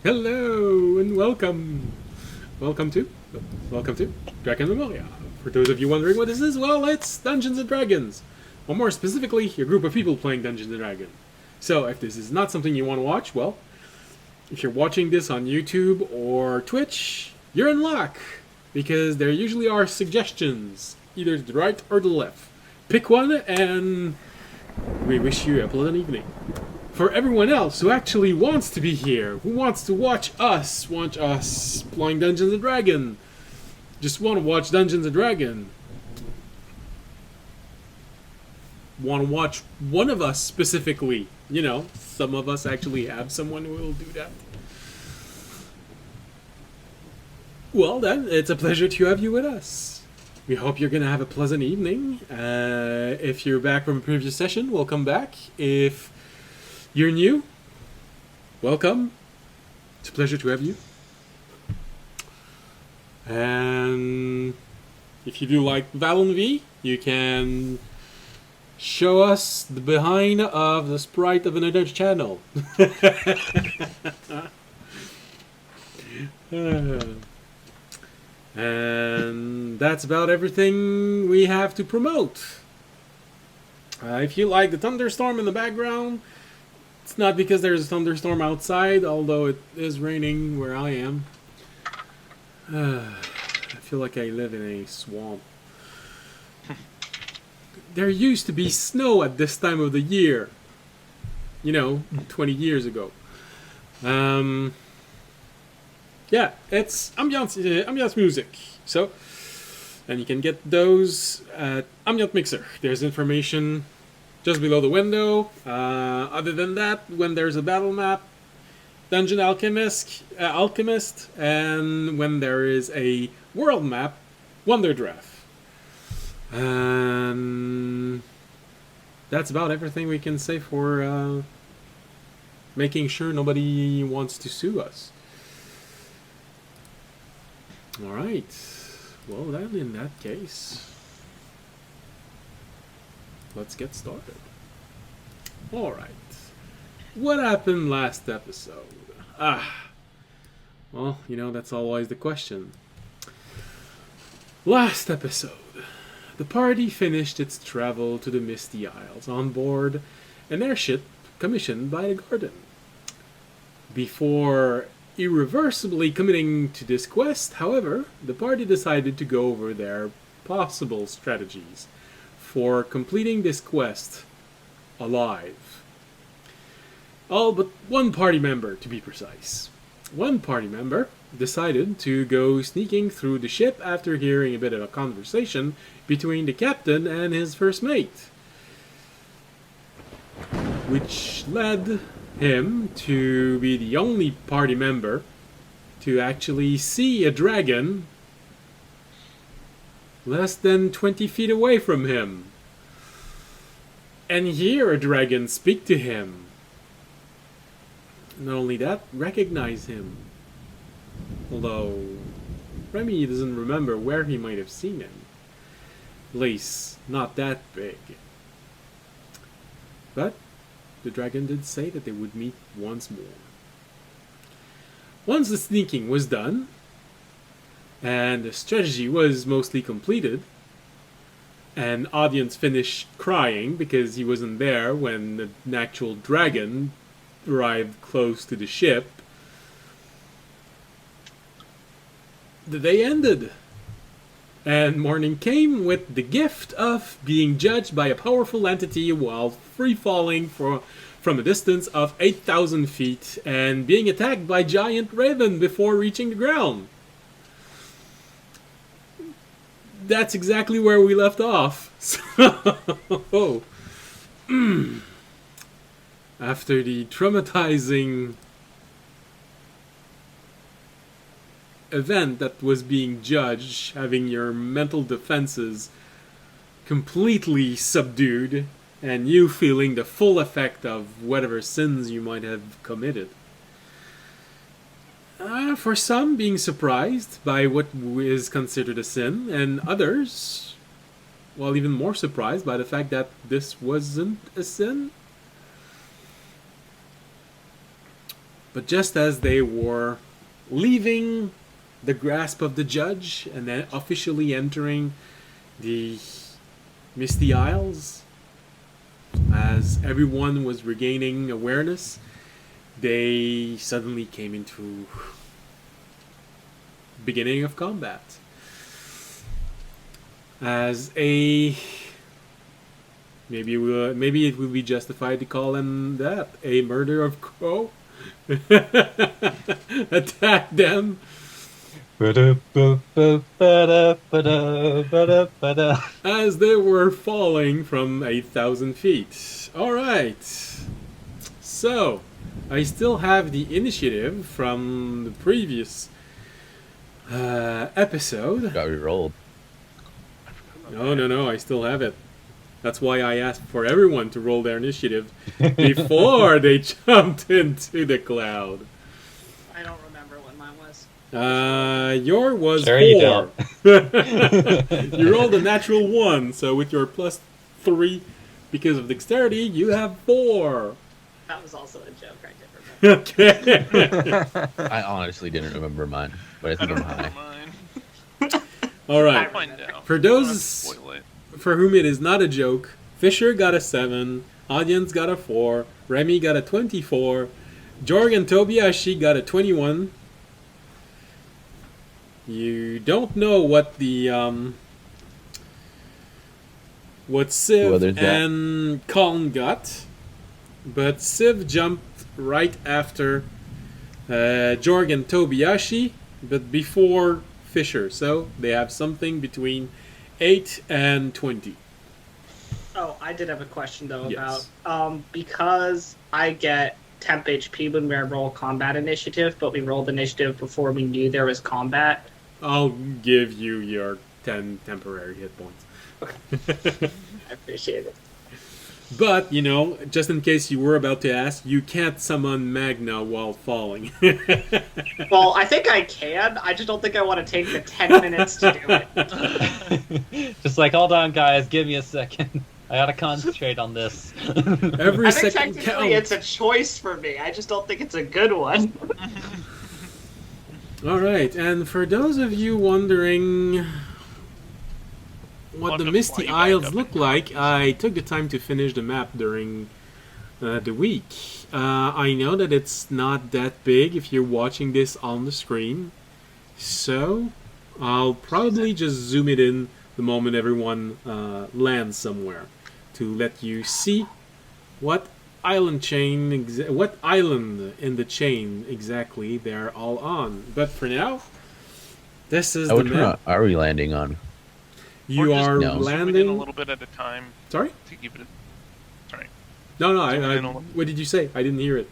Hello and welcome. Welcome to Welcome to Drakenmemoria. For those of you wondering what this is, well, it's Dungeons and Dragons. Or more specifically, your group of people playing Dungeons and Dragons. So if this is not something you want to watch, well, if you're watching this on YouTube or Twitch, you're in luck. Because there usually are suggestions, either to the right or the left. Pick one and we wish you a pleasant evening. For everyone else who actually wants to be here, who wants to watch us playing Dungeons and Dragons, just want to watch Dungeons and Dragons, want to watch one of us specifically, some of us actually have someone who will do that. Well then, it's a pleasure to have you with us. We hope you're going to have a pleasant evening. If you're back from a previous session, welcome back. If you're new, welcome. It's a pleasure to have you. And if you do like Valen V, you can show us the behind of the sprite of another channel. And that's about everything we have to promote. If you like the thunderstorm in the background, it's not because there's a thunderstorm outside, although it is raining where I am. I feel like I live in a swamp. There used to be snow at this time of the year. 20 years ago. Yeah, it's ambiance music. So, and you can get those at Ambient Mixer. There's information just below the window. Other than that, when there's a battle map, Dungeon Alchemist, and when there is a world map, Wonder Draft. And that's about everything we can say for making sure nobody wants to sue us. Alright, well then in that case, let's get started. Alright, what happened last episode? Well, that's always the question. Last episode, the party finished its travel to the Misty Isles on board an airship commissioned by the Garden. Before irreversibly committing to this quest, however, the party decided to go over their possible strategies for completing this quest alive. All but one party member, to be precise. One party member decided to go sneaking through the ship after hearing a bit of a conversation between the captain and his first mate, which led him to be the only party member to actually see a dragon less than 20 feet away from him and hear a dragon speak to him. Not only that, recognize him. Although Remy doesn't remember where he might have seen him. At least, not that big. But the dragon did say that they would meet once more. Once the sneaking was done, and the strategy was mostly completed, and audience finished crying because he wasn't there when the actual dragon arrived close to the ship, the day ended. And morning came with the gift of being judged by a powerful entity while free-falling from a distance of 8,000 feet and being attacked by giant raven before reaching the ground. That's exactly where we left off. So, after the traumatizing event that was being judged, having your mental defenses completely subdued, and you feeling the full effect of whatever sins you might have committed. For some, being surprised by what is considered a sin, and others, well, even more surprised by the fact that this wasn't a sin. But just as they were leaving the grasp of the judge and then officially entering the Misty Isles, as everyone was regaining awareness, they suddenly came into beginning of combat. As a maybe it would be justified to call them that, a murder of crow attacked them. As they were falling from 8,000 feet. Alright. So, I still have the initiative from the previous episode. Got re-rolled. No, I still have it. That's why I asked for everyone to roll their initiative before they jumped into the cloud. I don't remember what mine was. Yours was Sure 4. You rolled a natural 1, so with your +3 because of dexterity, you have 4. That was also a joke. I did remember. Okay. I honestly didn't remember mine, but I think I'm high. All right. I remember. For those for whom it is not a joke, Fisher got a 7, Audience got a 4, Remy got a 24, Jorg and Tobiashi got a 21. You don't know what the what Civ and Colin got, but Civ jumped right after Jorg and Tobiashi, but before Fisher, so they have something between 8 and 20. Oh, I did have a question though Yes. about because I get temp HP when we roll combat initiative, but we rolled initiative before we knew there was combat. I'll give you your 10 temporary hit points. I appreciate it. But, you know, just in case you were about to ask, you can't summon Magna while falling. Well, I think I can. I just don't think I want to take the 10 minutes to do it. Just like, hold on, guys, give me a second. I gotta concentrate on this. Every I think second technically counts. it's a choice for me. I just don't think it's a good one. Alright, and for those of you wondering what the Misty Isles look like, I took the time to finish the map during the week. I know that it's not that big if you're watching this on the screen, so I'll probably just zoom it in the moment everyone lands somewhere to let you see what island what island in the chain exactly they're all on. But for now, this is the Which map. one are we landing on? You are no. Zoom it in a landing. little bit at a time Sorry? to keep it. Sorry. No, Zoom in a I little- what did you say? I didn't hear it.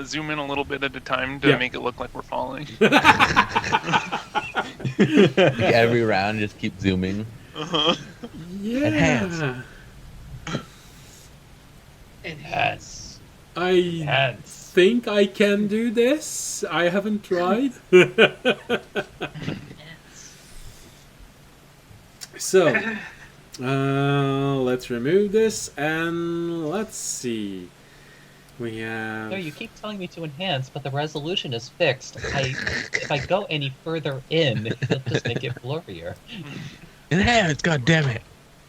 Zoom in a little bit at a time to Yeah. make it look like we're falling. Every round, just keep zooming. Yeah. Enhance. Yes. I Yes. think I can do this. I haven't tried. So, let's remove this and let's see. We have. No, you keep telling me to enhance, but the resolution is fixed. If I go any further in, it'll just make it blurrier. Enhance, god damn it.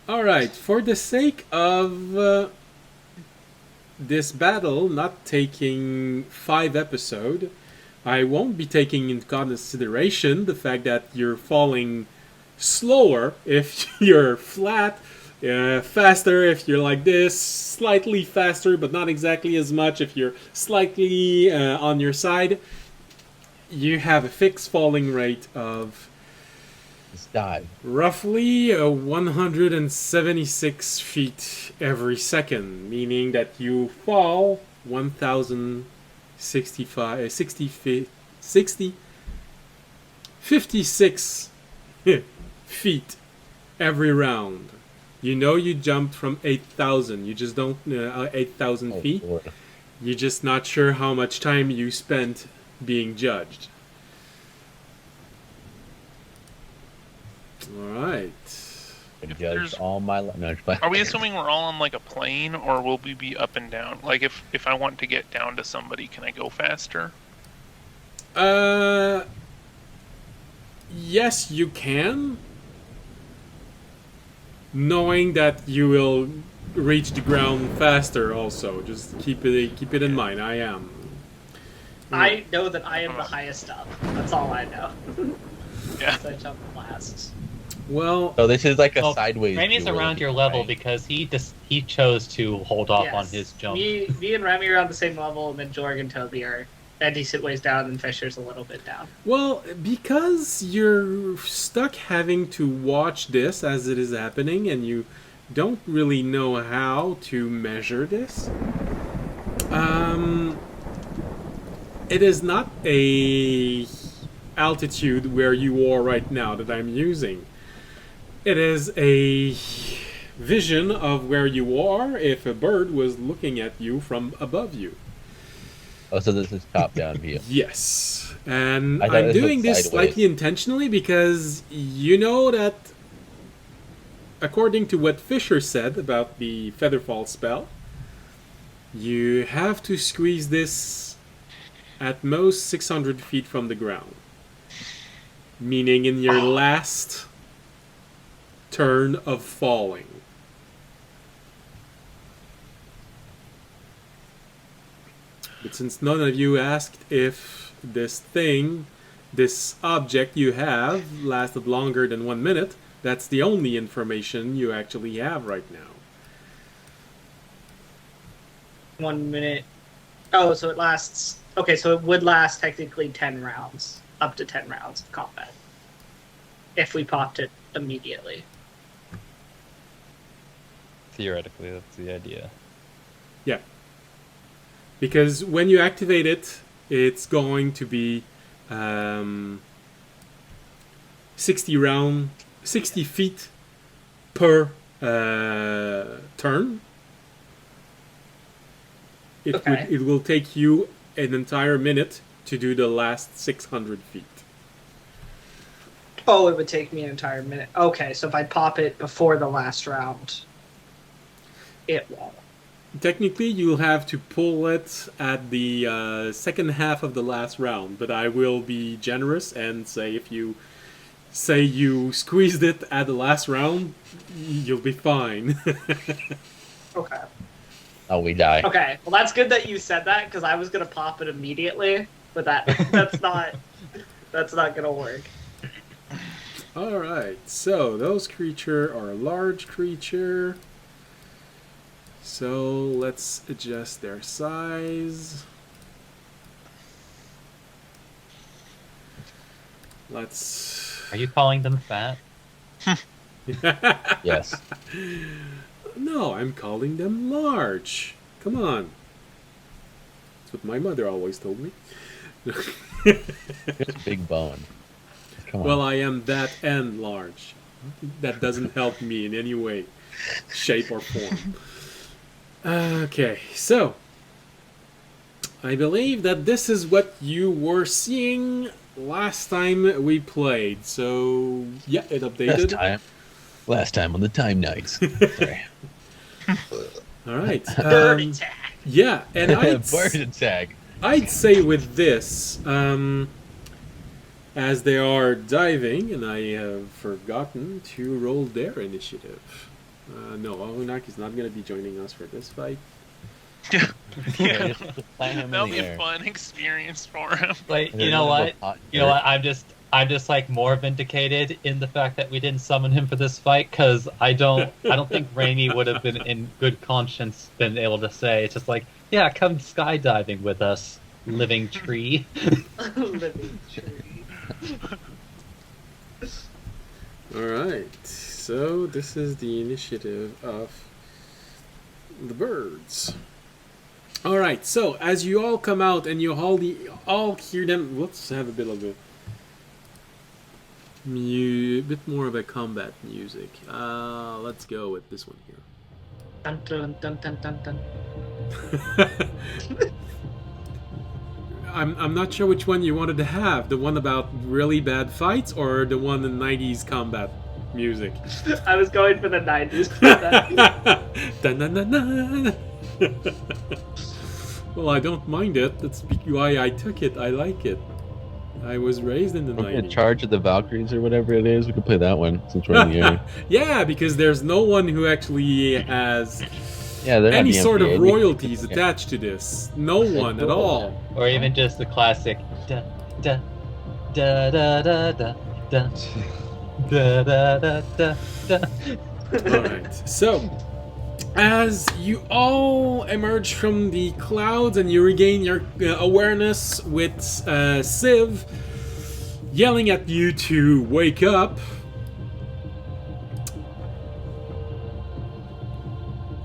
Alright, for the sake of this battle not taking 5 episodes, I won't be taking into consideration the fact that you're falling slower if you're flat, faster if you're like this, slightly faster but not exactly as much if you're slightly on your side. You have a fixed falling rate of Just dive. roughly 176 feet every second, meaning that you fall 1,065, 56 feet every round. You know you jumped from 8,000. You just don't 8,000 Oh, feet. Lord. You're just not sure how much time you spent being judged. All right. judged there's- all my life. No, just Are we assuming we're all on like a plane, or will we be up and down? Like if I want to get down to somebody, can I go faster? Yes, you can. Knowing that you will reach the ground faster also. Just keep it in mind. I am. I know that I am the highest up. That's all I know. Yeah. So I jump last. Well, So this is like a Well, sideways. Remy's duel, around your level right? because he chose to hold off on Yes. his jump. Me and Remy are on the same level, and then Jorg and Toby are a decent ways down, and Fisher's a little bit down. well, because you're stuck having to watch this as it is happening, and you don't really know how to measure this. It is not a altitude where you are right now that I'm using. It is a vision of where you are if a bird was looking at you from above you. Oh, so this is top-down view. Yes. And I thought I'm this doing was this sideways. slightly intentionally because you know that according to what Fisher said about the Featherfall spell, you have to squeeze this at most 600 feet from the ground. Meaning in your last turn of falling. But since none of you asked if this object you have lasted longer than 1 minute, that's the only information you actually have right now. 1 minute. Oh, so it lasts. Okay, so it would last technically 10 rounds, up to 10 rounds of combat, if we popped it immediately. Theoretically, that's the idea. Yeah. Because when you activate it, it's going to be 60 feet per turn. Okay. It will take you an entire minute to do the last 600 feet. Oh, it would take me an entire minute. Okay, so if I pop it before the last round, it won't. Technically, you'll have to pull it at the second half of the last round, but I will be generous and say if you say you squeezed it at the last round, you'll be fine. Okay. Oh, we die. Okay. Well, that's good that you said that because I was gonna pop it immediately, but that's not gonna work. Alright, so those creature are a large creature. So let's adjust their size. Let's... Are you calling them fat? Yes. No, I'm calling them large. Come on. That's what my mother always told me. Just big bone. Come on. Well, I am that and large. That doesn't help me in any way, shape, or form. Okay, so I believe that this is what you were seeing last time we played. So yeah, it updated. Last time on the Time Nights. Sorry. All right. Bird attack. Yeah, and Bird attack. I'd say with this, as they are diving, and I have forgotten to roll their initiative. No, Ahunak is not going to be joining us for this fight. Yeah. Fly him in That'll the be a air. fun experience for him. Like, And you then know we'll what? have a pot You know dirt. what? I'm just like more vindicated in the fact that we didn't summon him for this fight because I don't think Raimi would have been in good conscience been able to say it's just like, yeah, come skydiving with us, living tree. Living tree. Alright, so this is the initiative of the birds. Alright, so as you all come out and you all hear them, let's have a bit of a bit more of a combat music. Let's go with this one here. Dun, dun, dun, dun, dun, dun. I'm not sure which one you wanted to have. The one about really bad fights or the one in 90s combat? music. I was going for the 90s. Dun-dun-dun-dun. Well, I don't mind it. That's why I took it. I like it. I was raised in the We're in 90s. charge of the Valkyries or whatever it is. We could play that one since we're in the air. Yeah, because there's no one who actually has Yeah, they're not any the sort of MPA. royalties attached to this. No one at all. Or even just the classic da da da da da da da da da da da da. Alright, so as you all emerge from the clouds and you regain your awareness with Civ yelling at you to wake up,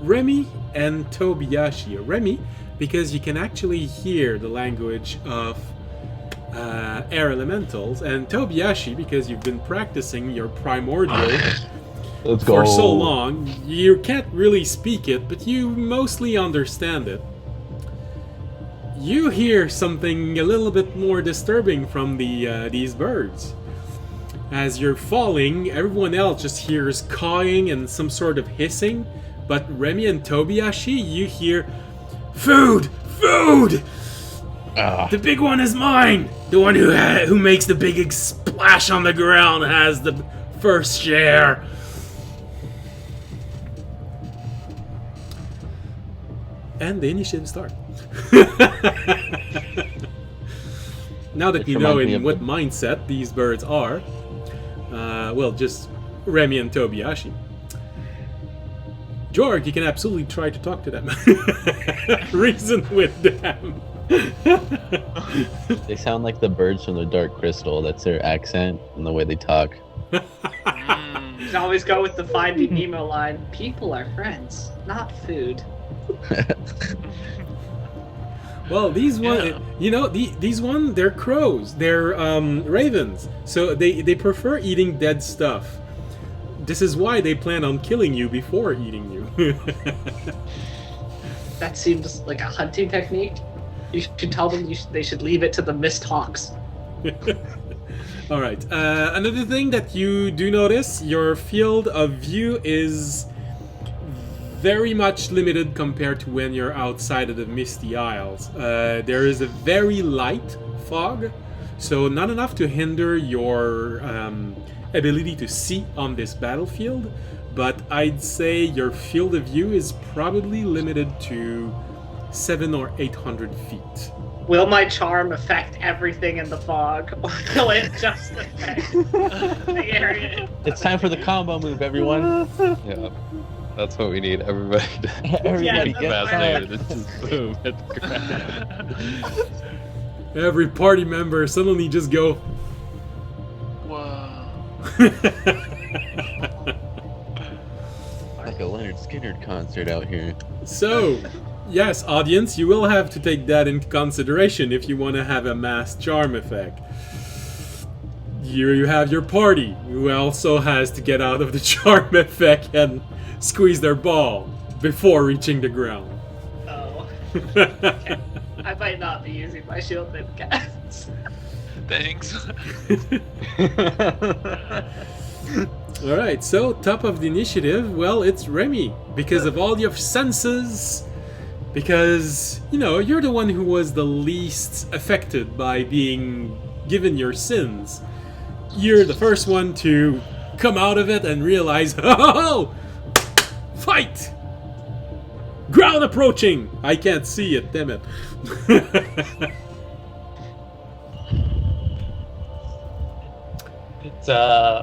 Remy and Tobiyashi. Remy, because you can actually hear the language of air elementals, and Tobiyashi, because you've been practicing your primordial Let's for go. so long, you can't really speak it, but you mostly understand it. You hear something a little bit more disturbing from these birds. As you're falling, everyone else just hears cawing and some sort of hissing, but Remy and Tobiyashi, you hear, "Food! Food! The big one is mine! The one who makes the big splash on the ground has the first share!" And the initiative start. Now that Which you know reminds me in of what the- mindset these birds are, well, just Remy and Tobiyashi. Jorg, you can absolutely try to talk to them. Reason with them. They sound like the birds from the Dark Crystal. That's their accent and the way they talk. You can always go with the Finding Nemo line. People are friends, not food. Well, these one, Yeah. you know, these one, they're crows. They're ravens. So they prefer eating dead stuff. This is why they plan on killing you before eating you. That seems like a hunting technique. You should tell them they should leave it to the mist hawks. All right. Another thing that you do notice, your field of view is very much limited compared to when you're outside of the Misty Isles. There is a very light fog, so not enough to hinder your ability to see on this battlefield, but I'd say your field of view is probably limited to 700 or 800 feet. Will my charm affect everything in the fog, or will it just affect the area? It's time for the combo move, everyone. Yeah. That's what we need. Everybody to Everybody Yeah, get that's fast right. there. Just boom, hit the ground. Every party member suddenly just go. Whoa. Like a Leonard Skinner concert out here. So, yes, audience, you will have to take that into consideration if you want to have a mass charm effect. Here you have your party, who also has to get out of the charm effect and squeeze their ball before reaching the ground. Oh, okay. I might not be using my shield then, guys. Thanks. Alright, so top of the initiative, well, it's Remy. Because of all your senses, because, you know, you're the one who was the least affected by being given your sins. You're the first one to come out of it and realize, oh, fight! Ground approaching! I can't see it, damn it. It,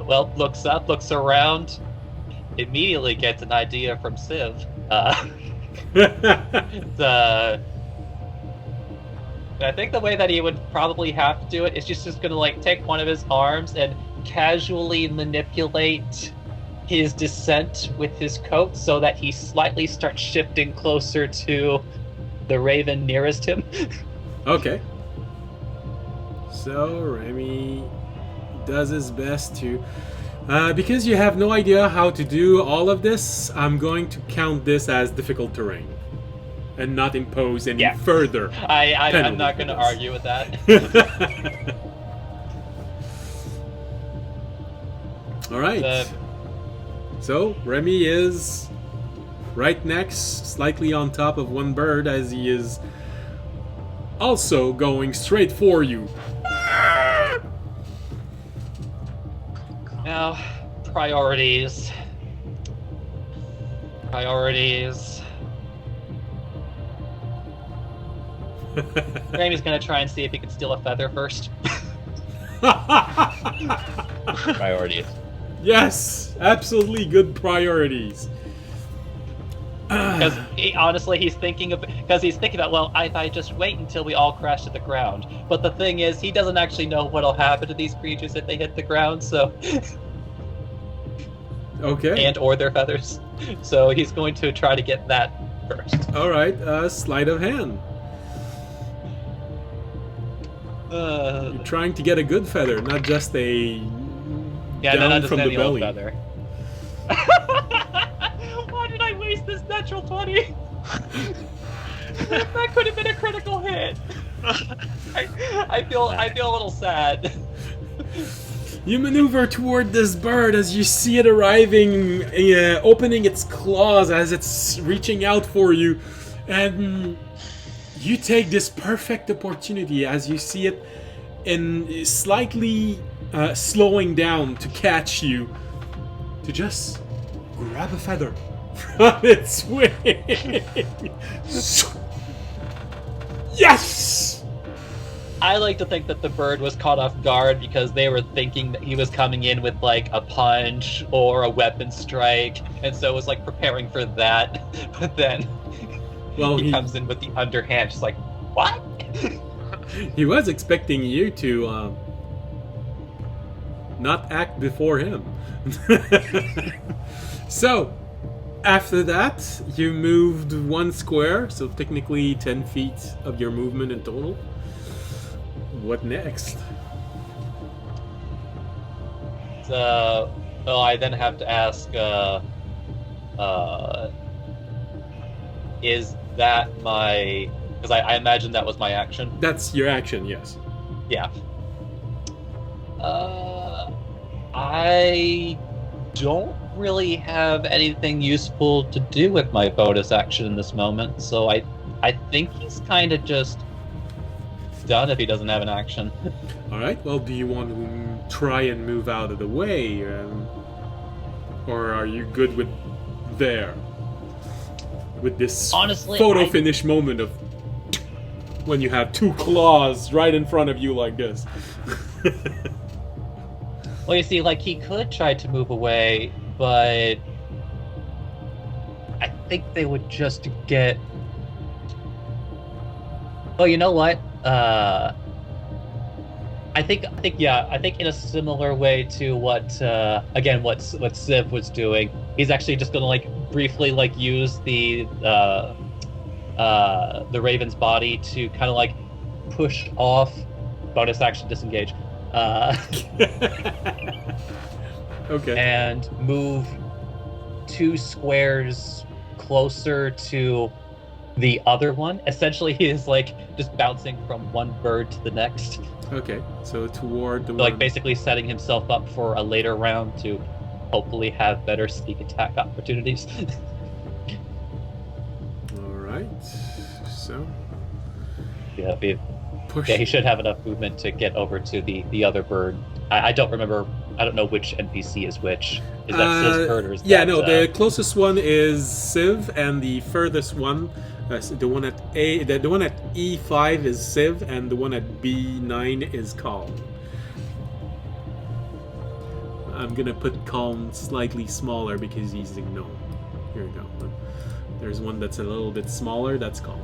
well, looks up, looks around, immediately gets an idea from Civ. I think the way that he would probably have to do it is just gonna like take one of his arms and casually manipulate his descent with his coat so that he slightly starts shifting closer to the raven nearest him. Okay. So Remy does his best to... because you have no idea how to do all of this, I'm going to count this as difficult terrain. And not impose any Yeah. further. I'm not going to penalty argue with that. Alright. So Remy is right next, slightly on top of one bird, as he is also going straight for you. Now, priorities. Ramey's gonna try and see if he can steal a feather first. Priorities. Yes, absolutely good priorities. Because honestly, he's thinking about, well, if I just wait until we all crash to the ground. But the thing is, he doesn't actually know what'll happen to these creatures if they hit the ground. So, Okay. and or their feathers. So he's going to try to get that first. All right. Sleight of hand. You're trying to get a good feather, not just a down not just from the any old belly. feather. Why did I waste this natural 20? That could have been a critical hit. I feel a little sad. You maneuver toward this bird as you see it arriving, opening its claws as it's reaching out for you, and you take this perfect opportunity as you see it in slightly slowing down to catch you, to just grab a feather from its wing. Yes! I like to think that the bird was caught off guard because they were thinking that he was coming in with like a punch or a weapon strike, and so it was like preparing for that. But then he comes in with the underhand, just like, what? He was expecting you to not act before him. So, after that, you moved 1 square, so technically 10 feet of your movement in total. What next? So, I then have to ask, is that my... Because I imagine that was my action. That's your action, yes. Yeah. I don't really have anything useful to do with my bonus action in this moment, so I think he's kind of just done if he doesn't have an action. Alright, well, do you want to try and move out of the way? Or are you good with there? With this Honestly, photo finish moment of when you have 2 claws right in front of you like this. Well, you see, like, he could try to move away, but I think they would just get... Oh, you know what? I think in a similar way to what Civ was doing, he's actually just gonna like briefly like use the Raven's body to kind of like push off, bonus action disengage, Okay. and move 2 squares closer to the other one. Essentially, he is like just bouncing from one bird to the next. Okay, so toward the So, like one... basically setting himself up for a later round to hopefully have better sneak attack opportunities. Alright, so... Yeah, Push. he should have enough movement to get over to the other bird. I don't remember. I don't know which NPC is which. Is that Civ's bird or is yeah, that, no, the closest one is Civ, and the furthest one, the one at the one at E5 is Civ, and the one at B9 is Calm. I'm gonna put Calm slightly smaller because he's a gnome. Here we go. There's one that's a little bit smaller. That's Calm.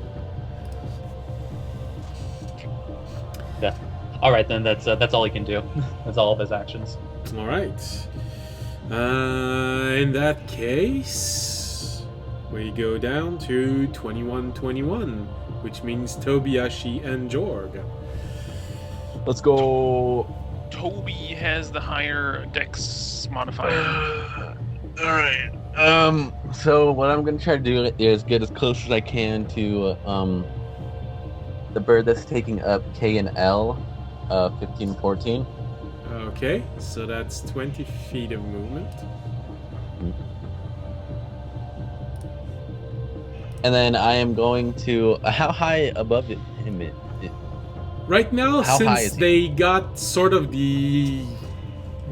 Yeah. All right, then that's all he can do. That's all of his actions. All right. In that case, we go down to 21-21, which means Tobiashi and Jorg. Let's go. Toby has the higher dex modifier. Alright. So what I'm gonna try to do is get as close as I can to the bird that's taking up K and L, 15-14. Okay, so that's 20 feet of movement. And then I am going to. How high above him? Right now, How high since is he? they got sort of the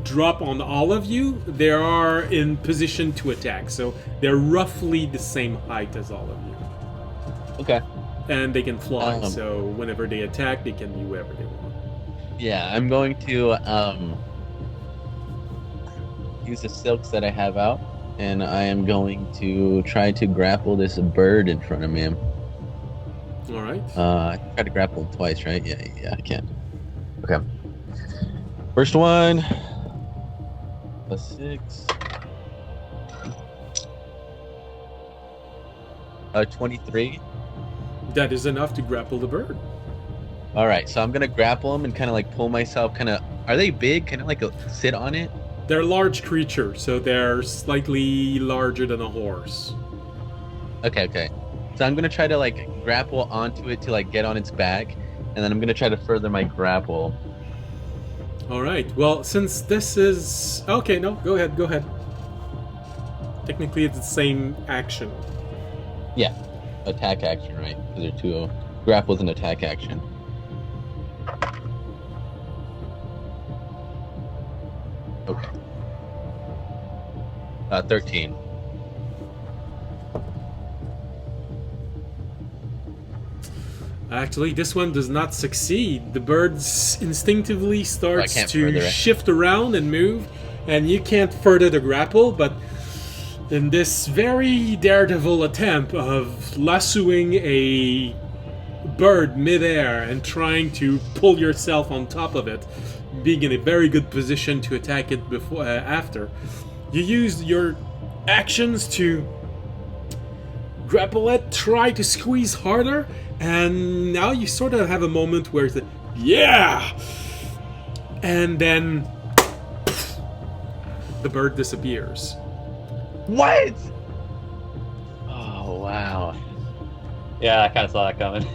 drop on all of you, they are in position to attack. So they're roughly the same height as all of you. Okay. And they can fly, Um, so whenever they attack, they can do whatever they want. Yeah, I'm going to use the silks that I have out, and I am going to try to grapple this bird in front of me. Alright. I tried to grapple him twice, right? Yeah, I can. Okay. First one. +6. 23. That is enough to grapple the bird. All right, so I'm gonna grapple him and kind of like pull myself. Are they big? Can I like sit on it? They're large creatures, so they're slightly larger than a horse. Okay. So I'm gonna try to like grapple onto it to like get on its back, and then I'm gonna try to further my grapple. Alright, well, since this is... Okay, no, go ahead. Technically, it's the same action. Yeah, attack action, right? Because they're two. Grapple's an attack action. Okay. 13. Actually, this one does not succeed. The bird instinctively starts can't to further it. shift around and move, and you can't further the grapple, but in this very daredevil attempt of lassoing a bird midair and trying to pull yourself on top of it, being in a very good position to attack it before after, you use your actions to grapple it, try to squeeze harder, and now you sort of have a moment where it's like, yeah! And then the bird disappears. What? Oh wow! Yeah, I kind of saw that coming.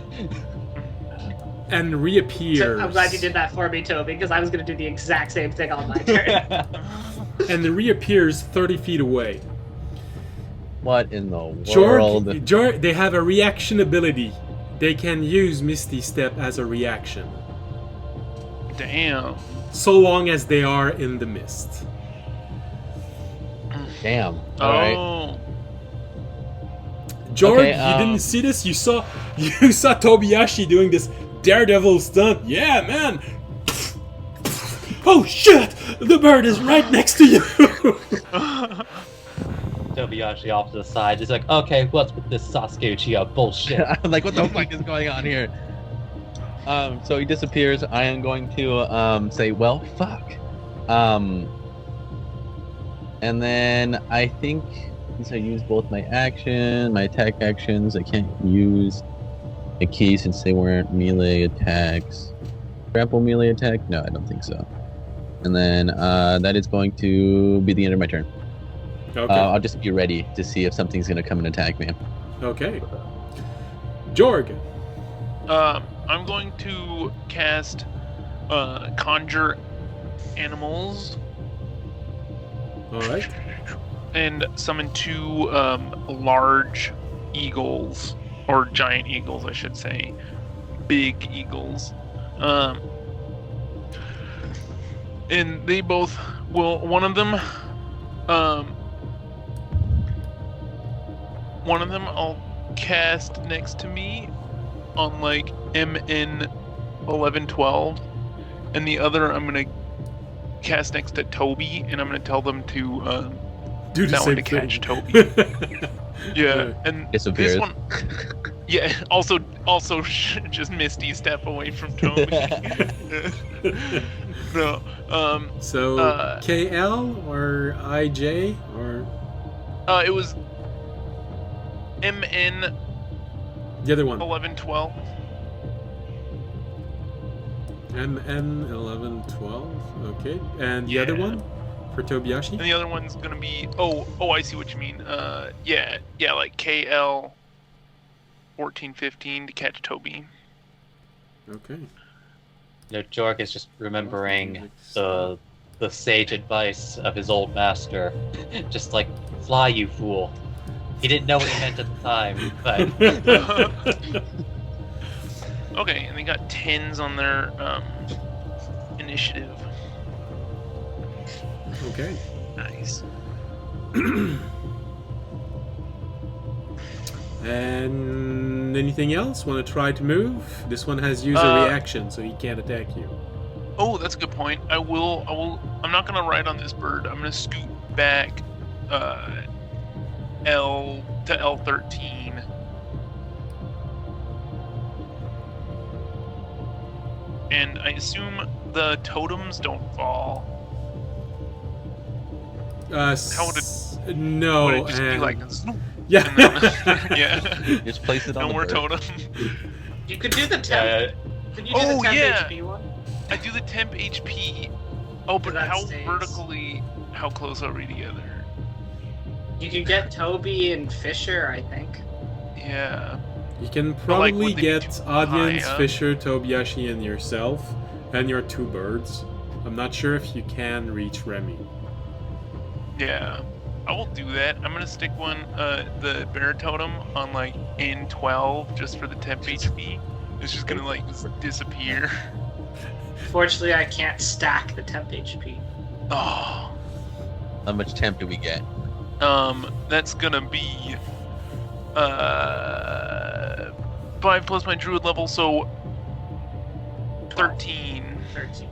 And reappears. So I'm glad you did that for me, Toby, because I was going to do the exact same thing on my turn. And it reappears 30 feet away. What in the world? Jorg, they have a reaction ability. They can use Misty Step as a reaction. Damn. So long as they are in the mist. Damn. Oh. All right. Jorg, Okay, you didn't see this? You saw Tobiyashi doing this daredevil stunt. Yeah, man. Oh shit! The bird is right next to you. Tobiyashi off to the side, just like, okay, what's with this Sasuke Uchiha bullshit? I'm like, what the fuck is going on here? So he disappears. I am going to say, well, fuck. And then I think since I used both my attack actions, I can't use a key since they weren't melee attacks. Grapple melee attack? No, I don't think so. And then that is going to be the end of my turn. Okay. I'll just be ready to see if something's gonna come and attack me. Okay. Jorg. I'm going to cast Conjure Animals Alright. and summon two large eagles, or giant eagles, I should say. Big eagles. And they both will. One of them I'll cast next to me on like MN 1112, and the other I'm gonna cast next to Toby, and I'm gonna tell them to Do the that same one to thing. catch Toby. Yeah, and Disappears. this one, yeah. Also, just Misty step away from Toby. No. So, KL or IJ or It was MN the other one? 1112. MN 1112. Okay. And the other Yeah. one for Tobiyashi? And the other one's gonna be oh, I see what you mean. Yeah, like KL 1415 to catch Toby. Okay. You know, Jorg is just remembering the sage advice of his old master. Just like, fly, you fool. He didn't know what he meant at the time, but Okay, and they got 10s on their initiative. Okay. Nice. And anything else? Want to try to move? This one has user reaction, so he can't attack you. Oh, that's a good point. I will. I'm not gonna ride on this bird. I'm gonna scoot back, L to L13. And I assume the totems don't fall. How would it? No. Would it just be and- like? Yeah. Yeah. Just place it on No the more bird. totem. You could do the temp. yeah, Could you do Oh, the temp yeah. HP one? I do the temp HP. Oh, but That how stays. vertically? How close are we together? You could get Toby and Fisher, I think. Yeah. You can like, probably would they be get too Audience, high up? Fisher, Tobiyashi, and yourself, and your 2 birds. I'm not sure if you can reach Remy. Yeah. I will do that. I'm gonna stick one, the bear totem on like N12 just for the temp HP. It's just gonna like disappear. Fortunately, I can't stack the temp HP. Oh. How much temp do we get? That's gonna be 5 plus my druid level, so 13. 13.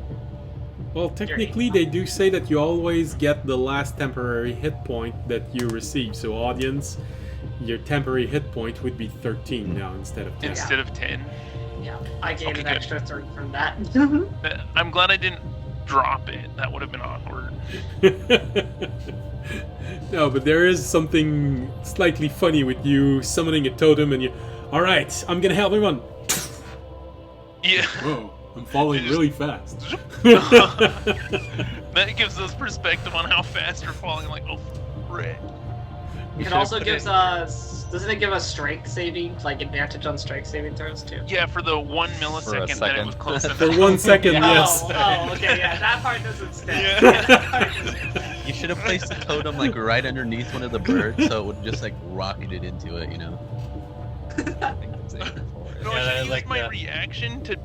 Well, technically, they do say that you always get the last temporary hit point that you receive. So, Audience, your temporary hit point would be 13 now instead of 10. Instead of 10. Yeah, I gained Okay, an good. extra 3 from that. I'm glad I didn't drop it. That would have been awkward. No, but there is something slightly funny with you summoning a totem and you. Alright, I'm gonna help everyone. Yeah. Whoa, I'm falling You just- really fast. That gives us perspective on how fast you're falling. Like, oh, frick. It also gives us... Doesn't it give us strength saving, like advantage on strength saving throws too? Yeah, for the 1 millisecond that it second. was close enough. For 1 second, Oh, yes. oh, okay, yeah, that part doesn't stay. Yeah. You should have placed the totem like right underneath one of the birds, so it would just like rocket it into it, you know. I think that's it for it. No, Yeah, I I should use like my that. reaction to,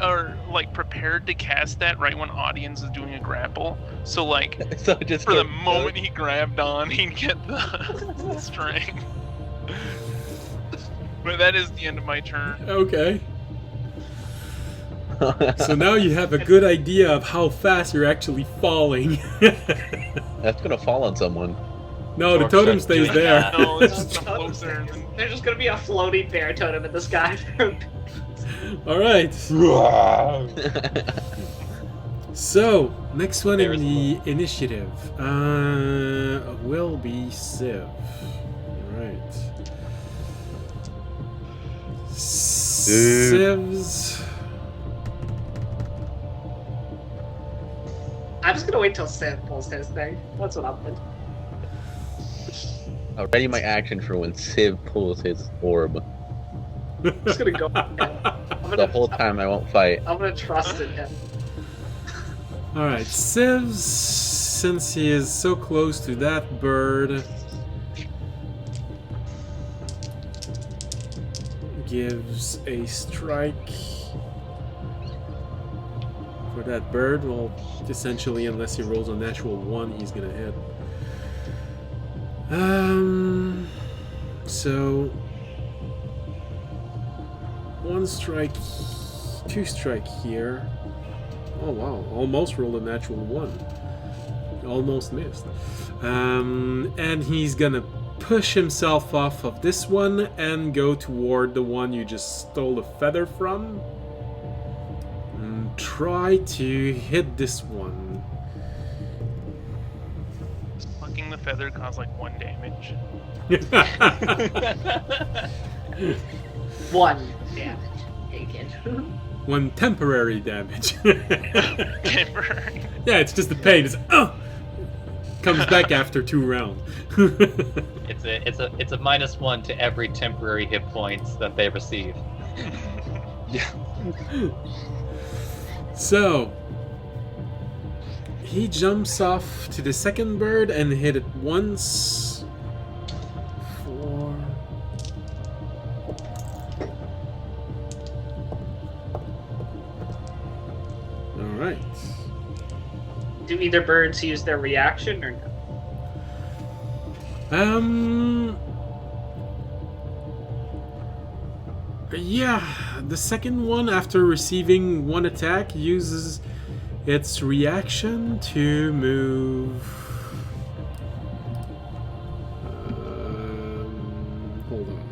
or like prepared to cast that right when Audience is doing a grapple. So like, So it just for the goes- moment he grabbed on, he'd get the string. But that is the end of my turn. Okay. So now you have a good idea of how fast you're actually falling. That's gonna fall on someone. No, the Or totem should stays do there. that. No, it's No, just totem floats there. and stays. then- There's just gonna be a floating bear totem in the sky. Alright. So, next one in There's the initiative will be Civ. Alright. Civ's. I'm just gonna wait till Sid pulls his thing. That's what I'm doing. I'll ready my action for when Civ pulls his orb. I'm just gonna go. I'm The gonna, whole time I won't fight. I'm gonna trust in him. Alright, Civ's, since he is so close to that bird, gives a strike for that bird. Well, essentially, unless he rolls a natural 1, he's gonna hit. So 1 strike, 2 strike here. Oh wow, almost rolled a natural 1. Almost missed. And he's gonna push himself off of this one and go toward the one you just stole the feather from. And try to hit this one. Plucking the feather caused like 1 damage. 1 damage taken. 1 temporary damage. Temporary. Yeah, it's just the pain. It's comes back after 2 rounds. It's a -1 to every temporary hit points that they receive. So he jumps off to the second bird and hit it once for right. Do either birds use their reaction or no? Yeah, the second one, after receiving one attack, uses its reaction to move. Hold on.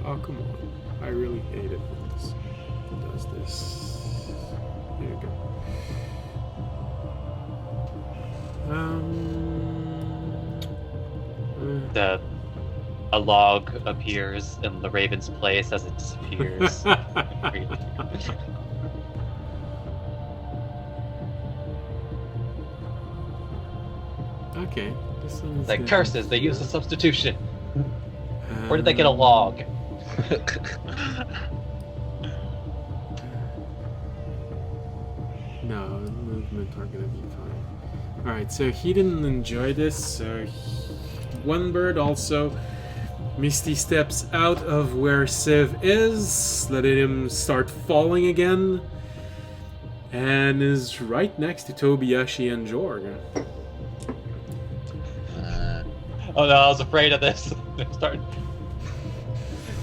Oh, come on. I really hate it when this does this. Here you go. A log appears in the raven's place as it disappears. Okay. This one's Like good. curses, they used a substitution. Where did they get a log? No, movement are gonna be fine. Alright, so he didn't enjoy this, so one bird also. Misty steps out of where Civ is, letting him start falling again, and is right next to Tobiyashi and Jorg. Oh no, I was afraid of this.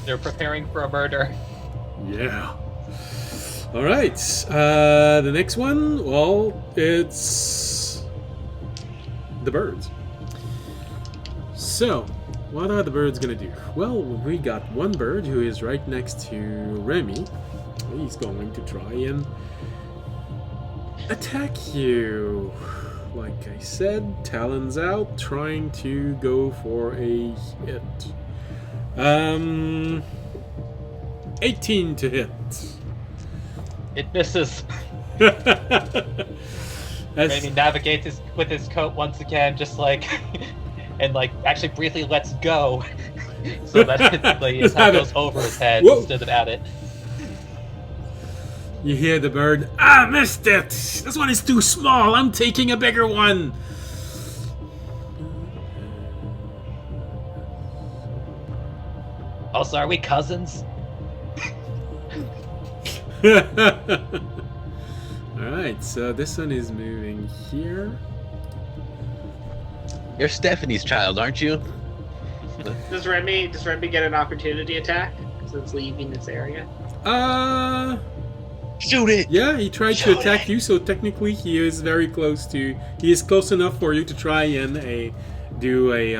They're preparing for a murder. Yeah. Alright, the next one, well, it's the birds. So, what are the birds gonna do? Well, we got one bird who is right next to Remy. He's going to try and attack you. Like I said, talons out, trying to go for a hit. 18 to hit. It misses. As- Maybe navigates with his coat once again, just like, and like actually briefly lets go, so that his hat goes over his head Whoa. instead of at it. You hear the bird, "Ah, missed it! This one is too small, I'm taking a bigger one!" Also, are we cousins? Alright, so this one is moving here. You're Stephanie's child, aren't you? Does Remy get an opportunity attack because it's leaving this area? Shoot it! Yeah, he tried to attack you, so technically he is very close to... He is close enough for you to try and do a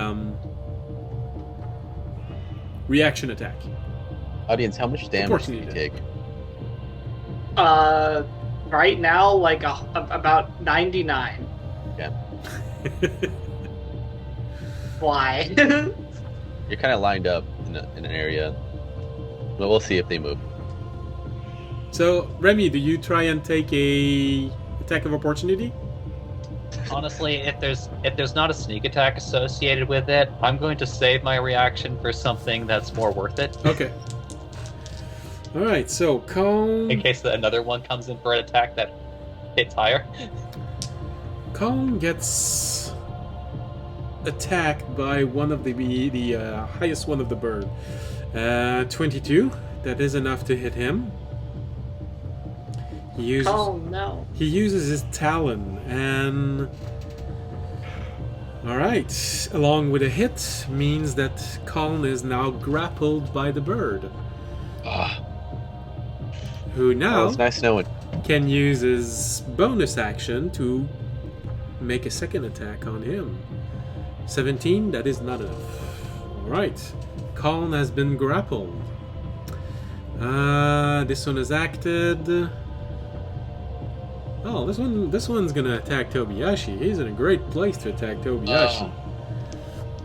reaction attack. Audience, how much damage did you Unfortunately. take? Right now, like about 99. Yeah. Why? You're kind of lined up in an area. But we'll see if they move. So, Remy, do you try and take a attack of opportunity? Honestly, if there's not a sneak attack associated with it, I'm going to save my reaction for something that's more worth it. Okay. Alright, so Calm... In case that another one comes in for an attack that hits higher. Calm gets attacked by one of the highest one of the bird. 22. That is enough to hit him. He uses, Oh no. He uses his talon and... Alright, along with a hit means that Colin is now grappled by the bird. Ah, Who that now was nice knowing. can use his bonus action to make a second attack on him. 17, that is not enough. Alright, Colin has been grappled. This one has acted. Oh, this one's gonna attack Tobiyashi. He's in a great place to attack Tobiyashi.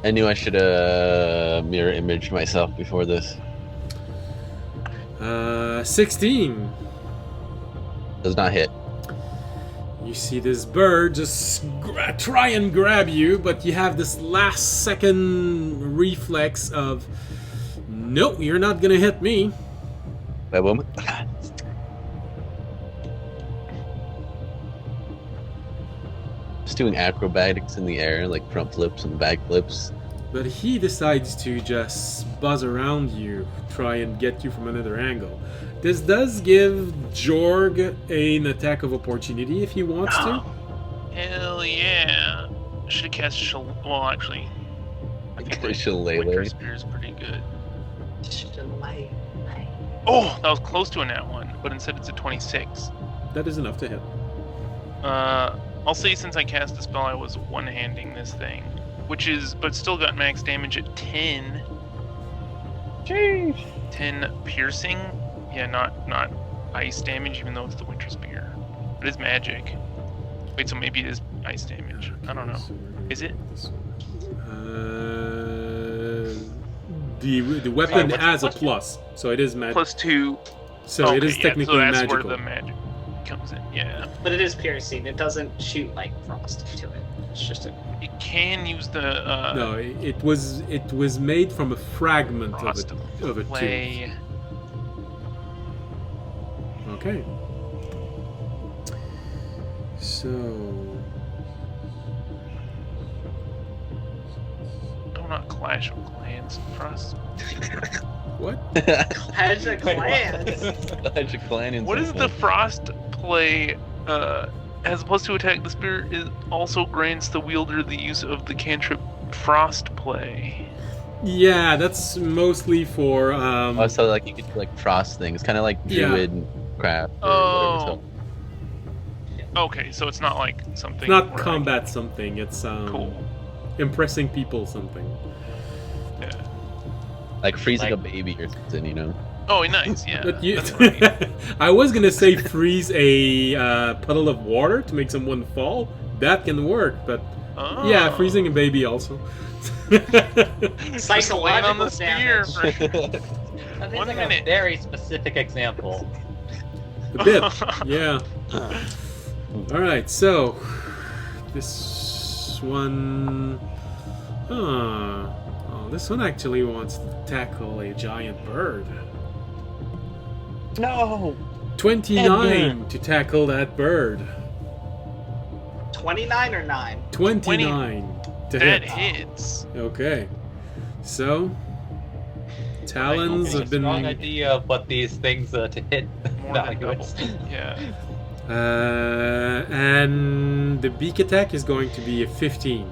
I knew I should have mirror imaged myself before this. 16. Does not hit. You see this bird just try and grab you, but you have this last second reflex of, nope, you're not gonna hit me. By woman. Just doing acrobatics in the air, like front flips and back flips. But he decides to just buzz around you, try and get you from another angle. This does give Jorg an attack of opportunity if he wants to. Hell yeah. Should have cast well, actually, I think my Winter Spear is pretty good. Oh, that was close to a nat 1, but instead it's a 26. That is enough to hit. I'll say since I cast the spell, I was one-handing this thing, but still got max damage at 10. Jeez. 10 piercing. Yeah, not ice damage, even though it's the Winter Spear. It is magic. Wait, so maybe it is ice damage. I don't know. Is it? The weapon has a plus, so it is magic. +2. So it is technically so that's magical. where the magic comes in. Yeah. But it is piercing. It doesn't shoot like frost to it. It's just a. It can use the. No, it was made from a fragment of a play. tooth. Okay. So. No, not Clash of Clans. Frost. What? Clash of Clans. Clash of Clans. What is the Frost play? As opposed to attack, the spear also grants the wielder the use of the cantrip Frost play. Yeah, that's mostly for. Also, like you could do like frost things, kind of like Druid craft or whatever. So. Okay, so it's not like something. It's not where combat something. It's cool. Impressing people something. Yeah. Like freezing a baby or something, you know. Oh, nice. Yeah. But you, that's right. I was gonna say freeze a puddle of water to make someone fall. That can work, but yeah, freezing a baby also. Psychological on the spear damage. for That is 1 like minute. a very specific example. A bit, yeah. All right, so this one. Oh, this one actually wants to tackle a giant bird. No. 29 to tackle that bird. 29 or 9? 29 to that hit. hits. Okay, so talons have been. Strong idea of what these things to hit More than double. values. Yeah. And the beak attack is going to be a 15.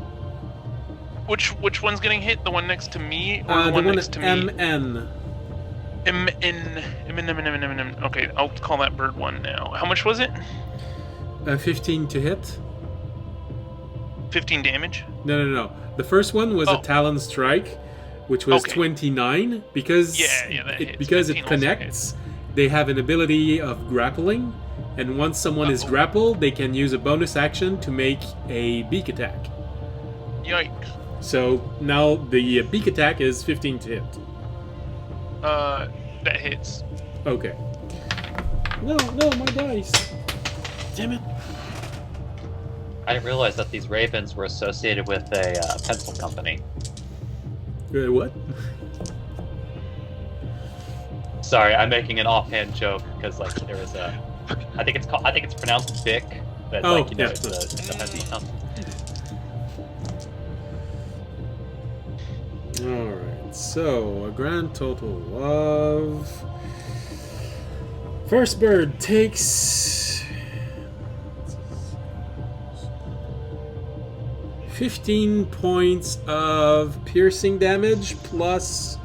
Which one's getting hit? The one next to me or The the one one next at to me? MN. Okay, I'll call that bird one now. How much was it? 15 to hit. 15 damage. No. The first one was a talon strike, which was 29 because that hits. because it 15 also connects. They have an ability of grappling, and once someone is grappled, they can use a bonus action to make a beak attack. Yikes. So now the beak attack is 15 to hit. That hits. Okay. No, my dice. Damn it. I didn't realize that these ravens were associated with a pencil company. What? Sorry, I'm making an offhand joke because like there is a, I think it's pronounced Bic, but Oh, like you know yeah. it's a pencil company. Alright, so a grand total of... First bird takes... 15 points of piercing damage plus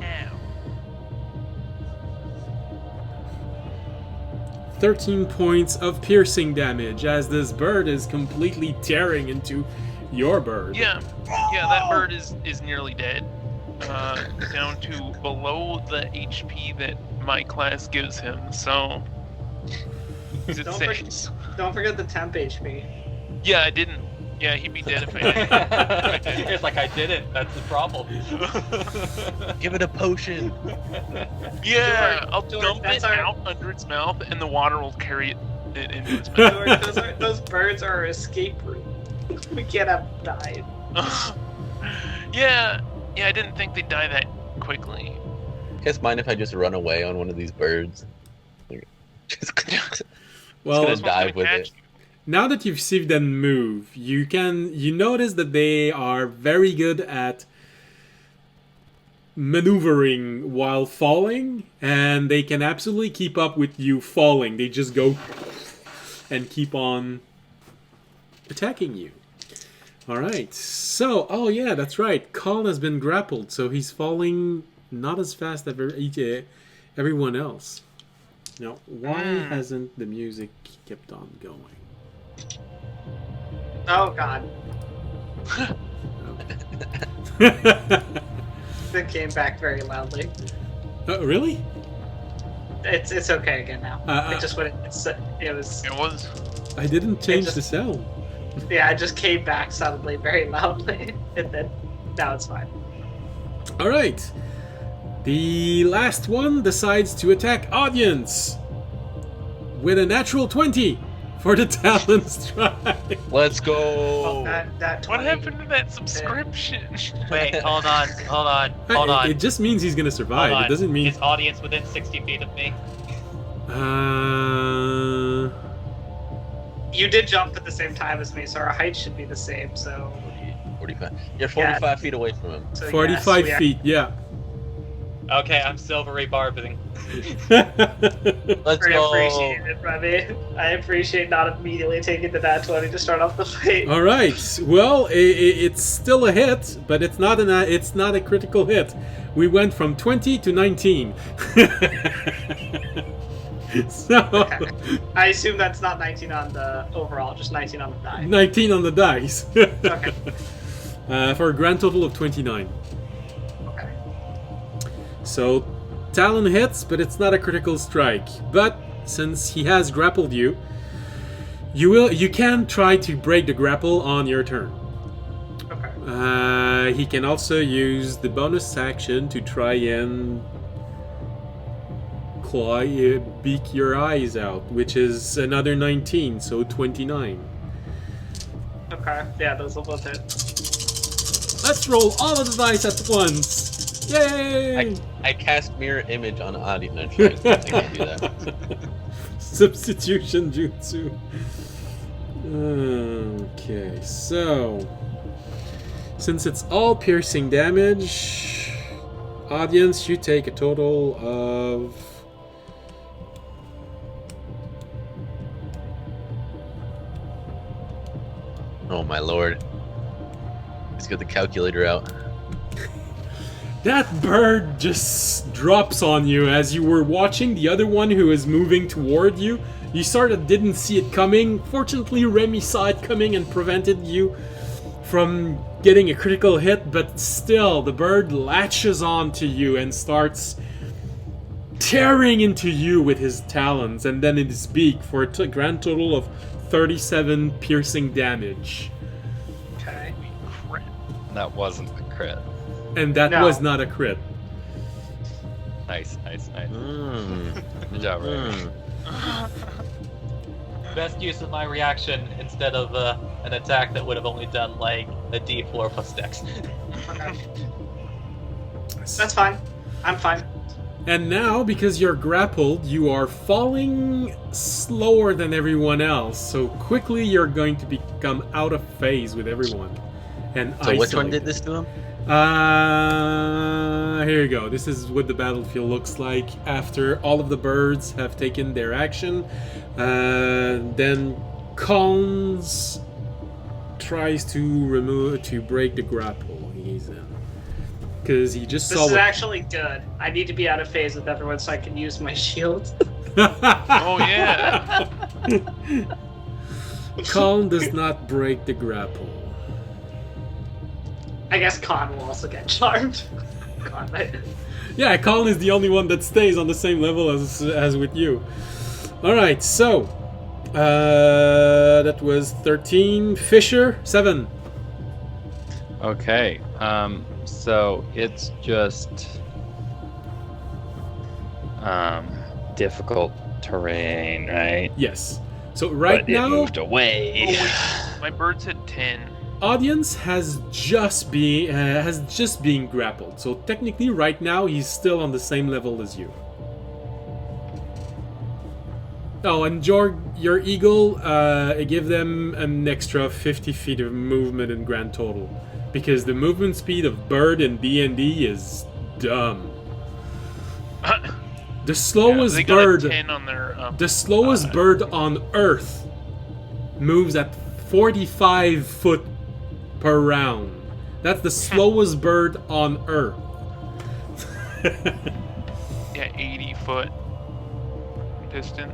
13 points of piercing damage as this bird is completely tearing into your bird. Yeah, that bird is nearly dead. Down to below the HP that my class gives him, so... He's at Don't 6. Don't forget the temp HP. Yeah, I didn't. Yeah, he'd be dead if I didn't. It's like I did it. That's the problem. Give it a potion. Yeah, I'll George, dump that's it our- out under its mouth, and the water will carry it into its mouth. Those birds are our escape route. We can't have died. Yeah, I didn't think they'd die that quickly. You guys mind if I just run away on one of these birds? Just Well, gonna This one's dive gonna with catch it. now that you've seen them move, you notice that they are very good at maneuvering while falling, and they can absolutely keep up with you falling. They just go and keep on attacking you. Alright, so, oh yeah, that's right. Colin has been grappled, so he's falling not as fast as everyone else. Now, why hasn't the music kept on going? Oh god. It came back very loudly. Really? It's okay again now. It just went. It was. It was. I didn't change the sound. Yeah, it just came back suddenly very loudly, and then now it's fine. All right. The last one decides to attack audience with a natural 20 for the talent strike. Let's go. Well, that What 20 happened to that subscription? Wait, hold on. It just means he's gonna survive. Hold on. It doesn't mean. Is audience within 60 feet of me? You did jump at the same time as me, so our height should be the same. So 45. You're 45 feet away from him. 45 yes, feet. Yeah. Okay, I'm silvery barbing. Let's Very go. appreciated, Remy. I appreciate not immediately taking the nat 20 to start off the fight. All right. Well, it's still a hit, but it's not a critical hit. We went from 20 to 19. So Okay. I assume that's not 19 on the overall, just 19 on the die. 19 on the dice. Okay. For a grand total of 29. Okay. So Talon hits, but it's not a critical strike. But since he has grappled you, you can try to break the grapple on your turn. Okay. He can also use the bonus action to try and beak your eyes out, which is another 19, so 29. Okay. Yeah, those will both hit. Let's roll all of the dice at once. Yay! I cast mirror image on audio. No, I can't do that. Substitution jutsu. Okay, so since it's all piercing damage, audience, you take a total of Oh my lord. Let's get the calculator out. that bird just drops on you as you were watching the other one who is moving toward you. You sort of didn't see it coming. Fortunately, Remy saw it coming and prevented you from getting a critical hit, but still, the bird latches onto you and starts tearing into you with his talons and then in his beak for a grand total of 37 piercing damage. Okay. Crap. That wasn't a crit. And that No. was not a crit. Nice. Mm. Good job, Ray. Best use of my reaction instead of an attack that would have only done like a D4 plus dex. Okay. That's fine. I'm fine. And now, because you're grappled, you are falling slower than everyone else. So quickly you're going to become out of phase with everyone. And So which one isolated. did this to him? Here you go. This is what the battlefield looks like after all of the birds have taken their action. Then Cons tries to break the grapple he's in. Because he just This saw is what... actually good. I need to be out of phase with everyone so I can use my shield. Oh yeah. Colin does not break the grapple. I guess Khan will also get charmed. Khan might. Yeah, Colin is the only one that stays on the same level as with you. Alright, so that was 13. Fisher, 7. Okay. So it's just difficult terrain, right? Yes. So right But it now, moved away. Oh, wait. My bird said 10. audience has just been grappled. So technically, right now he's still on the same level as you. Oh, and your eagle, give them an extra 50 feet of movement in grand total, because the movement speed of bird in D&D is dumb. The Yeah, slowest they got bird. a 10 on their. The slowest bird on Earth moves at 45 foot per round. That's the slowest bird on Earth. Yeah, 80-foot distance.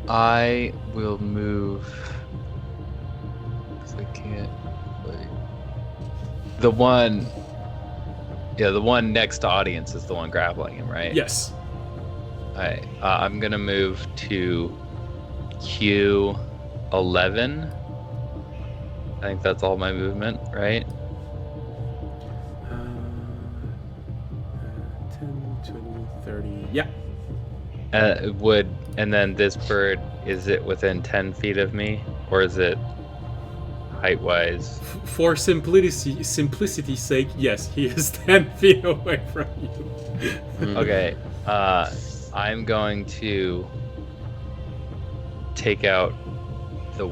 I will move. 'Cause I can't. Like, the one. Yeah, the one next to audience is the one grappling him, right? Yes. Alright, I'm gonna move to Q11. I think that's all my movement, right? 10, 20, 30. Yeah. And then this bird, is it within 10 feet of me? Or is it height-wise? For simplicity's sake, yes, he is 10 feet away from you. Okay, I'm going to take out the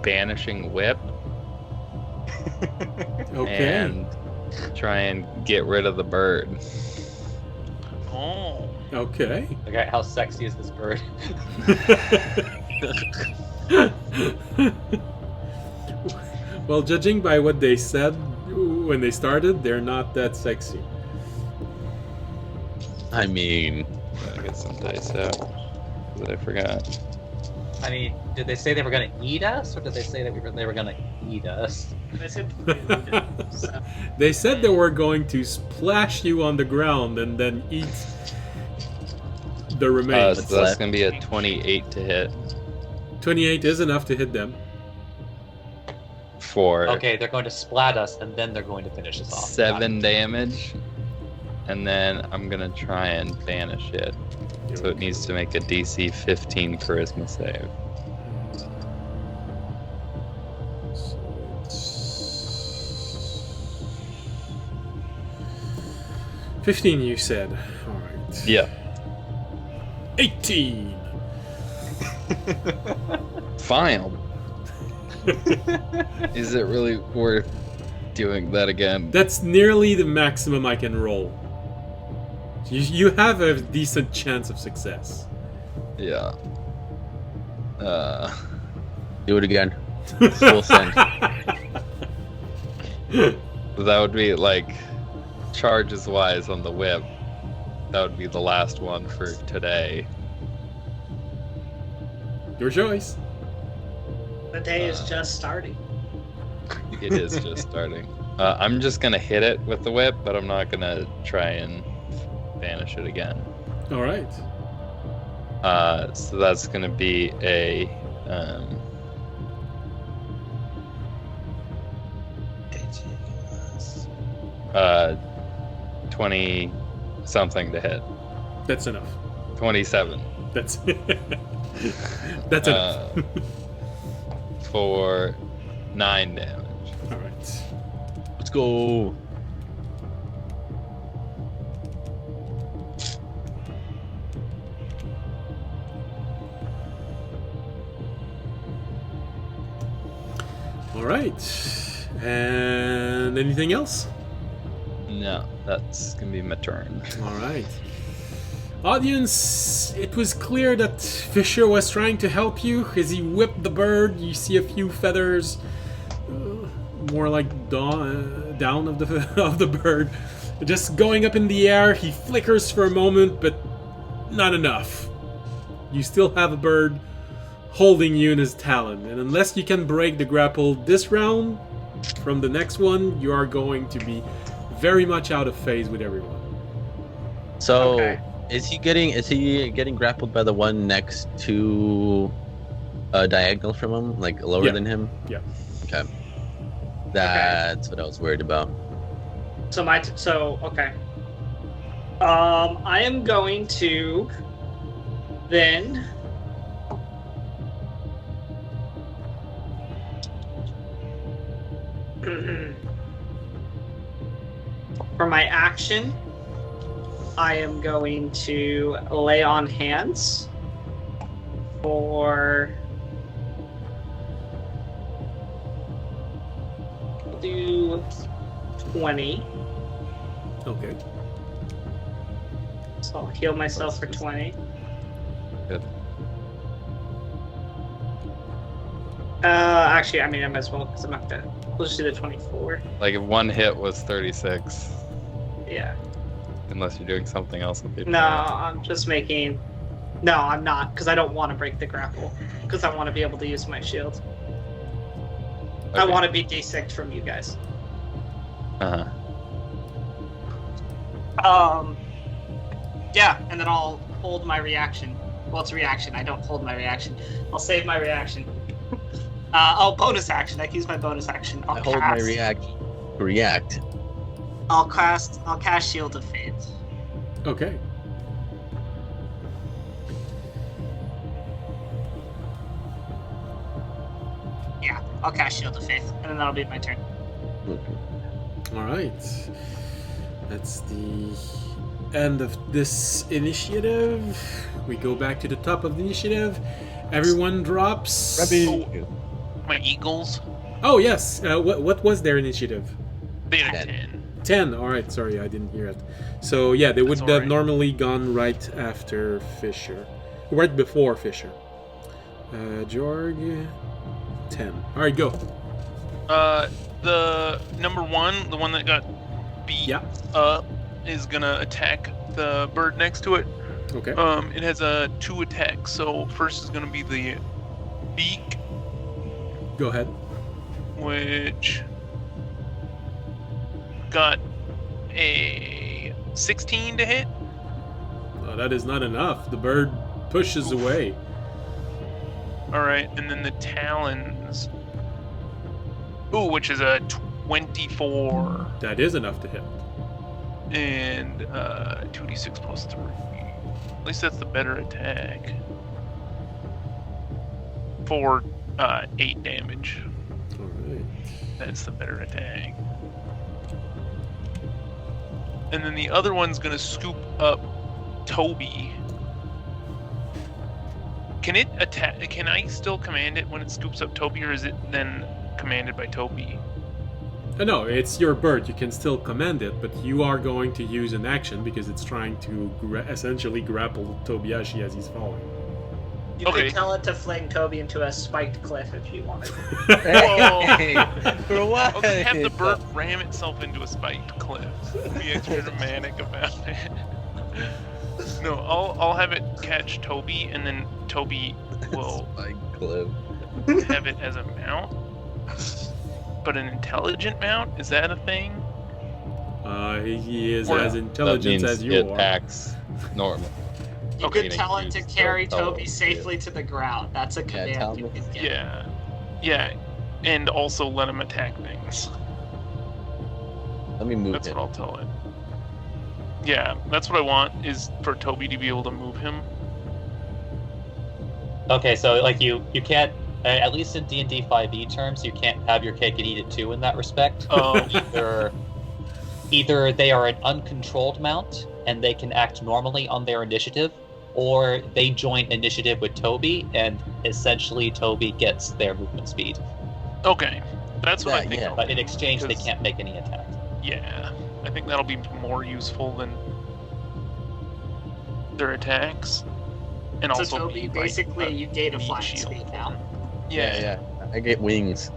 banishing whip Okay. and try and get rid of the bird. Oh. Okay. Okay, how sexy is this bird? Well, judging by what they said when they started, they're not that sexy. I mean, I'll get some dice out that I forgot. I mean, did they say they were gonna eat us, or did they say that they were gonna eat us? I said, so, They said they were going to splash you on the ground and then eat the remains. So that's gonna be a 28 to hit 28 is enough to hit them. for Okay, they're going to splat us, and then they're going to finish us off. 7 damage, and then I'm gonna try and banish it. So it needs to make a DC 15 charisma save. So it's 15, you said. Alright. Yeah. 18! Fine. Is it really worth doing that again? That's nearly the maximum I can roll. You have a decent chance of success. Yeah. do it again. Full send. That would be like charges wise on the whip. That would be the last one for today. Your choice. the day is just starting. It is just starting. I'm just gonna hit it with the whip, but I'm not gonna try and banish it again. Alright. So that's gonna be a 20 something to hit. That's enough. 27. That's that's enough. For 9 damage. Alright. Let's go. Alright. And anything else? No, that's gonna be my turn. Alright. Audience, it was clear that Fisher was trying to help you. As he whipped the bird, you see a few feathers, more like down of the of the bird, just going up in the air. He flickers for a moment, but not enough. You still have a bird holding you in his talon, and unless you can break the grapple this round, from the next one, you are going to be very much out of phase with everyone. So, Okay. is he getting grappled by the one next to diagonal from him, like lower Yeah. than him? Yeah. Okay. That's what I was worried about. So okay. I am going to then for my action, I am going to lay on hands for do 20. Okay. So I'll heal myself for 20. Good. Actually, I mean, I might as well, because I'm not gonna. We'll just do the 24. Like if one hit was 36, Yeah. unless you're doing something else with your No, I'm just making. No, I'm not, because I don't want to break the grapple. Because I want to be able to use my shield. I Okay. want to be de-sicked from you guys. Uh-huh. Yeah, and then I'll hold my reaction. Well, it's a reaction. I don't hold my reaction. I'll save my reaction. Bonus action. I can use my bonus action. I hold my react. I'll cast Shield of Fate. Okay. Yeah, I'll cast Shield of Faith, and then that'll be my turn. All right. That's the end of this initiative. We go back to the top of the initiative. Everyone drops. Oh, my Eagles. Oh yes. What was their initiative? They had a 10. 10. All right. Sorry, I didn't hear it. So yeah, they would That's all have right. normally gone right after Fisher, right before Fisher. Jorg. 10. All right, go. The number one, the one that got beat Yeah. up, is gonna attack the bird next to it. Okay. It has 2 attacks. So first is gonna be the beak, Go ahead. which got a 16 to hit. Oh, that is not enough. The bird pushes away. All right, and then the talons. Ooh, which is a 24 That is enough to hit. and 2d6 plus 3. At least that's the better attack. For 8 damage. All right. That's the better attack. And then the other one's gonna scoop up Toby. Can it attack? Can I still command it when it scoops up Toby, or is it then commanded by Toby? No, it's your bird. You can still command it, but you are going to use an action because it's trying to essentially grapple Tobiyashi as he's falling. You Okay. could tell it to fling Toby into a spiked cliff if you wanted. Hey, for what? I'll just have the bird ram itself into a spiked cliff. Be extra dramatic about it. No, I'll have it catch Toby, and then Toby will Spike clip. have it as a mount. But an intelligent mount, is that a thing? He is Or- as That intelligent means as you it are. attacks normal. You Okay. could tell it to Use carry stealth Toby totem, safely to the ground. That's a tell command you me. can get. Yeah. Yeah. And also let him attack things. Let me move That's it. what I'll tell it. Yeah, that's what I want, is for Toby to be able to move him. Okay, so like you can't, at least in D&D 5e terms, you can't have your cake and eat it too in that respect. Oh. Either they are an uncontrolled mount and they can act normally on their initiative, or they join initiative with Toby and essentially Toby gets their movement speed. Okay. That's what I Yeah, think. yeah. I'll But in do, exchange, they because- can't make any attack. Yeah. I think that'll be more useful than their attacks. And So also Toby, be, like, basically, a you gain a meat flying shield speed for now. him. Yeah, yeah. I get wings.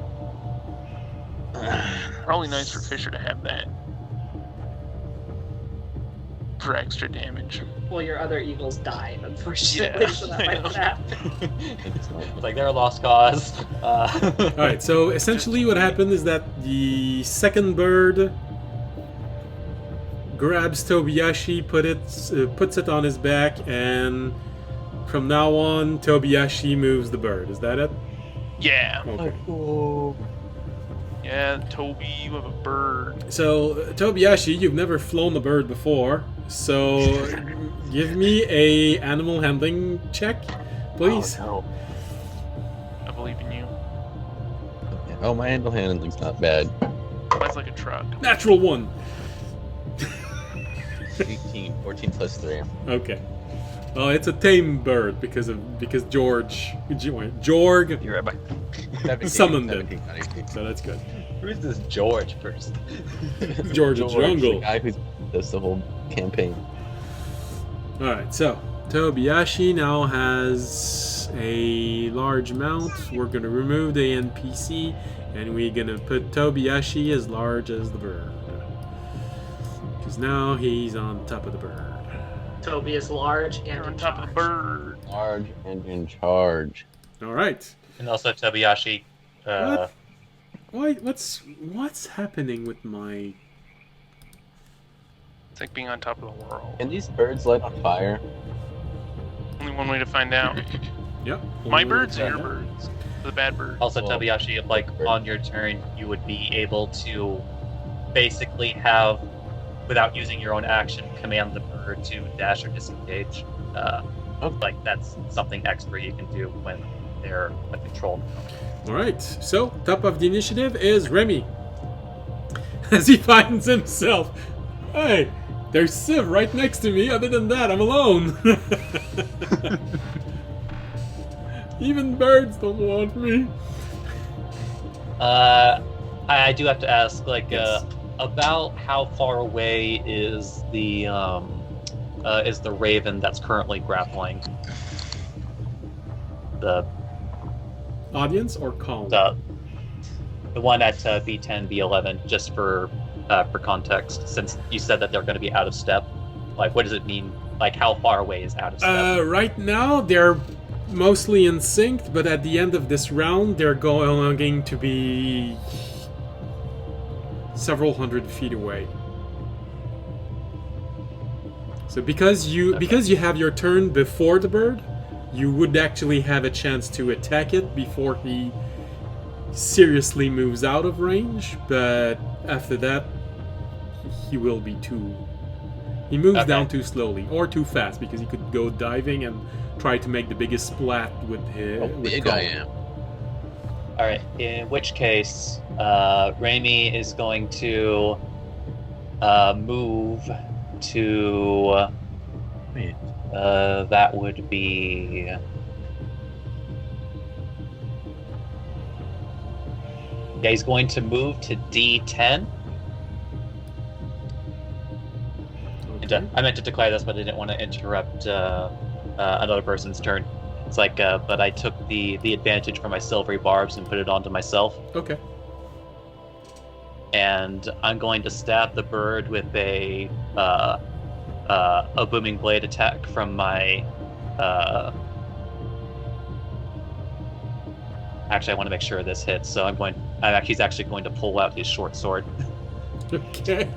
Probably nice for Fisher to have that. For extra damage. Well, your other eagles died, unfortunately, Yeah, so that I might know. not happen. It's like they're a lost cause. All right. So essentially, what happened is that the second bird grabs Tobiyashi, puts it on his back, and from now on, Tobiyashi moves the bird. Is that it? Yeah. Okay. Yeah, Toby, you have a bird. So, Tobiyashi, you've never flown a bird before, so give me a animal handling check, please. Oh, I believe in you. no. Oh, my handle handling's not bad. That's like a truck. Natural 1. 18, 14 plus 3. Okay. Well, it's a tame bird because Jorg You're right back. summoned it. 17 got it. So that's good. Who's this George person? George of Jungle. The guy who does the whole campaign. All right, so Tobiyashi now has a large mount. We're gonna remove the NPC, and we're gonna put Tobiyashi as large as the bird, because now he's on top of the bird. Toby is large and You're on in top of the charge. bird. Large and in charge. All right. And also Tobiyashi. What? Why? What's happening with my? It's like being on top of the world. Can these birds light on fire? Only one way to find out. Yep. My birds or your birds? The bad bird. Also, Well, Tobiyashi, like on your turn, you would be able to basically have, without using your own action, command the bird to dash or disengage. Like that's something extra you can do when they're a controlled. All right. So top of the initiative is Remy, as he finds himself. Hey, there's Civ right next to me. Other than that, I'm alone. Even birds don't want me. I do have to ask, like, Yes. about how far away is the raven that's currently grappling the Audience or call? the one at B10, B11, just for context, since you said that they're going to be out of step. Like, what does it mean? Like, how far away is out of step? Right now, they're mostly in sync, but at the end of this round, they're going to be several hundred feet away. So because you have your turn before the bird, you would actually have a chance to attack it before he seriously moves out of range, but after that, he will be he moves Okay. down too slowly or too fast, because he could go diving and try to make the biggest splat with his. How with big I Colin. am. All right. In which case, Raimi is going to move to. Wait. That would be. Yeah, he's going to move to D10. Okay. I meant to declare this, but I didn't want to interrupt another person's turn. It's like, but I took the advantage from my silvery barbs and put it onto myself. Okay. And I'm going to stab the bird with a booming blade attack from my. Actually, I want to make sure this hits, so he's actually going to pull out his short sword. Okay.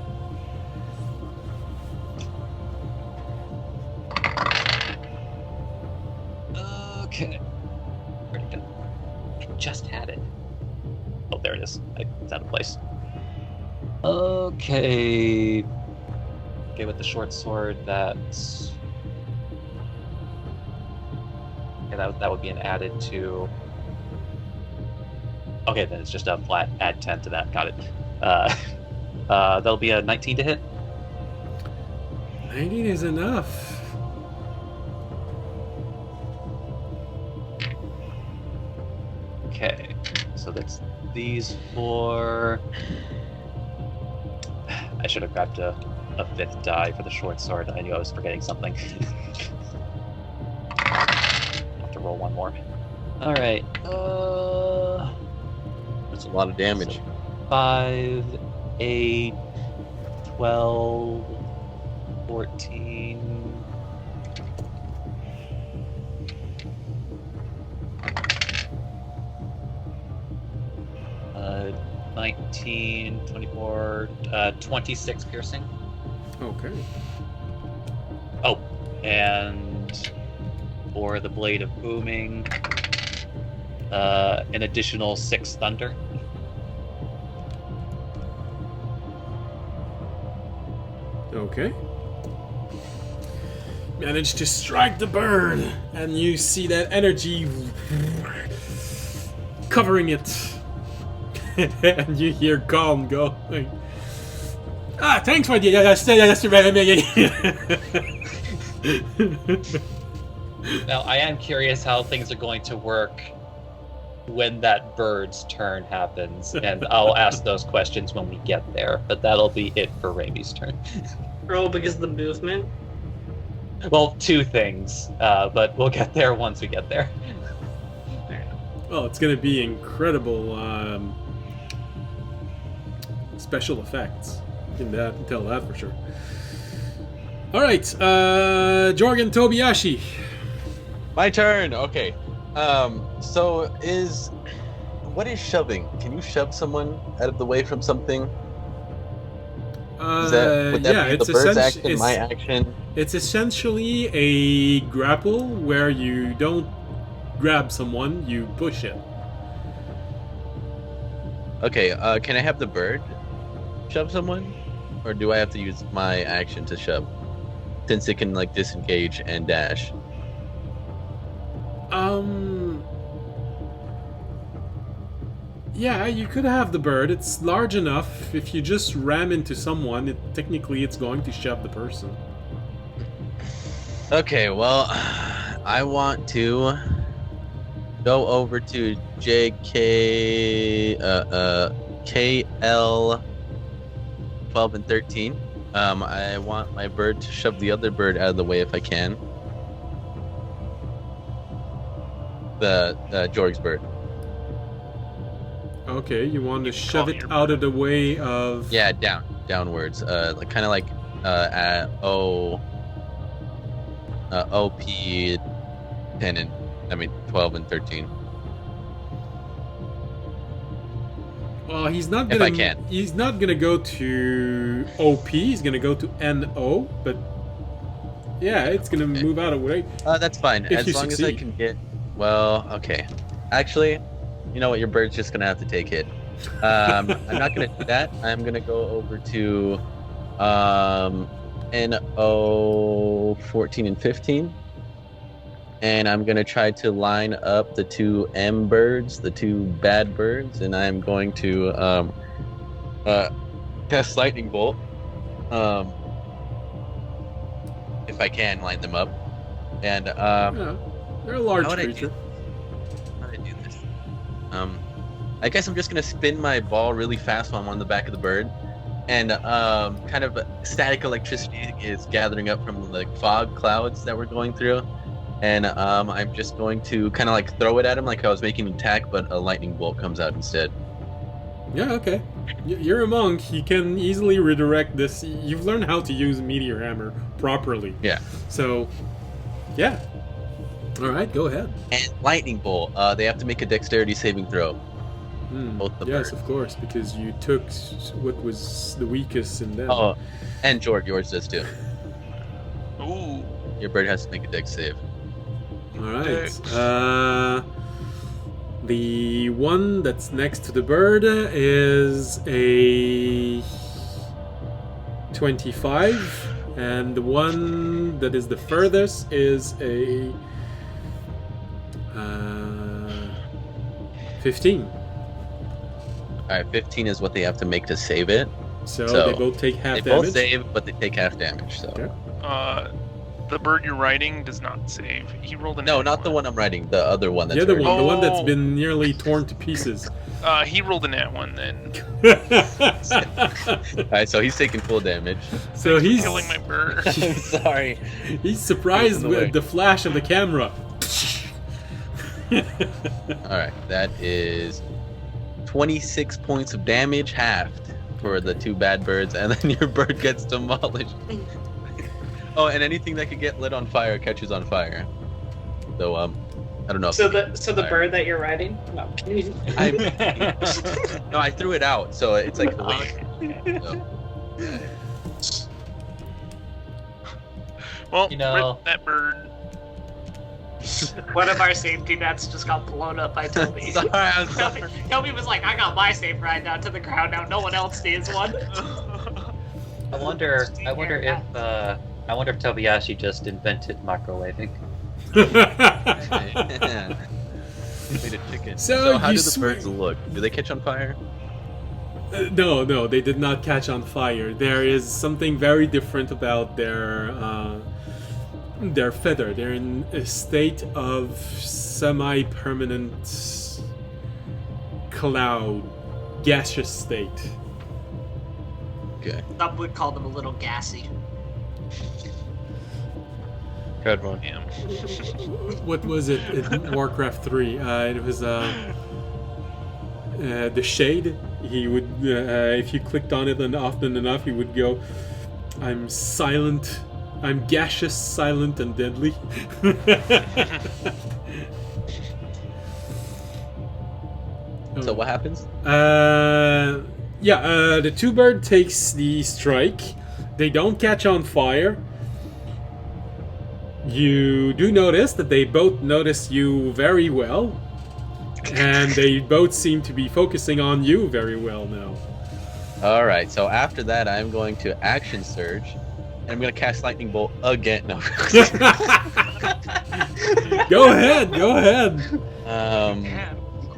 Okay. Where'd it go? I just had it. Oh, there it is. It's out of place. Okay. Okay, with the short sword, that's. Okay, that would be an added to. Okay, then it's just a flat add 10 to that. Got it. That'll be a 19 to hit. 19 is enough. Okay, so that's these four. I should have grabbed a fifth die for the short sword. I knew I was forgetting something. I'll have to roll one more. All right. That's a lot of damage. 5, 8, 12, 14. 19, 24, 26 piercing. Okay. Oh, and for the blade of booming, an additional 6 thunder. Okay. Manage to strike the bird, and you see that energy covering it. And you hear Calm going, thanks for the Now, I am curious how things are going to work when that bird's turn happens, and I'll ask those questions when we get there, but that'll be it for Raimi's turn. Oh, because of the movement? Well, two things, but we'll get there once we get there. Well, it's going to be incredible special effects. You can tell that for sure. All right, Jorgen Tobiyashi. My turn. Okay. So what is shoving? Can you shove someone out of the way from something? Would that be the bird's action, my action? It's essentially a grapple where you don't grab someone, you push it. Okay, can I have the bird shove someone? Or do I have to use my action to shove? Since it can, like, disengage and dash. Yeah, you could have the bird. It's large enough. If you just ram into someone, technically it's going to shove the person. Okay, well, I want to go over to KL 12 and 13. I want my bird to shove the other bird out of the way if I can. The Jorg's bird. Okay, you want to shove it out of the way of... Yeah, downwards. Kind of like at OP 10 and 12 and 13. Well, he's not gonna. If I can. He's not gonna go to OP. He's gonna go to NO. But yeah, it's gonna move out of the way. That's fine. If As you long succeed. as I can get. Well, okay. Actually, you know what? Your bird's just gonna have to take it. I'm not gonna do that. I'm gonna go over to NO 14 and 15. And I'm going to try to line up the two M birds, the two bad birds, and I'm going to cast Lightning Bolt. If I can line them up. And Yeah, they're a large how would creature. How do I do this? I guess I'm just going to spin my ball really fast while I'm on the back of the bird. And kind of static electricity is gathering up from the fog clouds that we're going through. And I'm just going to kind of like throw it at him like I was making an attack, but a lightning bolt comes out instead. Yeah, okay. You're a monk. You can easily redirect this. You've learned how to use Meteor Hammer properly. Yeah. So, yeah. All right, go ahead. And lightning bolt. They have to make a dexterity saving throw. Both the Yes, birds. of course, because you took what was the weakest in them. Oh, and Jorg, yours does too. Ooh. Your bird has to make a dex save. All right. The one that's next to the bird is a 25, and the one that is the furthest is a 15. All right, 15 is what they have to make to save it. So So, they both take half They damage. both save, but they take half damage. So Okay. The bird you're riding does not save. He rolled a no, nat not the one I'm riding. The other one. That's The other already- one, the one that's Oh. been nearly torn to pieces. He rolled a nat one then. All right, so he's taking full damage. So he's Killing my bird. I'm sorry. he's surprised Moving away. with the flash of the camera. All right, that is 26 points of damage, halved for the two bad birds, and then your bird gets demolished. Oh, and anything that could get lit on fire catches on fire. So I don't know. if So it the gets so the fire. bird that you're riding? No. No, I threw it out, so it's like the way. So, Well, You know- rip that bird. One of our safety nets just got blown up by Toby. sorry, I'm sorry. Toby was like, I got my safe ride down to the ground now. No one else needs one. I wonder if Tobiyashi just invented microwaving. Made a chicken. So how you do the swear- birds look? Do they catch on fire? No, they did not catch on fire. There is something very different about their They're feathered. They're in a state of semi-permanent cloud, gaseous state. Okay. Some would call them a little gassy. Good one. Damn. What was it in Warcraft 3? It was the shade. He would, if you clicked on it often enough, he would go, "I'm silent. I'm gaseous, silent, and deadly." So what happens? The two-bird takes the strike. They don't catch on fire. You do notice that they both notice you very well. And they both seem to be focusing on you very well now. All right. So after that, I'm going to action surge, and I'm going to cast lightning bolt again. No. Go ahead.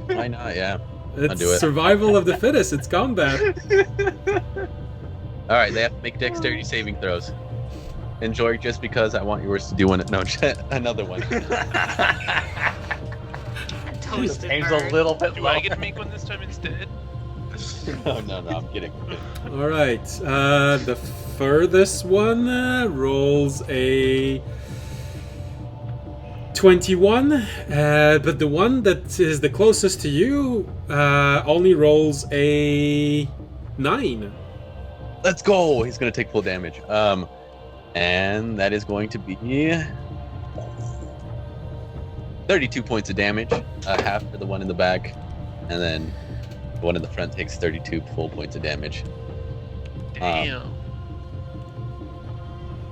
Why not? Yeah. It's do it. survival of the fittest. It's combat. All right. They have to make dexterity saving throws. Enjoy just because I want yours to do one. No, another one. Toasted Aim's bird. a little bit Do low. I get to make one this time instead? No, I'm kidding. All right. The furthest one rolls a 21, but the one that is the closest to you only rolls a 9. Let's go. He's going to take full damage. And that is going to be 32 points of damage, half for the one in the back, and then the one in the front takes 32 full points of damage. Damn.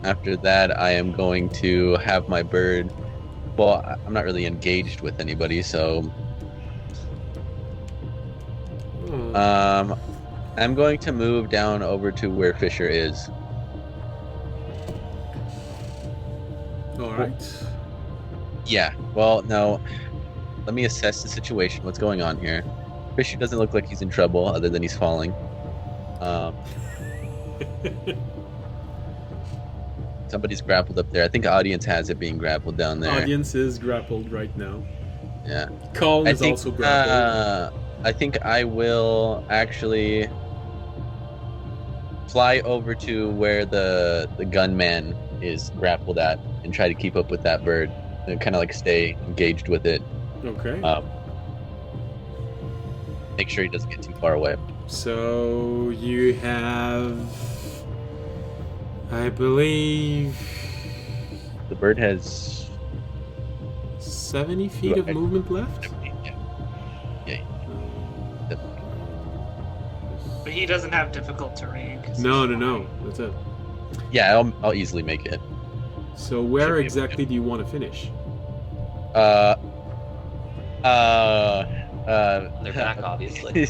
After that, I am going to have my bird. Well, I'm not really engaged with anybody, so I'm going to move down over to where Fisher is. All right. Yeah, well, no. Let me assess the situation. What's going on here? Fisher doesn't look like he's in trouble, other than he's falling. Somebody's grappled up there. I think audience has it being grappled down there. Audience is grappled right now. Yeah. Colin I is think, also grappled. I think I will actually fly over to where the gunman is grappled at and try to keep up with that bird and kind of like stay engaged with it. Okay. Make sure he doesn't get too far away. So you have, I believe, The bird has 70 feet of Right. movement left. Yeah. But he doesn't have difficult terrain. 'cause No. he's flying. That's it. Yeah, I'll easily make it. So Should where be able exactly do you want to finish? They're back, obviously.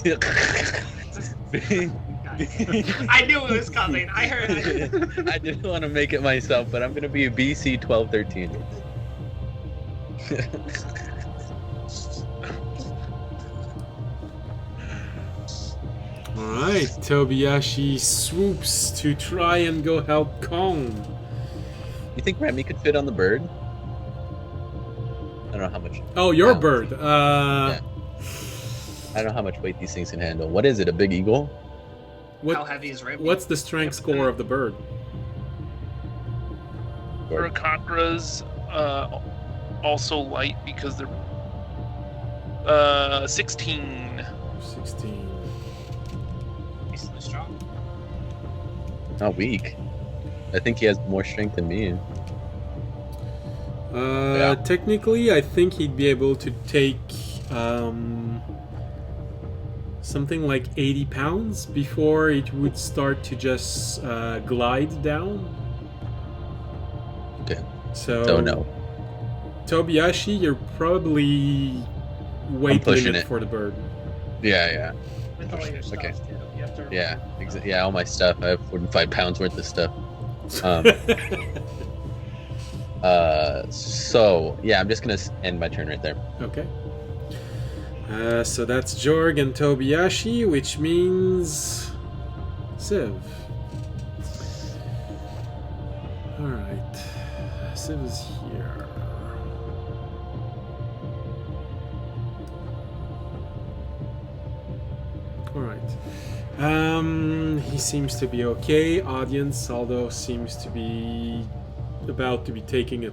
I knew it was coming. I heard it. I didn't want to make it myself, but I'm gonna be a BC 1213. Alright, Tobiyashi swoops to try and go help Kong. You think Remy could fit on the bird? I don't know how much. Oh, your Yeah. bird. I don't know how much weight these things can handle. What is it? A big eagle? How What? heavy is Remy? What's the strength score of the bird? Uracatras also light because they're 16. 16. Decently strong. Not weak. I think he has more strength than me. Yeah. Technically, I think he'd be able to take something like 80 pounds before it would start to just glide down. Okay. So no. Tobiyashi, you're probably weight pushing limit it. for the bird. Yeah. With all your stuff, Okay. too. You have to Yeah. Yeah, all my stuff. I have 45 pounds worth of stuff. So, yeah, I'm just going to end my turn right there. Okay. So that's Jorg and Tobiyashi, which means Civ. Alright. Civ is here. Alright. He seems to be okay. Audience, although, seems to be about to be taken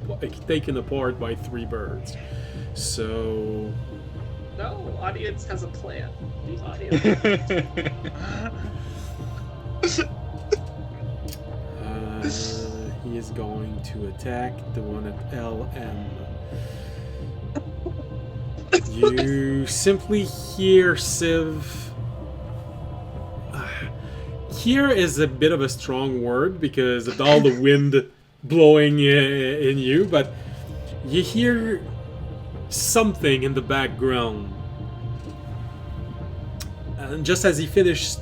apart by 3 birds. So... No, audience has a plan. The audience. He is going to attack the one at LM. You simply hear Civ. Here is a bit of a strong word because of all the wind blowing in you, but you hear something in the background. And just as he finishes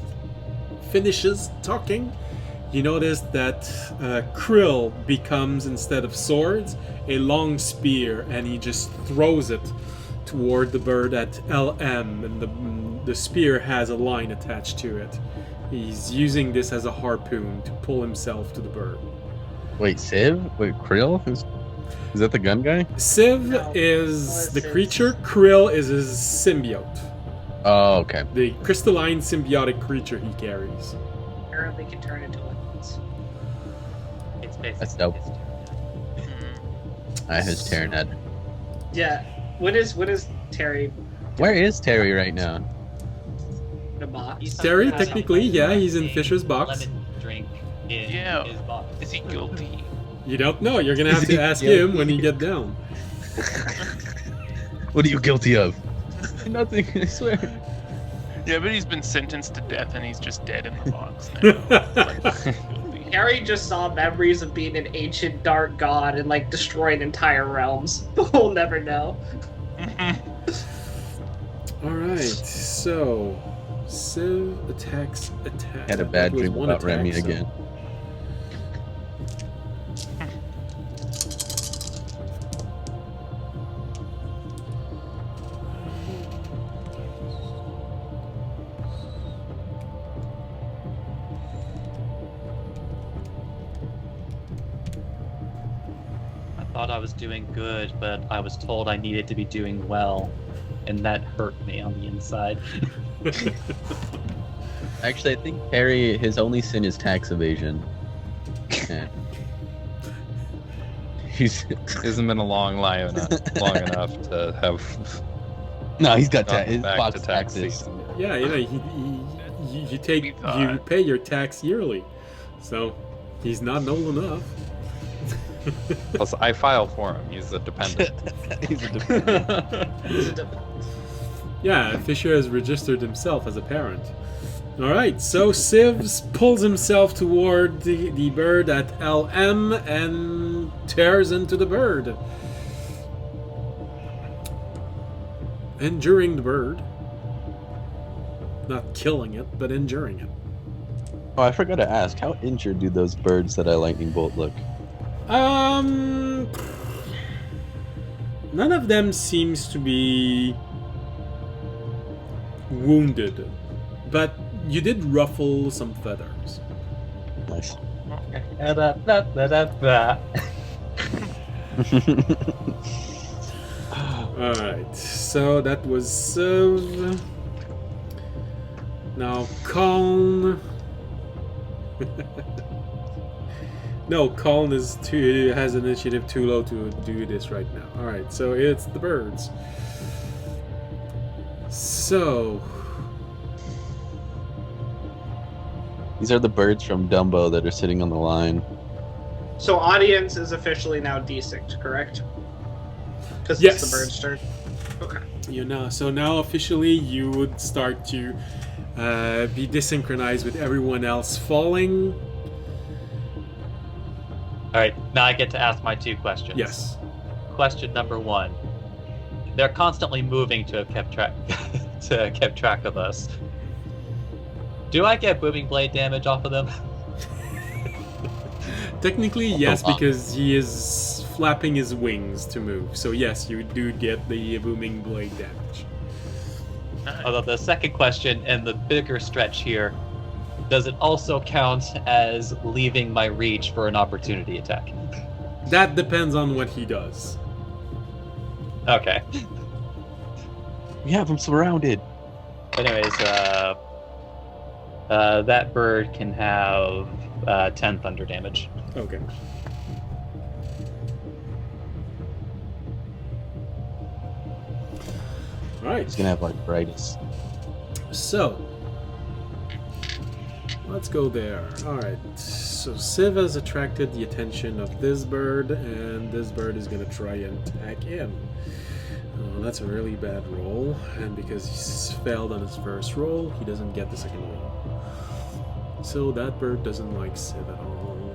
talking, you notice that Krill becomes, instead of swords, a long spear, and he just throws it toward the bird at LM, and the spear has a line attached to it. He's using this as a harpoon to pull himself to the bird. Wait, Civ? Wait, Krill? Is that the gun guy? Civ No. is Oh, the it's creature, Krill is his symbiote. Oh, okay. The crystalline symbiotic creature he carries. Apparently can turn into weapons. It's basically That's dope. his turn. I has Terranet. Yeah. When is Terry Where is Terry right now? in a box? He's Terry, having technically, yeah, he's in a Fisher's box. Lemon drink in Yeah. his box. Is he guilty? You don't know. You're gonna have Is to he ask guilty? him when you get down. What are you guilty of? Nothing, I swear. Yeah, but he's been sentenced to death and he's just dead in the box now. Harry just saw memories of being an ancient dark god and like destroying entire realms. We'll never know. Alright, so Civ attacks attack. Had a that bad was dream one about attack, Remy so- again. I thought I was doing good, but I was told I needed to be doing well, and that hurt me on the inside. Actually, I think Terry, his only sin is tax evasion. Yeah. He's Hasn't been a long enough to have no, he's got gone his back box to tax taxes. season. Yeah, you know, you pay your tax yearly, so he's not old enough. Plus, I file for him. He's a dependent. He's a dependent. Yeah, Fisher has registered himself as a parent. Alright, so Civs pulls himself toward the bird at LM and tears into the bird. Injuring the bird. Not killing it, but injuring it. Oh, I forgot to ask, how injured do those birds that I lightning bolt look? None of them seems to be wounded, but you did ruffle some feathers. Nice. Alright, so that was Civ. Now Kaln. No, Kaln has initiative too low to do this right now. Alright, so it's the birds. So These are the birds from Dumbo that are sitting on the line. So audience is officially now desynced, correct? Because Yes. it's the bird's turn. Okay. you know, so now officially you would start to be desynchronized with everyone else falling. All right, now I get to ask my two questions. Yes. Question number one: they're constantly moving to have kept track of us. Do I get booming blade damage off of them? Technically, yes, wow. because he is flapping his wings to move. So yes, you do get the booming blade damage. Although the second question and the bigger stretch here, does it also count as leaving my reach for an opportunity attack? That depends on what he does. Okay. We have him surrounded. Anyways, that bird can have 10 thunder damage. Okay. Alright, He's gonna have arthritis. so let's go there. Alright, so Civ has attracted the attention of this bird, and this bird is gonna try and attack him. That's a really bad roll, and because he's failed on his first roll, he doesn't get the second roll. So that bird doesn't like Civ at all.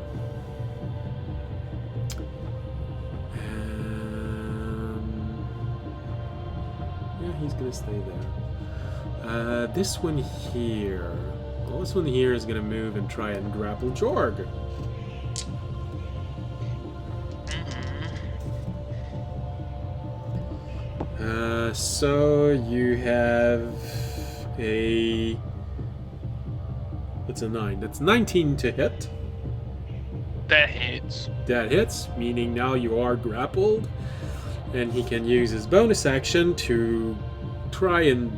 Yeah, he's gonna stay there. This one here. Well, this one here is gonna move and try and grapple Jorg. So you have a... That's a 9. That's 19 to hit. That hits. That hits, meaning now you are grappled. And he can use his bonus action to try and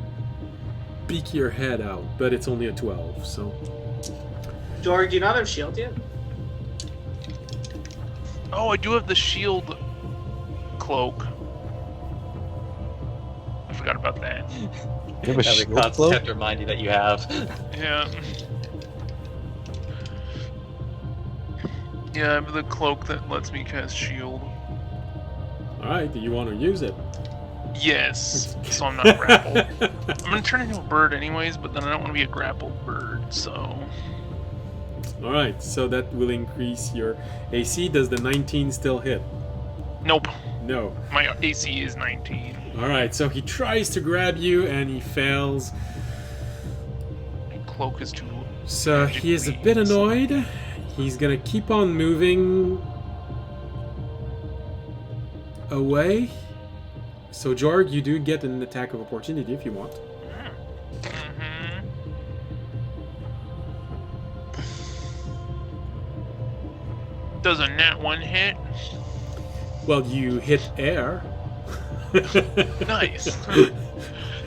beak your head out. But it's only a 12, so... Jorg, do you not have shield yet? Oh, I do have the shield cloak. I forgot about that. You have a Every shield concept cloak? have to remind you that you have. Yeah. Yeah, I have the cloak that lets me cast shield. Alright, do you want to use it? Yes, so I'm not grappled. I'm gonna turn into a bird anyways, but then I don't want to be a grappled bird, so... Alright, so that will increase your AC. Does the 19 still hit? Nope. No. My AC is 19. Alright, so he tries to grab you and he fails. My cloak is too... So he is a bit annoyed. He's gonna keep on moving away. So Jorg, you do get an attack of opportunity if you want. Mm-hmm. Does a nat 1 hit? Well, you hit air. Nice.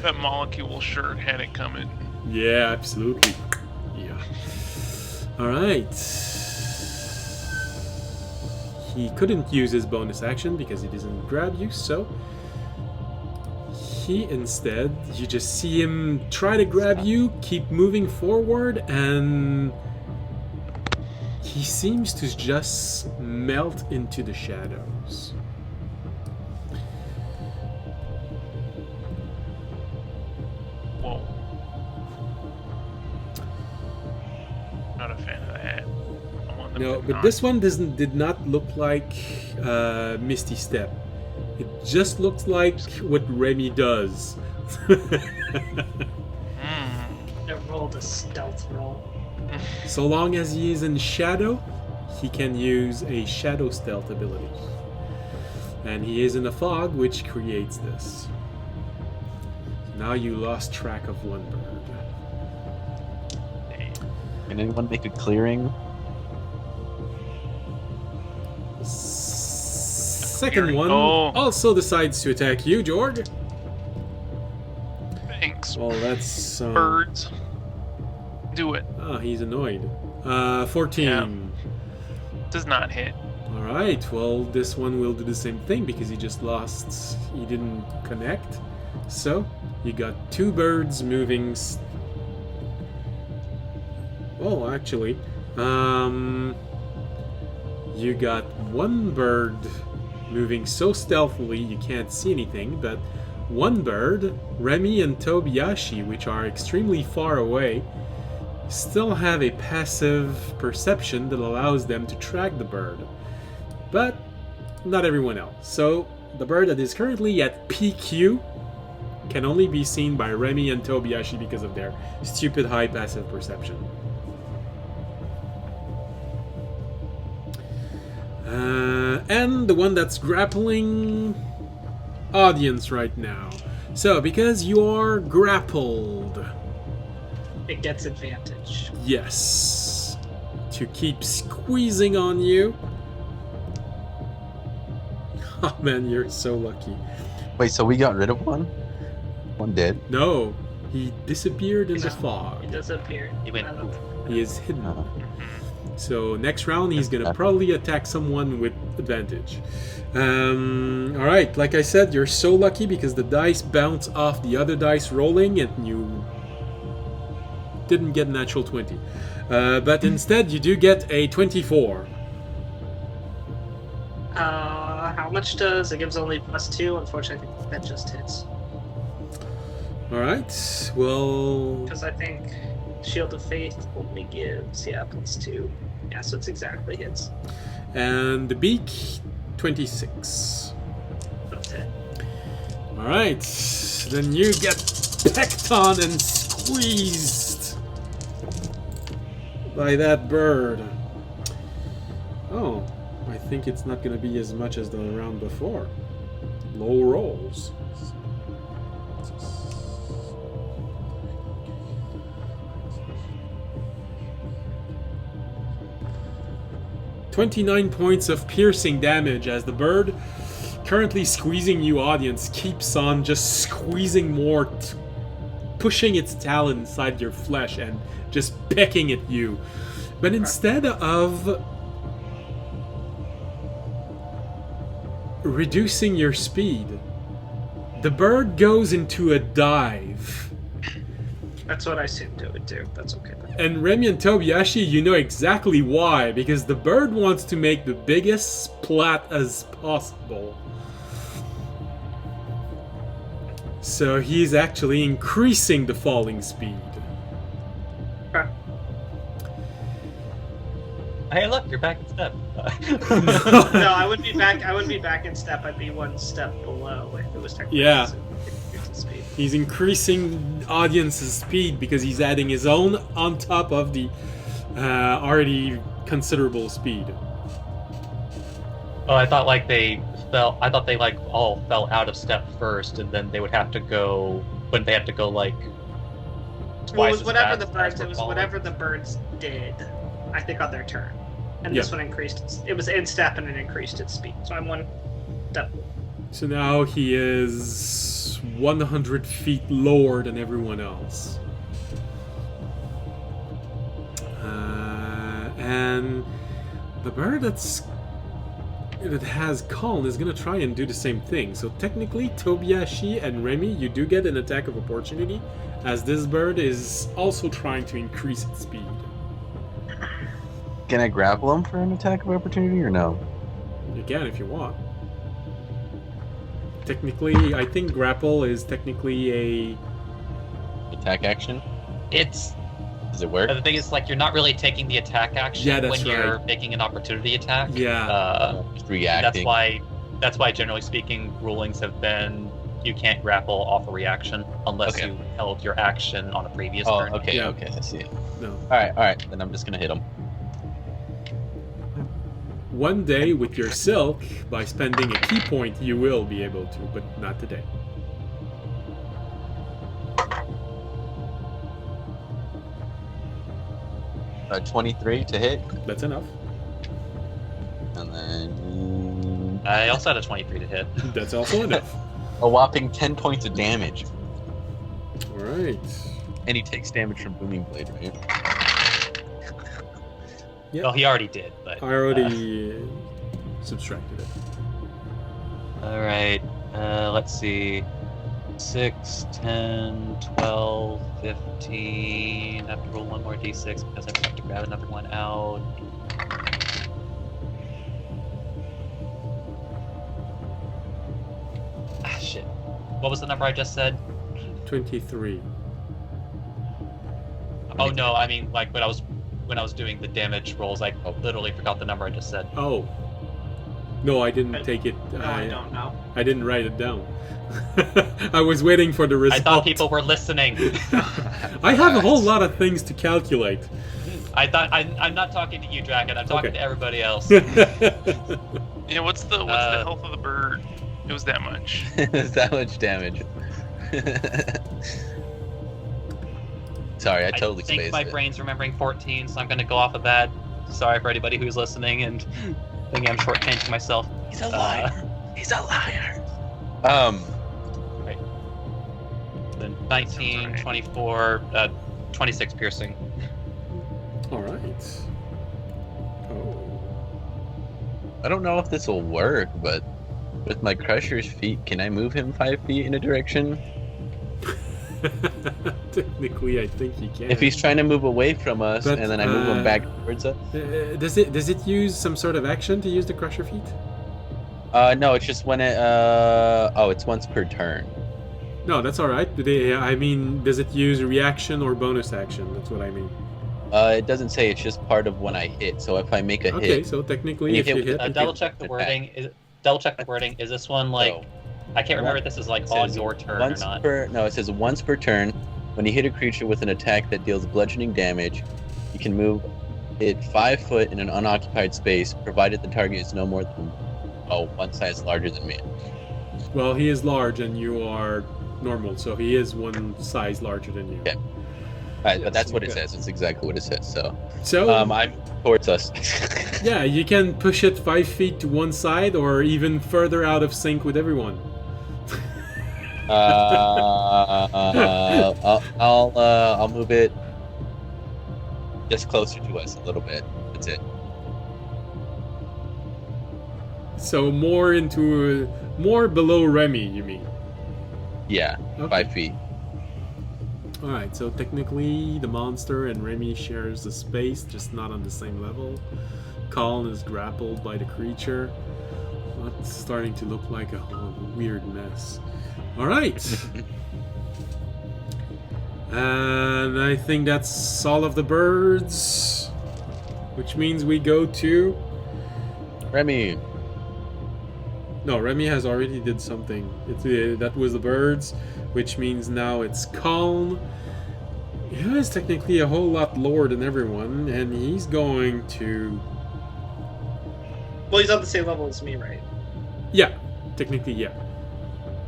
That molecule sure had it coming. Yeah, absolutely. Yeah. Alright. He couldn't use his bonus action because he doesn't grab you, so he instead, you just see him try to grab you, keep moving forward, and he seems to just melt into the shadows. Whoa. Not a fan of that. I want them No, to but not- this one did not look like Misty Step. It just looks like what Remy does. I rolled a stealth roll. So long as he is in shadow, he can use a shadow stealth ability. And he is in a fog, which creates this. Now you lost track of one bird. Can anyone make a clearing? Second one Oh. also decides to attack you, Jorg. Thanks, Well, that's... birds. Do it. Oh, he's annoyed. 14. Yeah. Does not hit. Alright, well, this one will do the same thing because he just lost. He didn't connect. So, you got two birds moving. Well, actually, you got one bird moving so stealthily you can't see anything, but one bird, Remy and Tobiyashi, which are extremely far away, still have a passive perception that allows them to track the bird. But not everyone else. So the bird that is currently at PQ can only be seen by Remy and Tobiyashi because of their stupid high passive perception. And the one that's grappling audience right now. So because you are grappled, It gets advantage. yes, to keep squeezing on you. Oh man, you're so lucky. Wait, so we got rid of one? One dead? No, he disappeared in He the just- fog. It disappeared. He went I don't know. He is hidden. Uh, So next round, he's gonna probably attack someone with advantage. All right, like I said, you're so lucky because the dice bounce off the other dice rolling, and you didn't get a natural 20. But instead, you do get a 24. How much does it gives only +2? Unfortunately, I think that just hits. All right. Well, Because I think Shield of Faith only gives +2. Yeah, so it's exactly hits. and the beak, 26. That's it. All right. Then you get pecked on and squeezed by that bird. Oh, I think it's not going to be as much as the round before. Low rolls. "29 points of piercing damage as the bird, currently squeezing you, audience, keeps on just squeezing more, pushing its talon inside your flesh and just pecking at you. But instead of reducing your speed, the bird goes into a dive. That's what I assumed it would do. That's okay. And Remy and Tobiyashi, you know exactly why, because the bird wants to make the biggest splat as possible. So he's actually increasing the falling speed. Okay. Hey, look, you're back in step. No, I wouldn't be back. I wouldn't be back in step. I'd be one step below if it was technically. Yeah. Speed. He's increasing audience's speed because he's adding his own on top of the already considerable speed. Oh, I thought like they fell. I thought they like all fell out of step first, and then they would have to go. Wouldn't they have to go like? Well, it twice was as whatever fast the as birds. we're It was falling? whatever the birds did. I think on their turn, and Yeah. this one increased. It was in step and it increased its speed. So I'm one step. So now he is 100 feet lower than everyone else. And the bird that has Calm is going to try and do the same thing. So technically, Tobiyashi and Remy, you do get an attack of opportunity, as this bird is also trying to increase its speed. Can I grapple him for an attack of opportunity or no? You can if you want. Technically, I think grapple is technically a... Attack action? It's Does it work? the thing is like you're not really taking the attack action Yeah, that's when you're right. making an opportunity attack. Yeah. Just reacting. That's why generally speaking rulings have been you can't grapple off a reaction unless Okay. you held your action on a previous Oh, turn. okay, Yeah. okay, I see it. No. Alright, then I'm just gonna hit him. One day with your silk, by spending a key point, you will be able to, but not today. Uh, 23 to hit, That's enough. and then I also had a 23 to hit. That's also enough. a whopping 10 points of damage. Alright. And he takes damage from Booming Blade, right? Well, he already did, but I already subtracted it. all right. Let's see. 6, 10, 12, 15. I have to roll one more d6 because I have to grab another one out. Ah, shit. What was the number I just said? 23. Oh no, I mean like when I was doing the damage rolls, I literally forgot the number I just said. Oh. No, I didn't take it. No, I don't know. I didn't write it down. I was waiting for the result. I thought people were listening. I have a whole lot of things to calculate. I thought I'm not talking to you, Draken. I'm talking Okay. to everybody else. Yeah, what's the health of the bird? It was that much. It's that much damage. Sorry, I totally think spaced my it. brain's remembering 14, so I'm going to go off of that. Sorry for anybody who's listening and thinking I'm shortchanging myself. He's alive. He's a liar. Then 19, 24, 26 piercing. All right. Oh. I don't know if this will work, but with my Crusher's feet, can I move him 5 feet in a direction? Technically, I think you can. If he's trying to move away from us, But, and then I move him back towards us? Does it use some sort of action to use the Crusher feat? No, it's just when it, it's once per turn. No, that's all right. I mean, does it use reaction or bonus action? That's what I mean. It doesn't say, it's just part of when I hit, so if I make a Okay, hit... so technically, When you if hit you with hit, Double check the wording. Is this one like? So, I can't remember if this is like it on says your turn or once not. No, it says once per turn, when you hit a creature with an attack that deals bludgeoning damage, you can move it 5 foot in an unoccupied space, provided the target is no more than one size larger than me. well, he is large and you are normal, so he is one size larger than you. Okay. Alright, but that's what it okay. says. It's exactly what it says. So, I'm towards us. yeah, you can push it 5 feet to one side or even further out of sync with everyone. I'll move it just closer to us a little bit. That's it. So more below Remy, you mean? Yeah, Okay. 5 feet. Alright, so technically the monster and Remy shares the space, just not on the same level. Colin is grappled by the creature. It's starting to look like a weird mess. Alright! And I think that's all of the birds. Which means we go to... Remy. No, Remy has already did something. That was the birds, which means now it's Colin. He is technically a whole lot lower than everyone, and he's going to... Well, he's on the same level as me, right? Yeah, technically, yeah.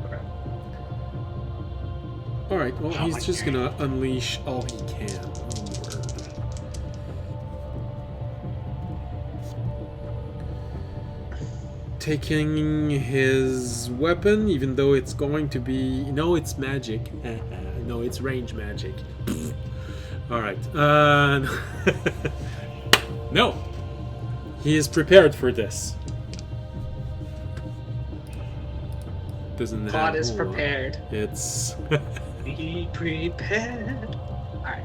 Okay. Alright, well, he's just gonna unleash all he can. Onward. Taking his weapon, even though it's going to be... No, it's magic. No, it's range magic. Alright. No! He is prepared for this. Doesn't God have is a whole lot. prepared. It's... Be prepared. Alright.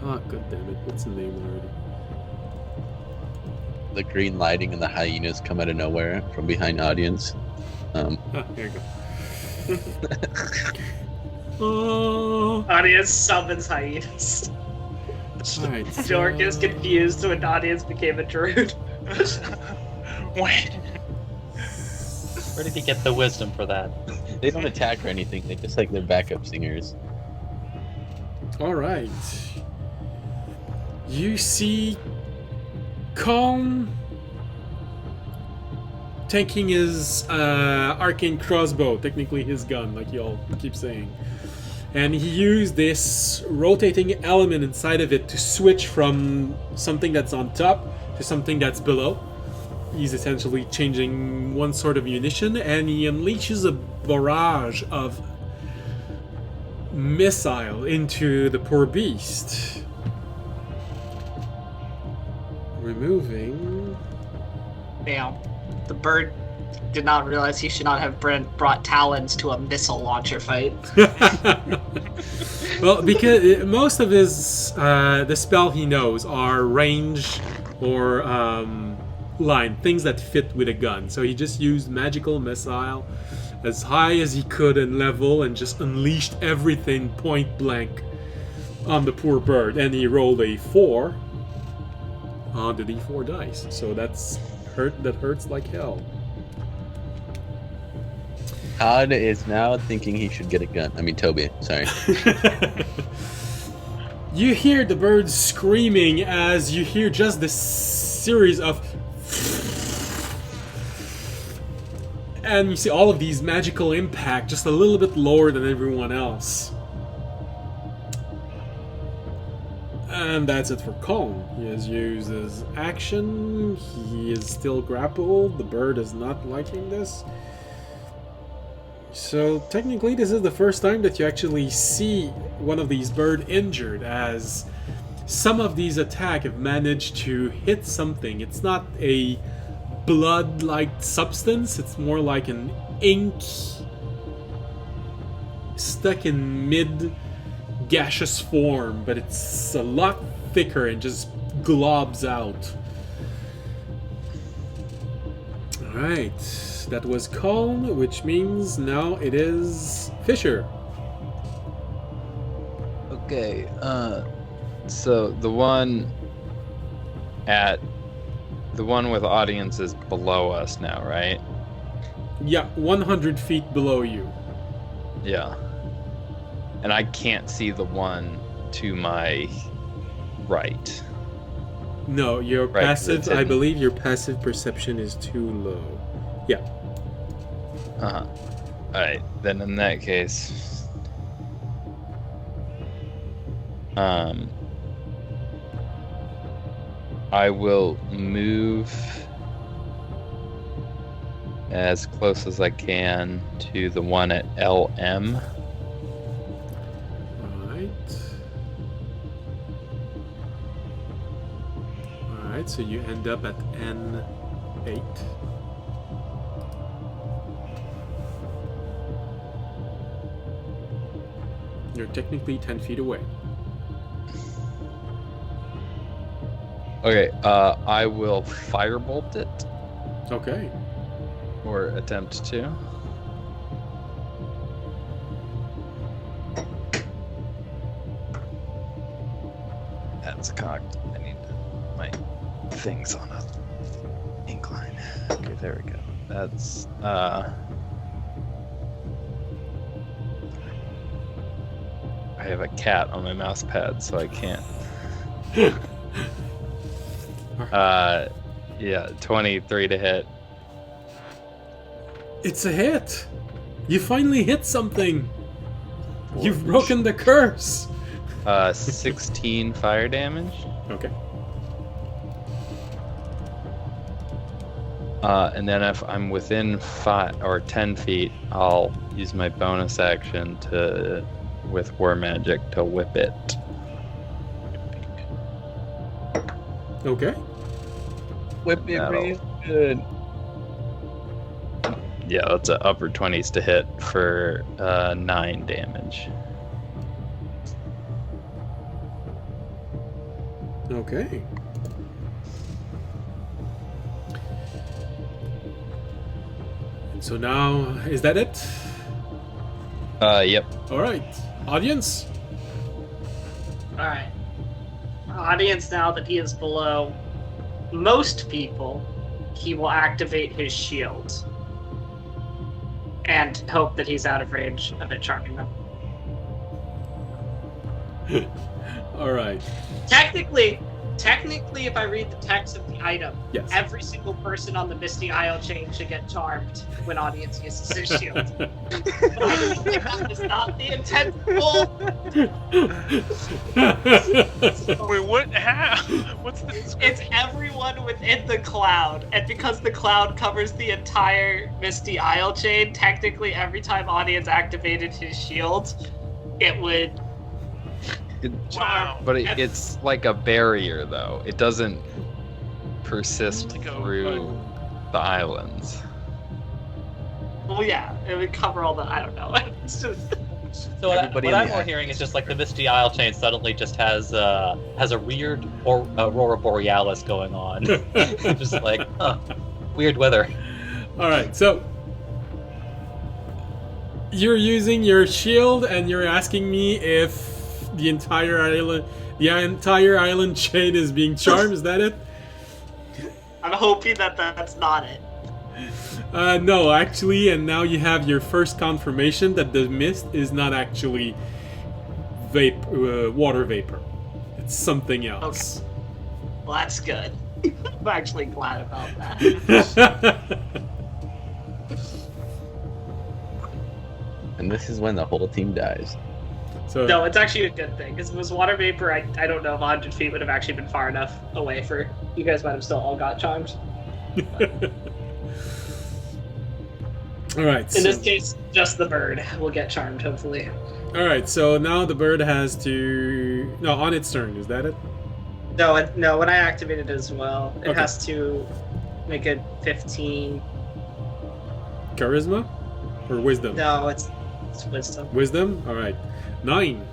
Oh, god damn it. What's the name already? The green lighting and the hyenas come out of nowhere from behind audience. Ah, here you go. Oh. Audience summons hyenas. Alright. Jork is confused when audience became a druid. When? Where did he get the wisdom for that? They don't attack or anything. They just like they're backup singers. Alright. You see Kong taking his arcane crossbow, technically his gun, like you all keep saying. And he used this rotating element inside of it to switch from something that's on top to something that's below. He's essentially changing one sort of munition, and he unleashes a barrage of missile into the poor beast. Removing... Damn. The bird did not realize he should not have brought talons to a missile launcher fight. Well, because most of his the spell he knows are range or line, things that fit with a gun. So he just used magical missile as high as he could in level and just unleashed everything point blank on the poor bird. And he rolled a 4 on the d4 dice. So that hurts like hell. Todd is now thinking he should get a gun. I mean, Toby, sorry. You hear the birds screaming as you hear just this series of... And you see all of these magical impact just a little bit lower than everyone else. And that's it for Colm. He has used his action. He is still grappled. The bird is not liking this. So technically this is the first time that you actually see one of these birds injured, as some of these attacks have managed to hit something. It's not a blood-like substance, it's more like an ink stuck in mid-gaseous form, but it's a lot thicker and just globs out. Alright, that was Colm, which means now it is Fisher. Okay, so the one with audience is below us now, right? Yeah, 100 feet below you. Yeah. And I can't see the one to my right. No, your Right, passive, that's I hidden. believe your passive perception is too low. Yeah. Uh-huh. Alright, then in that case... I will move as close as I can to the one at LM. Alright. Alright, so you end up at N8. You're technically 10 feet away. Okay, I will firebolt it, Okay. or attempt to. That's cocked. I need my things on a incline. Okay, there we go. That's I have a cat on my mouse pad, so I can't. Yeah, 23 to hit. It's a hit! You finally hit something! You've broken the curse! 16 fire damage. Okay. And then if I'm within 5 or 10 feet, I'll use my bonus action to, with War Magic, to whip it. Okay. Whip it That'll- real good. Yeah, that's a upper 20s to hit for 9 damage. Okay. And so now, is that it? Yep. Alright. Audience? Alright. Audience, now that he is below most people, he will activate his shield. And hope that he's out of range of it charming them. Alright. Technically, if I read the text of the item, Yes. every single person on the Misty Isle chain should get charmed when audience uses his shield. But I think that is not the intent. Wait, what? How? What's the description? It's everyone within the cloud, and because the cloud covers the entire Misty Isle chain, technically every time audience activated his shield, it would Wow. But it's like a barrier, though. It doesn't persist Like a- through the islands. Well, yeah, it would cover all the. I don't know. It's just. So what, Everybody what in I'm the more hearing is just like the Misty Isle chain suddenly just has a weird Aurora Borealis going on. Just like, huh, weird weather. Alright, so you're using your shield and you're asking me if the entire island chain is being charmed, is that it? I'm hoping that that's not it. No, actually, and now you have your first confirmation that the mist is not actually water vapor. It's something else. Well, that's good. I'm actually glad about that. And this is when the whole team dies. So No, it's actually a good thing, because if it was water vapor, I don't know if 100 feet would have actually been far enough away for... You guys might have still all got charmed. Alright. In this case, just the bird will get charmed, hopefully. Alright, so now the bird has to... No, on its turn, is that it? No, when I activate it as well, it Okay. has to make a 15... Charisma? Or wisdom? No, it's wisdom. Wisdom? Alright. 9.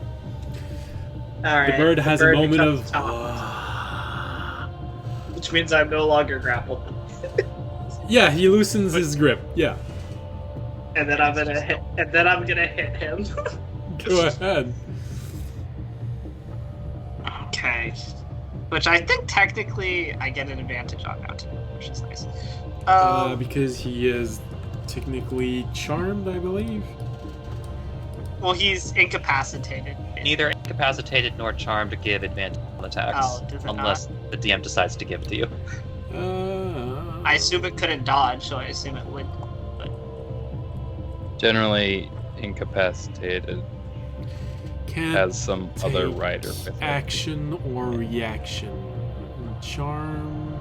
Alright. The bird has a moment becomes of... top, which means I'm no longer grappled. Yeah, he loosens his grip. Yeah. And then I'm gonna hit him. Go ahead. Okay. Which I think technically I get an advantage on now too, which is nice. Because he is technically charmed, I believe. Well, he's incapacitated. Neither incapacitated nor charmed to give advantage on attacks, Oh, does it unless the DM decides to give it to you. I assume it couldn't dodge, so I assume it would. Generally, incapacitated Can't has some other take rider with it. action or reaction. Charm.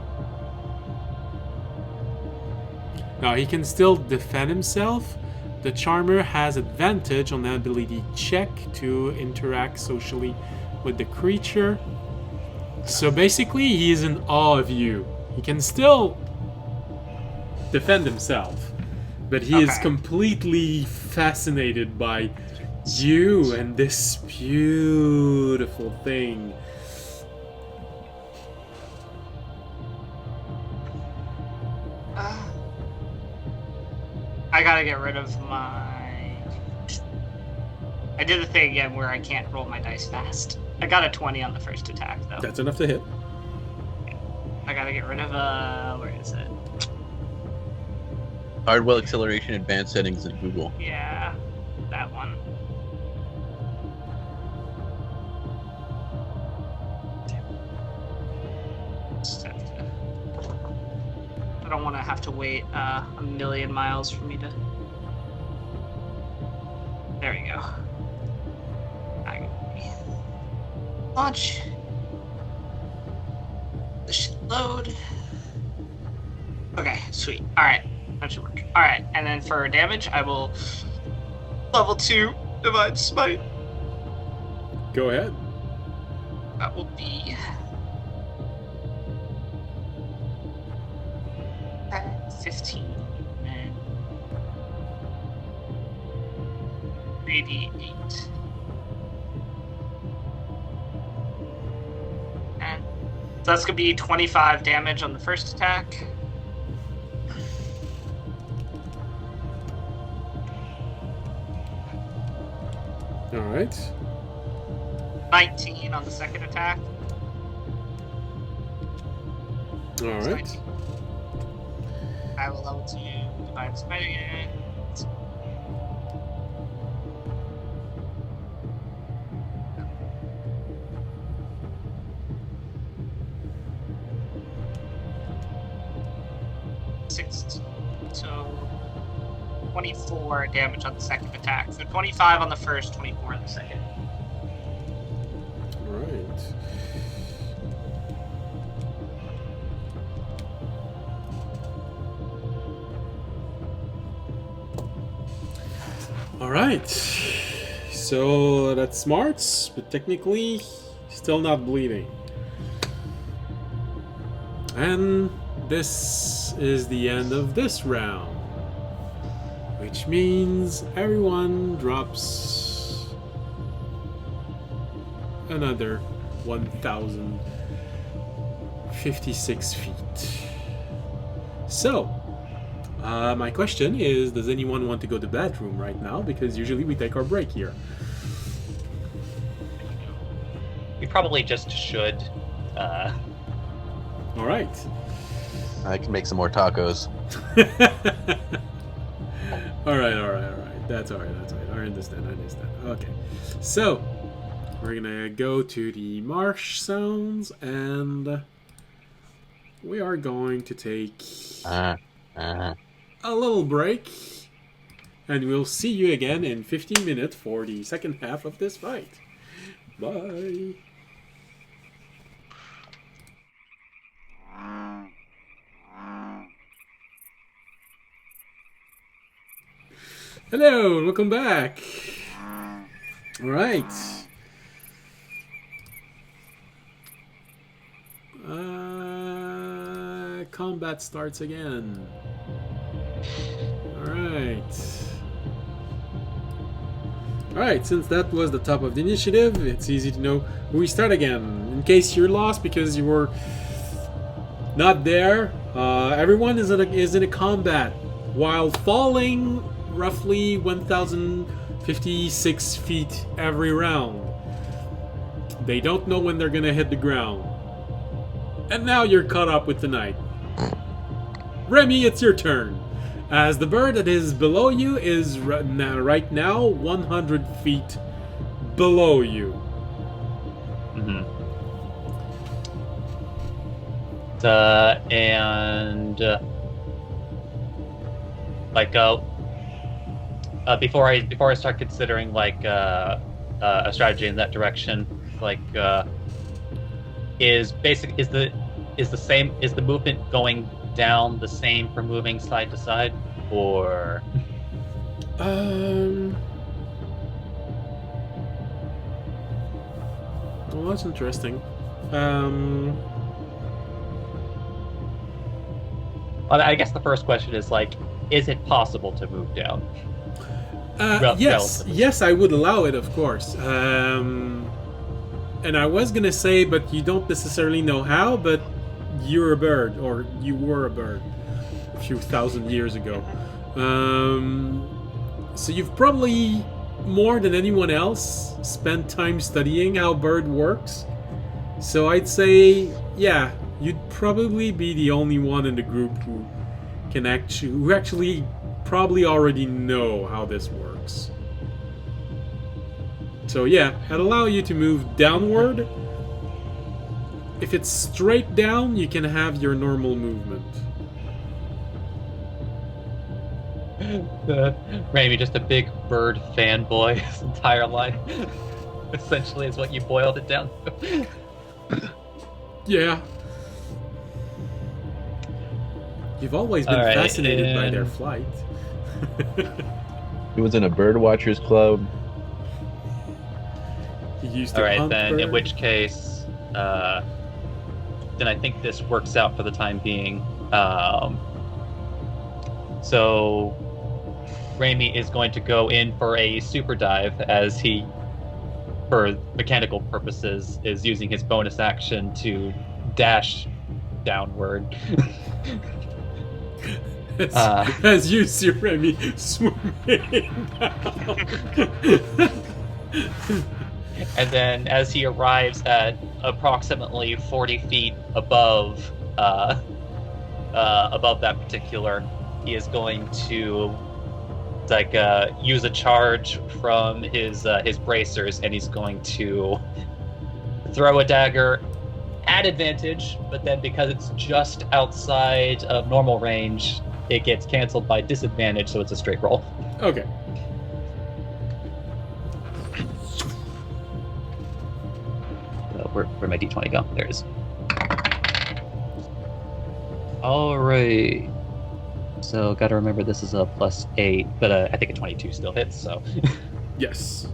Now he can still defend himself. The charmer has advantage on the ability check to interact socially with the creature. So basically, he is in awe of you. He can still defend himself, but he is Okay. completely fascinated by you and this beautiful thing. I gotta get rid of my. I did the thing again where I can't roll my dice fast. I got a 20 on the first attack though. That's enough to hit. I gotta get rid of where is it? Hardwell acceleration, advanced settings in Google. Yeah, that one. I don't want to have to wait a million miles for me to. There we go. Launch. This should load. Okay, sweet. Alright, that should work. Alright, and then for damage, I will level 2 Divine Smite. Go ahead. That will be 15 and 88. And so that's gonna be 25 damage on the first attack. All right. 19 on the second attack. All right. 19. I will level 2 Divine Smite again. So 24 damage on the second attack. So 25 on the first, 24 on the second. All right. All right. So that's smarts, but technically still not bleeding. And this is the end of this round, which means everyone drops another 1,056 feet. So, my question is, does anyone want to go to the bathroom right now? Because usually we take our break here. We probably just should. All right. I can make some more tacos. all right. That's all right. I understand. Okay. So, we're gonna go to the marsh sounds, and we are going to take a little break. and we'll see you again in 15 minutes for the second half of this fight. Bye. Hello, and welcome back. All right. Combat starts again. Alright, since that was the top of the initiative, it's easy to know where we start again. In case you're lost because you were not there, everyone is in a combat while falling roughly 1,056 feet every round. They don't know when they're gonna hit the ground. And now you're caught up with the night. Remy, it's your turn. As the bird that is below you is right now 100 feet below you. Mm-hmm. Before I start considering a strategy in that direction, is the movement going down the same for moving side to side, or well, that's interesting. Well, I guess the first question is is it possible to move down? Yes, I would allow it, of course. And I was gonna say, but you don't necessarily know how, but you're a bird, or you were a bird a few thousand years ago. So you've probably, more than anyone else, spent time studying how bird works. So I'd say, yeah, you'd probably be the only one in the group who actually probably already know how this works. So yeah, I'd allow you to move downward. If it's straight down, you can have your normal movement. Raimi, just a big bird fanboy his entire life. Essentially is what you boiled it down to. Yeah. You've always been fascinated by their flight. He was in a bird watchers club. He used to hunt then birds. In which case, then I think this works out for the time being. So Raimi is going to go in for a super dive as he, for mechanical purposes, is using his bonus action to dash downward. As you see Remy swimming down. And then as he arrives at approximately 40 feet above that particular, he is going to use a charge from his bracers, and he's going to throw a dagger at advantage, but then because it's just outside of normal range, it gets canceled by disadvantage, so it's a straight roll. Okay. Where'd my d20 go? There it is. Alright. So, gotta remember this is a +8, but I think a 22 still hits, so. Yes.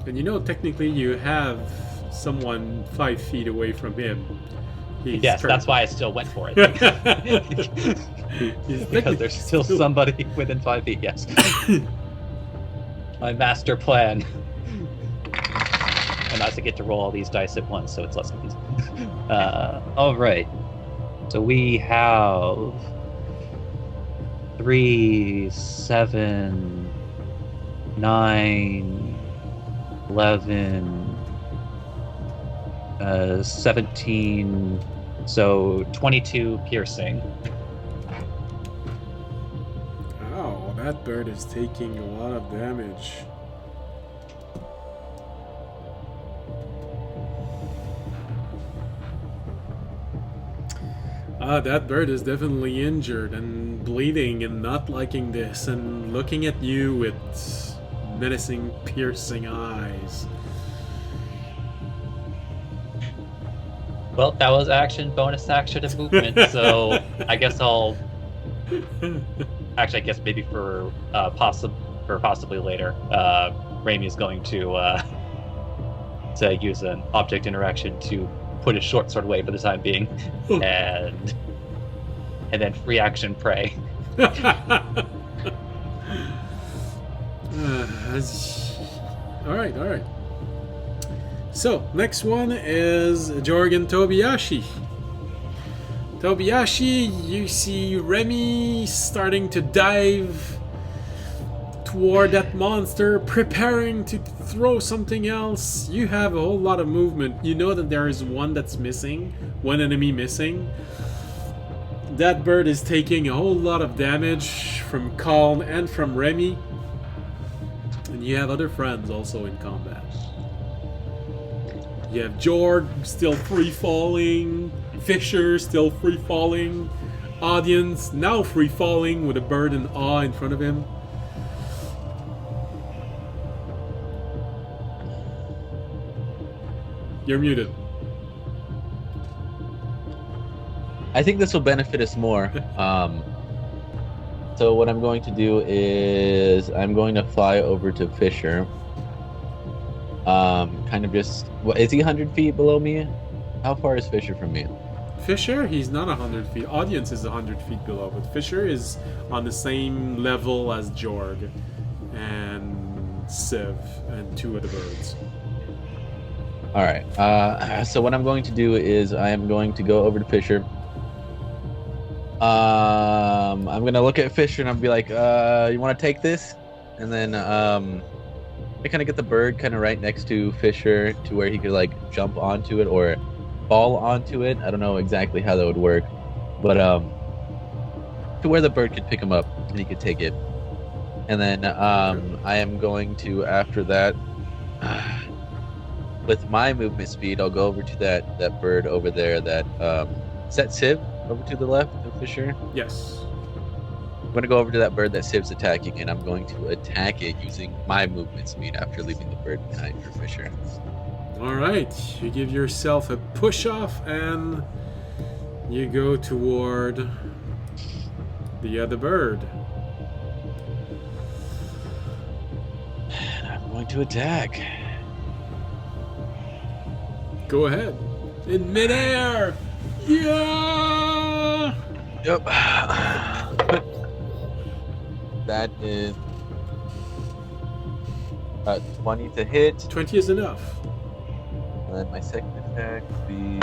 And technically you have someone 5 feet away from him. Yes, that's why I still went for it. Because there's still somebody within 5 feet, yes. My master plan. And I also get to roll all these dice at once, so it's less confusing. Alright. So we have 3, 7, 9, 11, 17, so 22 piercing. Wow, that bird is taking a lot of damage. That bird is definitely injured, and bleeding and not liking this and looking at you with menacing, piercing eyes. Well, that was action, bonus action, and movement. So I guess I'll. Actually, I guess maybe for possibly later, Raimi is going to use an object interaction to put his short sword away for the time being, and then free action pray. All right. So, next one is Jorgen Tobiyashi. Tobiyashi, you see Remy starting to dive toward that monster, preparing to throw something else. You have a whole lot of movement. You know that there is one that's missing, one enemy missing. That bird is taking a whole lot of damage from Kalm and from Remy. And you have other friends also in combat. You have Jorg still free falling, Fisher still free falling, Audience now free falling with a bird in awe in front of him. You're muted. I think this will benefit us more. So what I'm going to do is I'm going to fly over to Fisher. Kind of just... is he 100 feet below me? How far is Fisher from me? Fisher, he's not 100 feet. Audience is 100 feet below, but Fisher is on the same level as Jorg and Civ and two of the birds. Alright, so what I'm going to do is I am going to go over to Fisher. I'm going to look at Fisher and I'll be like, you want to take this? And then I kind of get the bird kind of right next to Fisher to where he could like jump onto it or fall onto it. I don't know exactly how that would work, but to where the bird could pick him up and he could take it. And then I am going to, after that, with my movement speed, I'll go over to that bird over there. That is that Civ over to the left of Fisher? Yes. I'm going to go over to that bird that Civ's attacking, and I'm going to attack it using my movement speed after leaving the bird behind for Fisher. Alright, you give yourself a push off and you go toward the other bird. I'm going to attack. Go ahead. In midair! Yeah! Yep. That is 20 to hit. 20 is enough. And then my second attack will be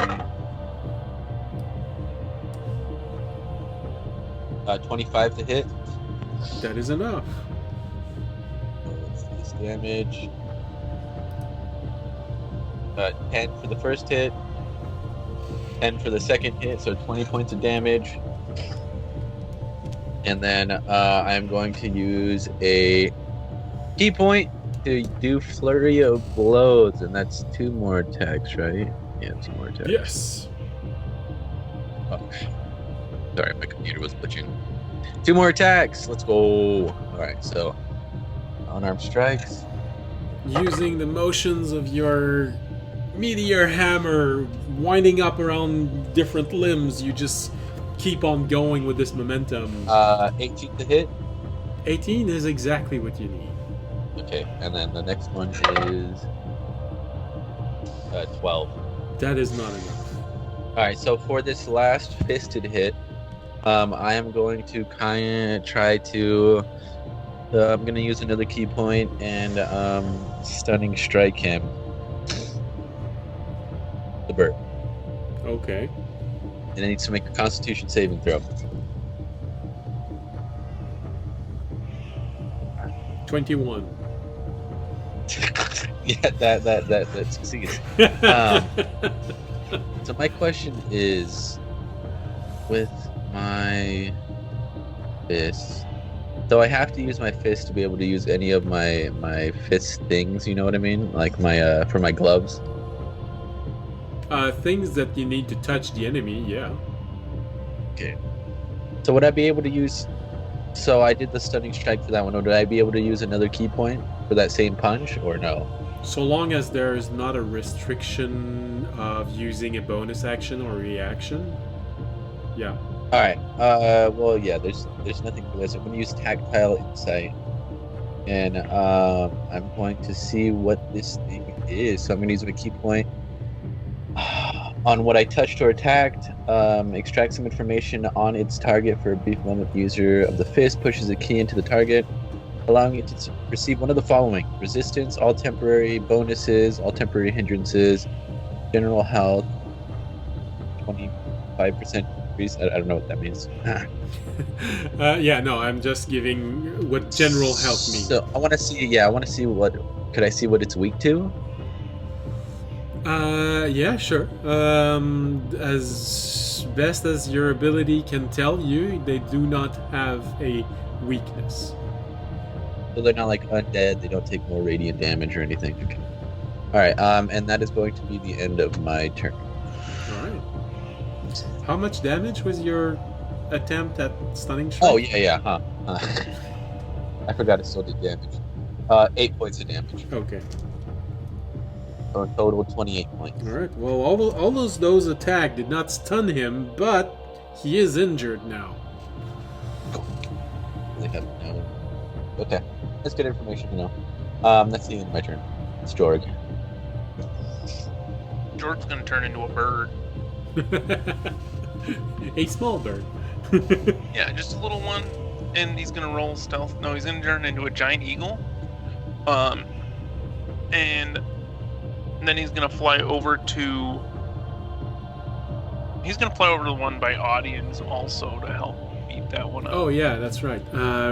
25 to hit. That is enough. Let's see this damage. 10 for the first hit. 10 for the second hit, so 20 points of damage. And then I'm going to use a key point to do flurry of blows, and that's 2 more attacks, right? Yeah, 2 more attacks. Yes. Oh, sorry, my computer was glitching. 2 more attacks. Let's go. All right, so unarmed strikes. Using the motions of your meteor hammer winding up around different limbs, you just keep on going with this momentum. 18 to hit. 18 is exactly what you need. Okay, and then the next one is 12. That is not enough. Alright, so for this last fisted hit, I am going to kind of try to... I'm going to use another key point and stunning strike him. The bird. Okay. And it needs to make a Constitution saving throw. 21. Yeah, that succeeds. So my question is, with my fist, so I have to use my fist to be able to use any of my fist things, you know what I mean? Like my for my gloves. Things that you need to touch the enemy, yeah. Okay. So would I be able to use? So I did the stunning strike for that one. Would I be able to use another key point for that same punch, or no? So long as there is not a restriction of using a bonus action or reaction. Yeah. All right. Well, yeah. There's nothing for this. I'm going to use tactile insight, and I'm going to see what this thing is. So I'm going to use my key point on what I touched or attacked. Extract some information on its target for a brief moment. The user of the fist pushes a key into the target, allowing it to receive one of the following: resistance, all temporary bonuses, all temporary hindrances, general health, 25% increase. I don't know what that means. Yeah, no, I'm just giving what general health means. So I want to see. Yeah, I want to see what. Could I see what it's weak to? Yeah, sure. As best as your ability can tell you, they do not have a weakness. So they're not like undead. They don't take more radiant damage or anything. Okay. All right. And that is going to be the end of my turn. All right. How much damage was your attempt at stunning strike? Oh yeah. Huh. I forgot it still did damage. 8 points of damage. Okay. So in total, 28 points. All right. Well, all those attack did not stun him, but he is injured now. They have no. Okay, that's good information to know. That's the end of my turn. It's Jorg. George's gonna turn into a bird. A small bird. Yeah, just a little one, and he's gonna roll stealth. No, he's gonna turn into a giant eagle. And then he's gonna fly over to. He's gonna fly over to the one by audience also to help beat that one up. Oh yeah, that's right.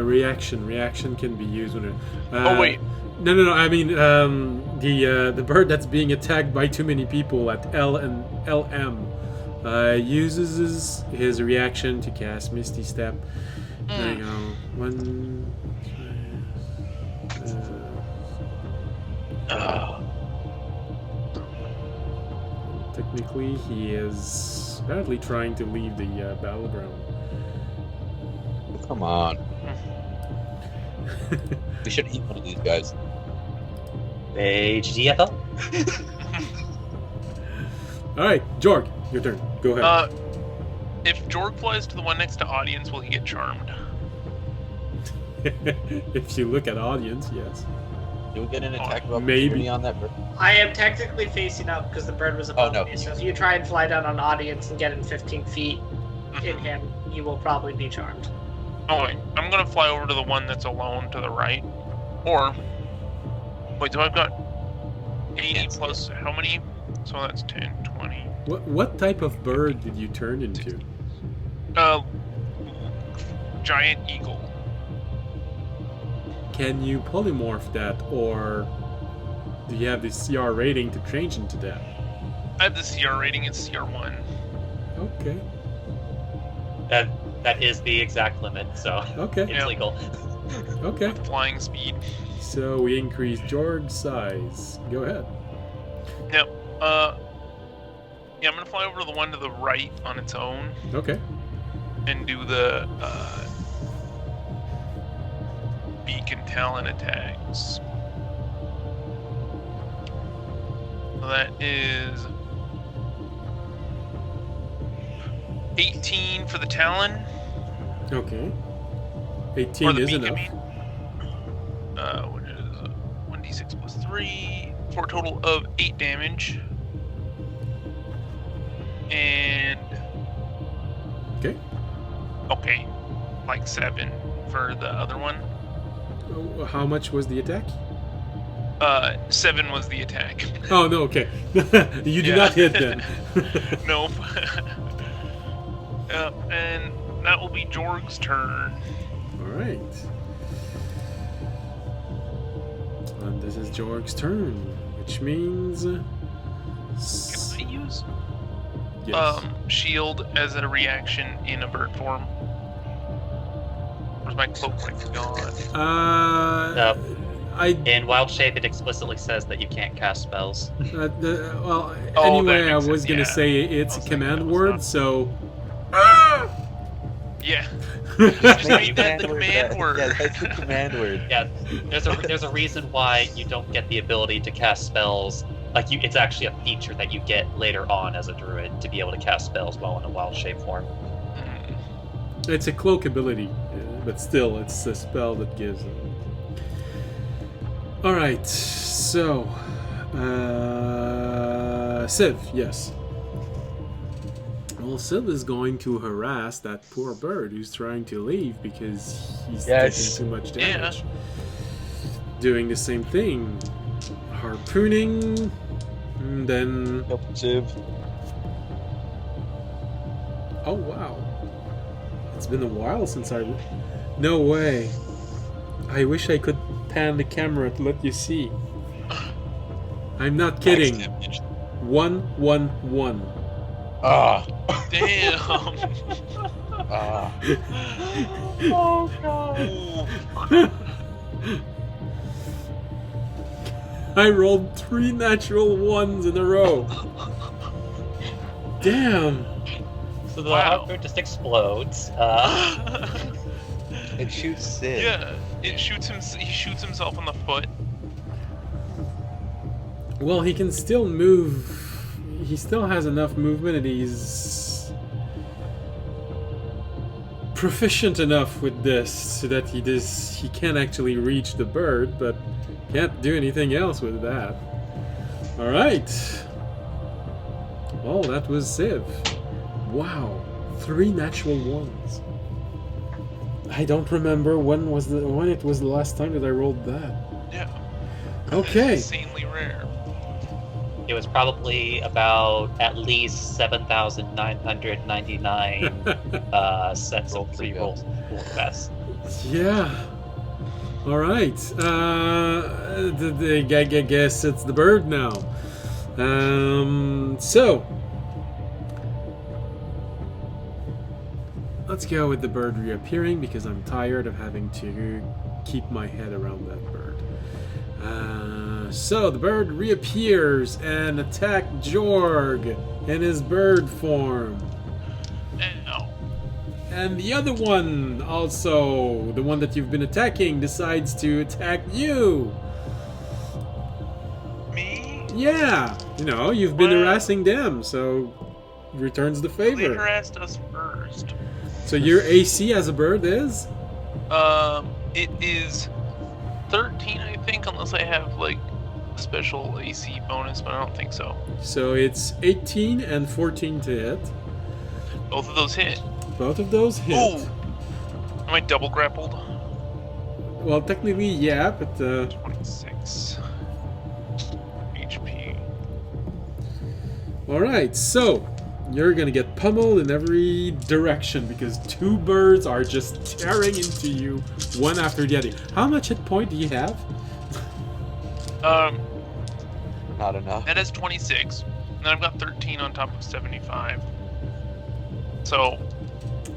Reaction can be used when. Oh wait. No. I mean, the bird that's being attacked by too many people at L and LM uses his reaction to cast Misty Step. There you go. One. Technically, he is badly trying to leave the battleground. Come on. We should eat one of these guys. HDFL? All right, Jorg, your turn. Go ahead. If Jorg flies to the one next to audience, will he get charmed? If you look at audience, yes. Do we get an attack of Maybe. opportunity on that bird? I am technically facing up because the bird was above no. me. So if you try and fly down on audience and get in 15 feet in him, you will probably be charmed. Oh wait, I'm gonna fly over to the one that's alone to the right. Or wait, so I've got 80 plus how many? So that's 10, 20. What type of bird did you turn into? Giant eagle. Can you polymorph that, or do you have the CR rating to change into that? I have the CR rating, it's CR1. Okay. That is the exact limit, so Okay. it's legal. Okay. With flying speed. So we increase Jorg's size. Go ahead. Yep. Yeah, I'm gonna fly over to the one to the right on its own Okay. and do the beak and talon attacks. So that is 18 for the talon. Okay. Or 18 the is beak, enough. I mean. Which is 1d6 plus 3 for a total of 8 damage. And okay, like 7 for the other one. Oh, how much was the attack? 7 was the attack. Oh no, okay. You do not hit then. Nope. And that will be Jorg's turn. Alright. And this is Jorg's turn, which means... Can I use Yes. shield as a reaction in a bird form? Where's my cloak gone? In Wild Shape, it explicitly says that you can't cast spells. Well, Oh, anyway, that I makes was sense, gonna yeah. say it's I a was thinking command that was word, not- so... Yeah. Just Make make that the command word. Yeah, that's the command word. Yeah, there's a reason why you don't get the ability to cast spells. Like it's actually a feature that you get later on as a druid to be able to cast spells while in a wild shape form. It's a cloak ability, but still, it's a spell that gives it. Alright, so... Civ, yes. Well, Civ is going to harass that poor bird who's trying to leave because he's Yes. taking too much damage. Doing the same thing. Harpooning, and then... Civ. Oh, wow. It's been a while since I... No way. I wish I could pan the camera to let you see. I'm not kidding. 1-1-1. Ah. Damn. Ah. Oh god. I rolled 3 natural 1s in a row. Damn. So the Wow. harpoon just explodes. It shoots Sid. Yeah, it shoots him. He shoots himself in the foot. Well, he can still move. He still has enough movement, and he's proficient enough with this so that he can actually reach the bird, but can't do anything else with that. All right. Well, that was Civ. Wow, 3 natural 1s. I don't remember when it was the last time that I rolled that. Yeah. Okay. Insanely rare. It was probably about at least 7,999 sets of free rolls best. Yeah. All right. I guess it's the bird now. So let's go with the bird reappearing because I'm tired of having to keep my head around that bird. So the bird reappears and attacks Jorg in his bird form. Ow. And the other one, also, the one that you've been attacking, decides to attack you. Me? Yeah, you know, you've been Wow. harassing them, so returns the They favor. harassed us first. So your AC as a bird is? It is 13, I think, unless I have like a special AC bonus, but I don't think so. So it's 18 and 14 to hit. Both of those hit. Both of those hit. Ooh. Am I double grappled? Well, technically, yeah, but 26 HP. alright, so you're gonna get pummeled in every direction because 2 birds are just tearing into you, one after the other. How much hit point do you have? Not enough. That is 26. And then I've got 13 on top of 75. So,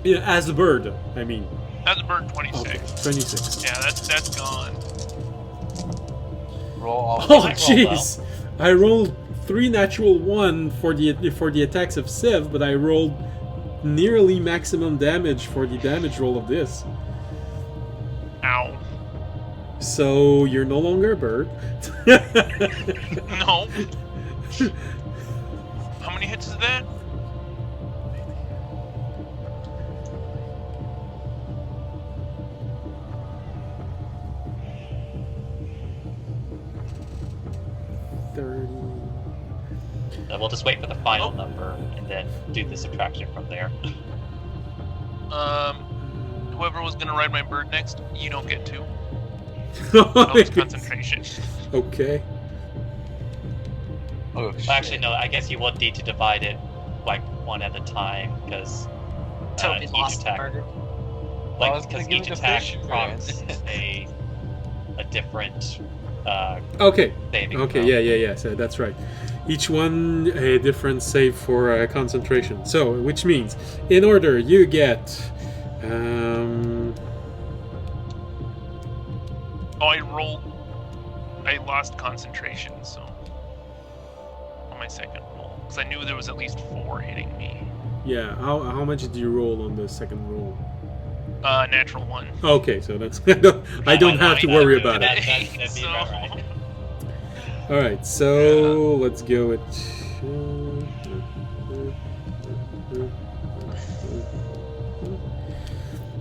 Yeah, as a bird, I mean. as a bird, 26. Okay, 26. Yeah, that's gone. Roll all. Oh, I rolled jeez! I rolled 3 natural 1 for the attacks of Civ, but I rolled nearly maximum damage for the damage roll of this. Ow. So you're no longer a bird. No. How many hits is that? We'll just wait for the final number and then do the subtraction from there. Whoever was gonna ride my bird next, you don't get to. That was concentration. Okay. Oh, Well, actually, no. I guess you would need to divide it like one at a time because Toby each lost the attack, murder. I like was gonna because give each it to attack Fish, prompts man. a different Okay. saving Okay. throw. Yeah. So that's right. Each one a different save for concentration. So, which means, in order, you get. Oh, I lost concentration, so on my second roll, because I knew there was at least 4 hitting me. Yeah. How much did you roll on the second roll? Natural 1. Okay, so that's I don't have to worry about it. That'd be So- about right. All right, so let's go with.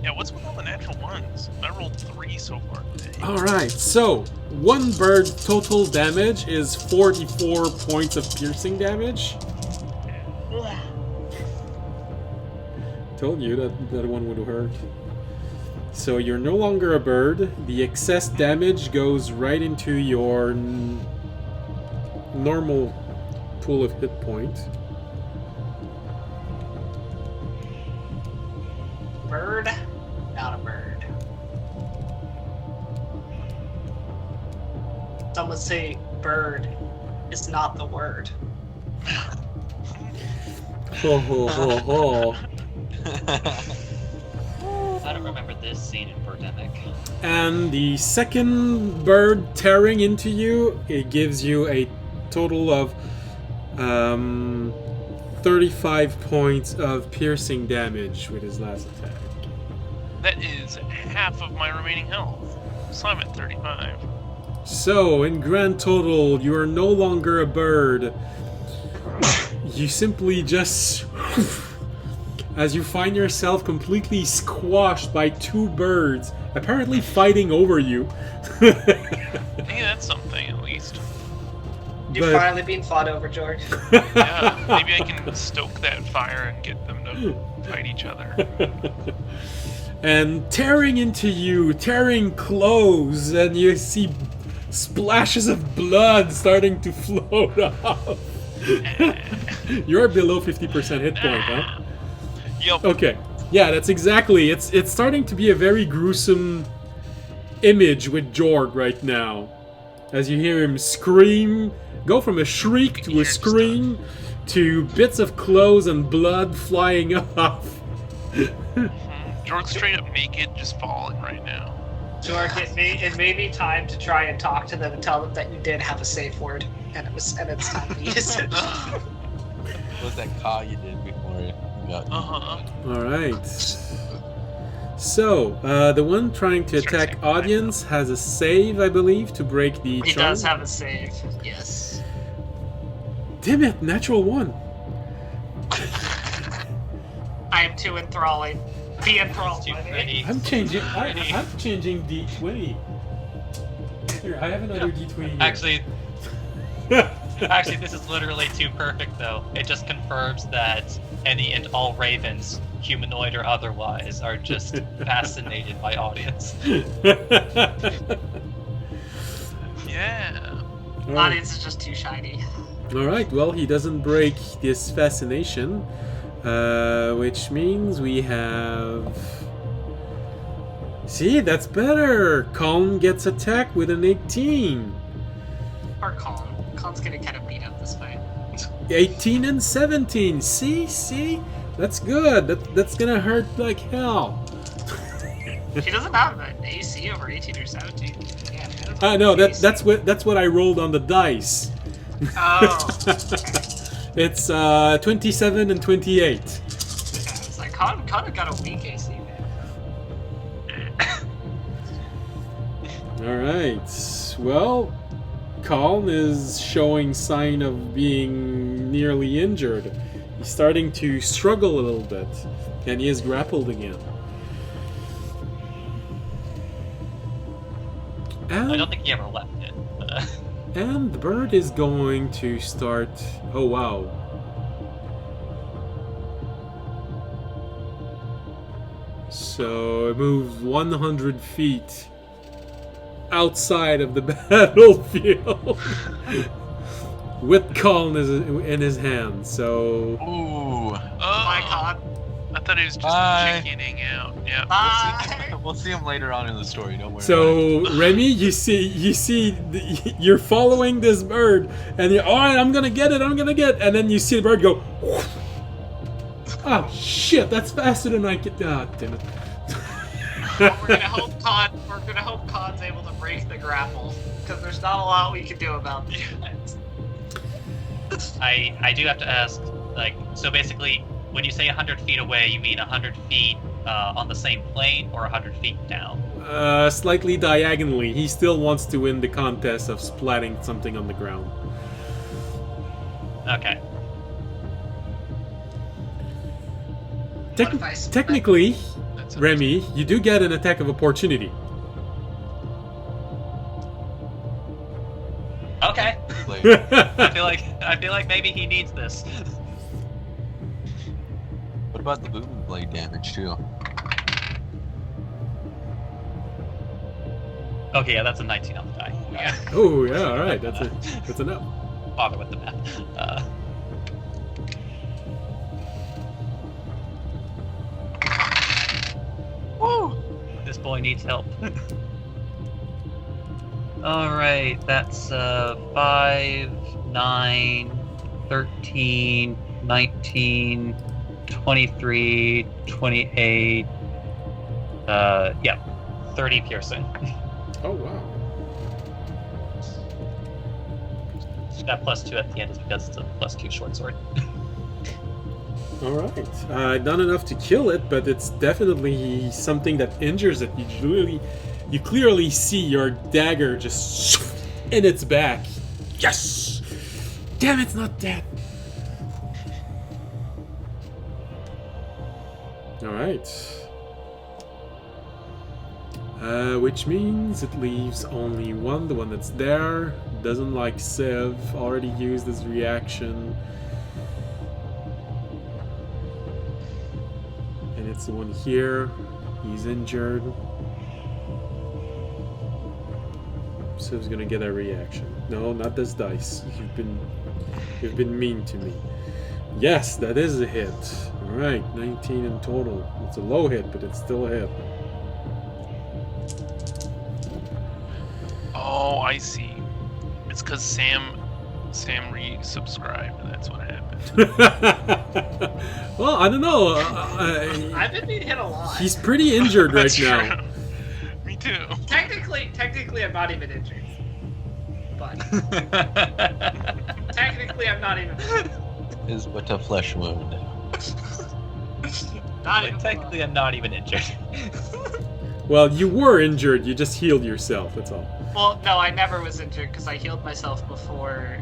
Yeah, what's with all the natural ones? I rolled 3 so far today. All right, so one bird total damage is 44 points of piercing damage. Told you that one would hurt. So you're no longer a bird. The excess damage goes right into your normal pool of hit points. Bird, not a bird. Some would say bird is not the word. Ho ho ho ho. I don't remember this scene in Birdemic. And the second bird tearing into you, it gives you a total of 35 points of piercing damage with his last attack. That is half of my remaining health. So I'm at 35. So, in grand total, you are no longer a bird. You simply just... as you find yourself completely squashed by 2 birds, apparently fighting over you. Hey, that's something at least. You're But- finally being fought over, George. Yeah, maybe I can stoke that fire and get them to fight each other. And tearing into you, tearing clothes, and you see splashes of blood starting to float off. You're below 50% hit point, huh? Yep. Okay. Yeah, that's exactly. It's starting to be a very gruesome image with Jorg right now. As you hear him scream, go from a shriek to a scream to bits of clothes and blood flying off. Jorg's straight up naked, just falling right now. George, it may be time to try and talk to them and tell them that you did have a safe word, and it's time to use it. What was that call you did before you got Alright. So, the one trying to attack audience has a save, I believe, to break the He charm. does have a save, yes. Damn it, natural 1. I am too enthralling. Be enthralled Too by me. pretty. I'm changing D20. Here, I have another D20 here. Actually, this is literally too perfect, though. It just confirms that any and all ravens, humanoid or otherwise, are just fascinated by audience. Yeah. Audience is just too shiny. Alright, well, he doesn't break this fascination, which means we have... See, that's better! Colin gets attacked with an 18. Or Colin. Colin's gonna kind of beat up this fight. 18 and 17. See? That's good. That's gonna hurt like hell. She doesn't have an AC over 18 or 17. Yeah, No, that's what I rolled on the dice. Oh. It's 27 and 28. It's like Colin got a weak AC, man. Alright. Well, Colin is showing sign of being nearly injured. He's starting to struggle a little bit, and he is grappled again. And, I don't think he ever left it. and the bird is going to start... Oh, wow. So it moves 100 feet outside of the battlefield with Colin in his hand. So Ooh. Oh, My God. I thought he was just Bye. chickening out. Yeah. Bye. We'll see him later on in the story. Don't worry. so Remy, you see, you're following this bird, and you're all right. I'm gonna get it. And then you see the bird go. Oh shit! That's faster than I could. Ah, damn it. We're gonna hope Con's able to break the grapple, because there's not a lot we can do about this. I do have to ask, like, so basically, when you say 100 feet away, you mean 100 feet on the same plane or 100 feet down? Slightly diagonally. He still wants to win the contest of splatting something on the ground. Okay. What if I split? Technically, That's Remy, you do get an attack of opportunity. Okay. Like, I feel like maybe he needs this. what about the boom blade damage too? Okay, yeah, that's a 19 on the die. Yeah. Oh yeah, all right, that's enough. Bother with the math. Woo! This boy needs help. Alright, that's 5, 9, 13, 19, 23, 28. Yeah, 30 piercing. Oh wow. That +2 at the end is because it's a +2 short sword. All right, not enough to kill it, but it's definitely something that injures it. You clearly see your dagger just in its back. Yes! Damn, it's not dead. All right. Which means it leaves only one, the one that's there. Doesn't like Sev, already used his reaction. And it's the one here. He's injured. Sev's gonna get a reaction. No, not this dice. You've been mean to me. Yes, that is a hit. Alright, 19 in total. It's a low hit, but it's still a hit. Oh, I see. It's because Sam resubscribed. That's what happened. Well, I don't know. I've been being hit a lot. He's pretty injured right That's now. true. Me too. Technically, I'm not even injured. But technically, I'm not even. Is but a flesh wound. Not even. Technically, I'm not even injured. Well, you were injured. You just healed yourself. That's all. Well, no, I never was injured because I healed myself before.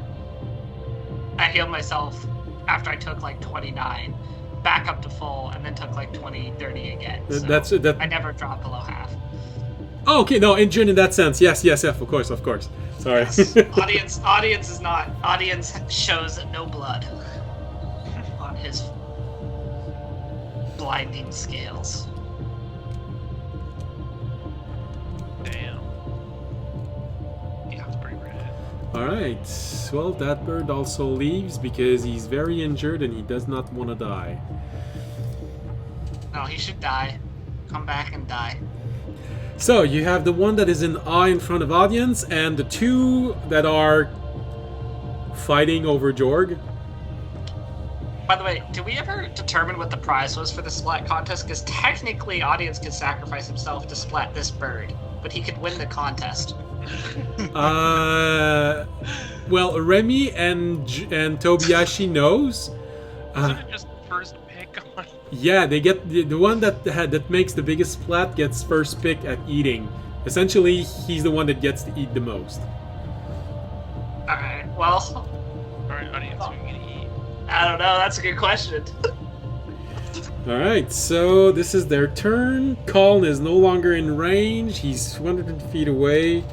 I healed myself after I took like 29, back up to full, and then took like 20, 30 again. So That. I never dropped below half. Oh, okay, no, injured in that sense. Yes, of course. Sorry. Yes. Audience shows no blood on his blinding scales. Damn. Yeah, that's pretty rad. All right. Well, that bird also leaves because he's very injured and he does not want to die. No, he should die. Come back and die. So you have the one that is in eye in front of audience, and the two that are fighting over Jorg. By the way, did we ever determine what the prize was for the splat contest? Because technically, audience could sacrifice himself to splat this bird, but he could win the contest. Well, Remy and Tobiyashi knows. Wasn't it just first pick on? Yeah, they get the one that makes the biggest splat gets first pick at eating. Essentially, he's the one that gets to eat the most. Alright, well, Alright, audience, what are you gonna eat? I don't know, that's a good question. Alright, so this is their turn. Colin is no longer in range. He's 100 feet away.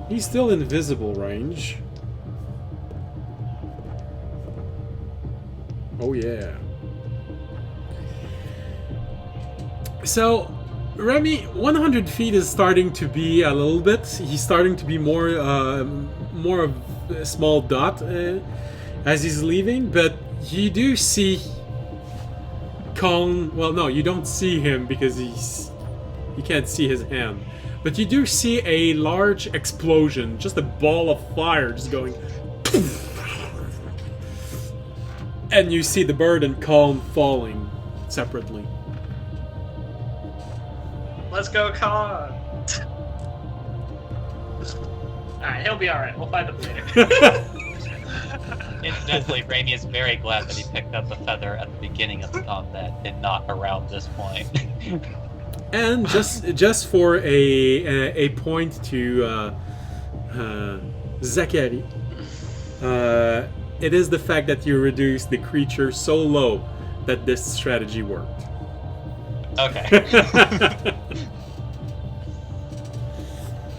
He's still in visible range. Oh yeah. So, Remy, 100 feet is starting to be a little bit. He's starting to be more of a small dot as he's leaving. But you do see Colin. Well, no, you don't see him because you can't see his hand. But you do see a large explosion, just a ball of fire, just going. And you see the bird and Colin falling separately. Let's go, Colin. Alright, he'll be alright. We'll find him later. Incidentally, Raimi is very glad that he picked up the feather at the beginning of the combat and not around this point. And just for a point to Zachary, it is the fact that you reduced the creature so low that this strategy worked. Okay.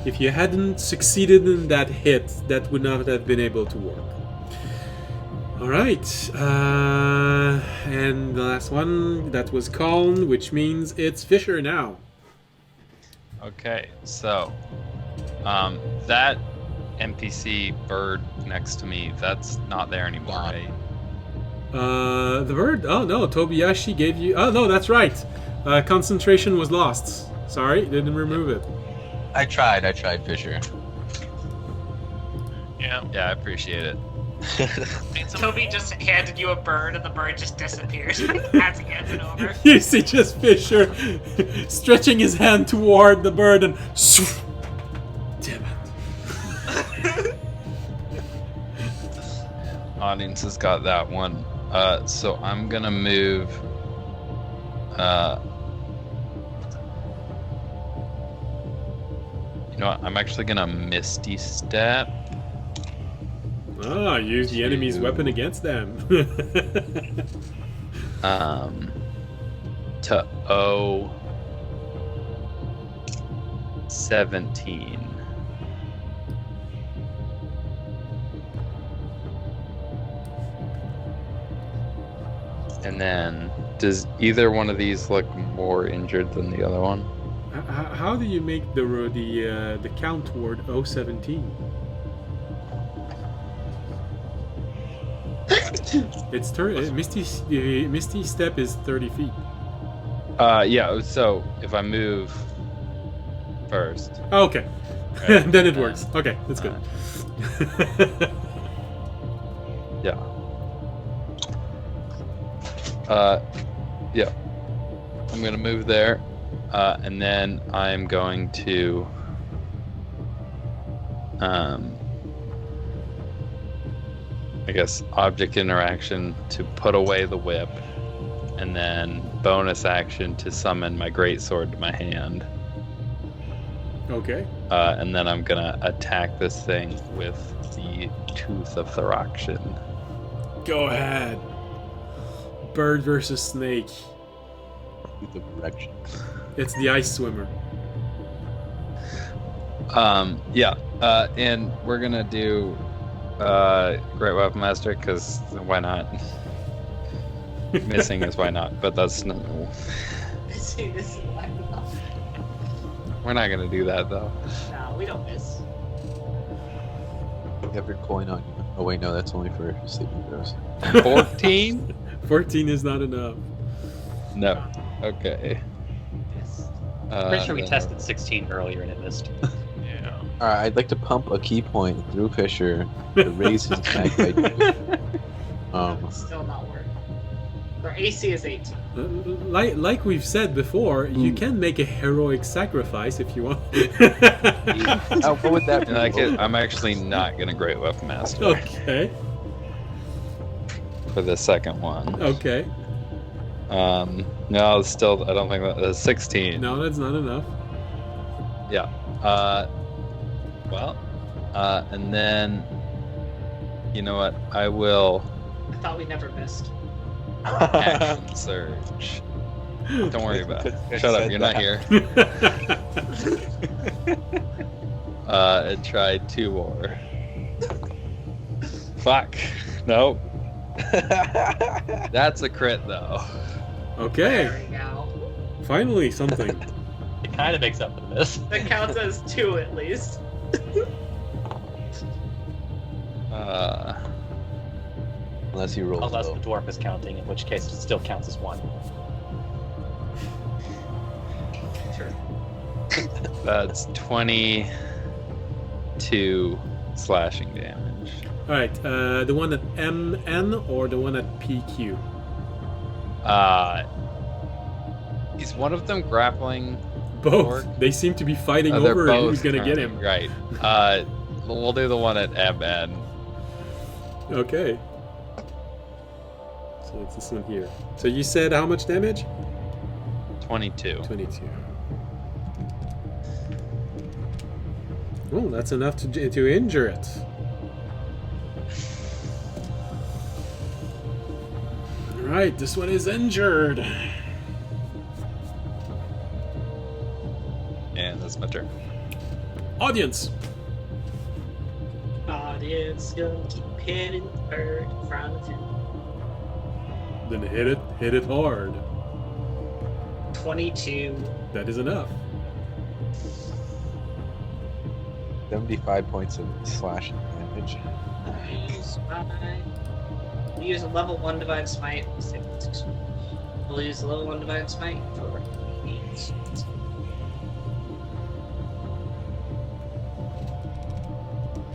If you hadn't succeeded in that hit, that would not have been able to work. Alright, and the last one, that was Colin, which means it's Fisher now. Okay, so that NPC bird next to me, that's not there anymore, right? The bird? Oh no, Tobiyashi gave you... Oh no, that's right. Concentration was lost. Sorry, didn't remove it. I tried, Fisher. Yeah. Yeah, I appreciate it. Toby just handed you a bird, and the bird just disappears as he hands it over. You see just Fisher stretching his hand toward the bird and... Damn it. Audience has got that one. So I'm gonna move. You know what? I'm actually gonna Misty Step. Ah, use the enemy's weapon against them. To 17. And then, does either one of these look more injured than the other one? How do you make the count toward 017? It's Misty Step is 30 feet. Yeah. So if I move first, Oh, okay. Right. Then it works. Okay, that's good. yeah. Yeah. I'm gonna move there, and then I'm going to I guess object interaction to put away the whip, and then bonus action to summon my greatsword to my hand. Okay. And then I'm gonna attack this thing with the Tooth of Thraction. Go ahead. Bird versus snake. With the direction. It's the ice swimmer. Yeah. And we're gonna do Great Weapon Master, because why not? Missing is why not, but that's no. See, this is why not. We're not gonna do that though. No, we don't miss. You have your coin on you. Oh wait, no, that's only for sleeping throws. 14? 14 is not enough. No. Okay. Miss. Pretty sure we then- tested 16 earlier and it missed. Yeah. Alright, I'd like to pump a key point through Fisher to raise his attack by 2. Still not working. Their AC is 18. Like we've said before, you can make a heroic sacrifice if you want. How would that be? And I'm actually not gonna Great Weapon Master Okay. for the second one. Okay. No, still, I don't think that's 16. No, that's not enough. Yeah. Well, and then, you know what? I will I thought we never missed. action surge. Don't worry about it. Shut up, you're not here. And try 2 more. Fuck. Nope. That's a crit though. Okay. There we go. Finally, something. It kind of makes up for the miss. That counts as 2 at least. Unless he rolls Unless low. the dwarf is counting, in which case it still counts as 1. Sure. That's 22 slashing damage. All right. The one at MN or the one at PQ? Is one of them grappling? Both. Or- They seem to be fighting They're over both who's gonna get him. Right. We'll do the one at MN. Okay. So it's this one here. So you said how much damage? 22. 22. Oh, that's enough to injure it. Alright, this one is injured. And that's my turn. Audience. Audience gonna keep hitting the bird in front of him. Then hit it hard. 22. That is enough. 75 points of slashing damage. We'll use a level 1 Divine Smite. We'll use a level 1 Divine Smite for 8.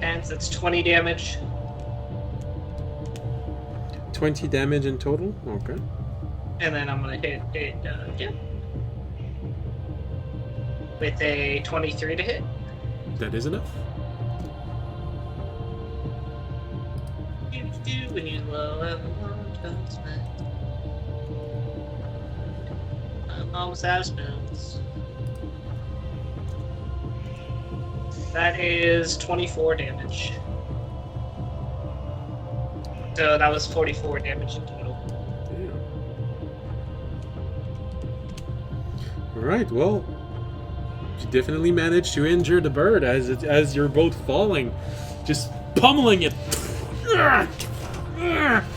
And that's 20 damage. 20 damage in total? Okay. And then I'm gonna hit it again. With a 23 to hit. That is enough. When you low level 1 Divine Smite. I'm almost out of spells. That is 24 damage. So that was 44 damage in total. Yeah. Alright, well, you definitely managed to injure the bird as you're both falling, just pummeling it.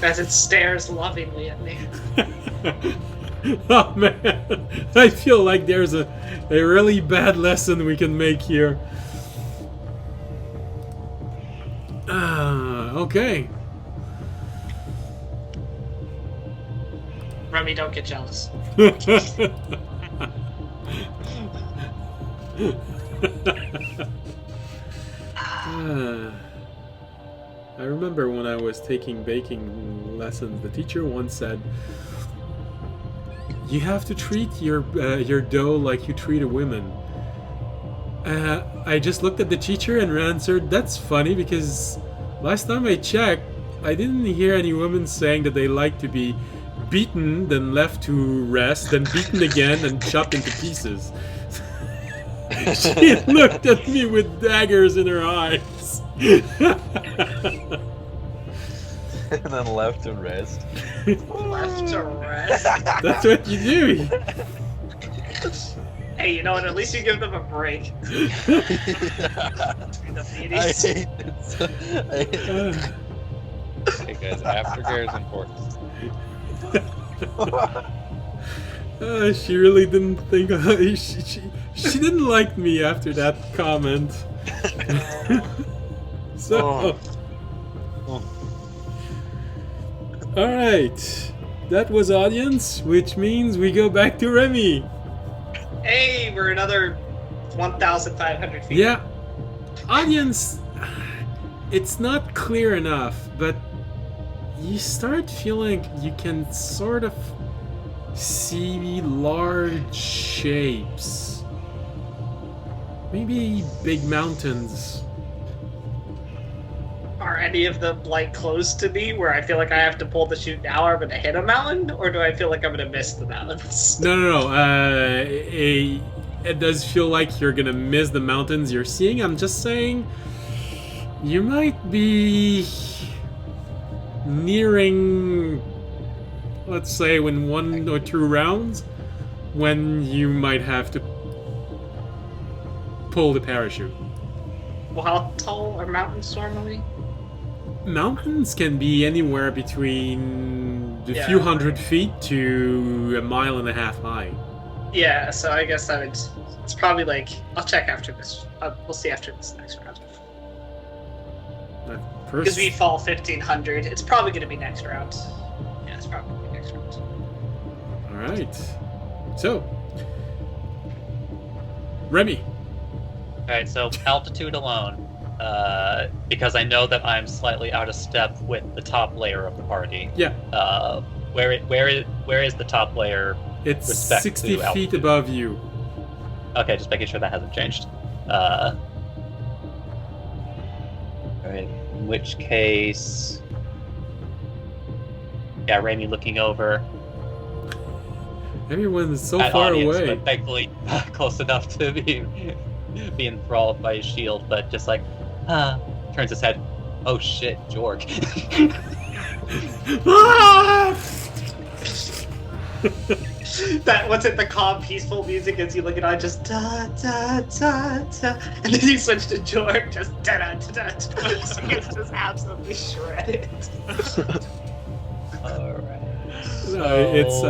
As it stares lovingly at me. Oh man, I feel like there's a really bad lesson we can make here. Okay. Remy, don't get jealous. I remember when I was taking baking lessons, the teacher once said, "You have to treat your dough like you treat a woman." I just looked at the teacher and answered, "That's funny because last time I checked, I didn't hear any women saying that they like to be beaten, then left to rest, then beaten again and chopped into pieces." She looked at me with daggers in her eyes. And then left to rest. Left to rest. That's what you do. Hey, you know what? At least you give them a break. Between the I meetings. hate this. I hate this. Hey guys, aftercare is important. She really didn't think she didn't like me after that comment. So, all right, that was audience, which means we go back to Remy. Hey, we're another 1,500 feet. Yeah, audience. It's not clear enough, but you start feeling you can sort of see large shapes. Maybe big mountains. Are any of them like close to me where I feel like I have to pull the chute now or I'm gonna hit a mountain? Or do I feel like I'm gonna miss the mountains? No. It does feel like you're gonna miss the mountains you're seeing. I'm just saying you might be nearing, let's say, in 1 or 2 rounds, when you might have to pull the parachute. Well, how tall are mountains normally? Mountains can be anywhere between a Yeah. few hundred feet to 1.5 miles high. Yeah, so I guess I would. It's probably like. I'll check after this. We'll see after this next round. Because we fall 1,500. It's probably going to be next round. Yeah, it's probably going to be next round. Alright. So, Remy. Alright, so altitude alone. Because I know that I'm slightly out of step with the top layer of the party. Yeah. Where is the top layer? It's Respect 60 to feet altitude. above you. Okay, just making sure that hasn't changed. Alright, in which case... Raimi looking over Everyone is so at far audience, away. but thankfully close enough to be enthralled by his shield, but just like, turns his head. Oh shit, Jorg. Ah! That what's it? The calm, peaceful music as you look at it, just da da da da, and then you switch to Jorg, just da da da da. So it's just absolutely shredded. Alright. It's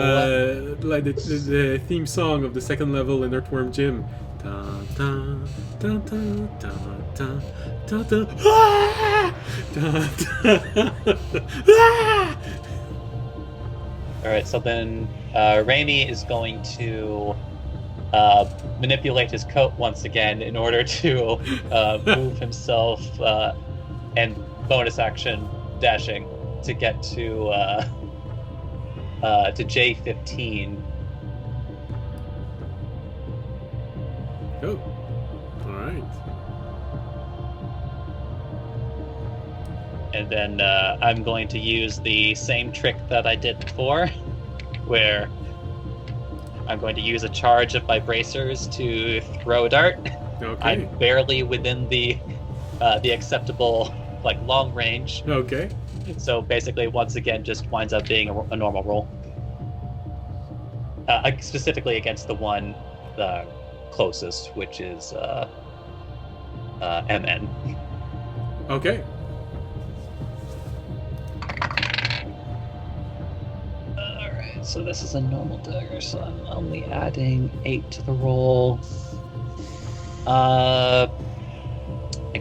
like the theme song of the second level in Earthworm Jim. Da, da, da, da, da, da, da, da. Ah! Da, da, ah! Alright, so then Raimi is going to manipulate his coat once again in order to move himself and bonus action dashing to get to J15. Oh, all right. And then I'm going to use the same trick that I did before, where I'm going to use a charge of my bracers to throw a dart. Okay. I'm barely within the acceptable long range, Okay. so basically once again just winds up being a normal roll. Specifically against the one closest, which is MN. Okay. Alright, so this is a normal dagger, so I'm only adding 8 to the roll. I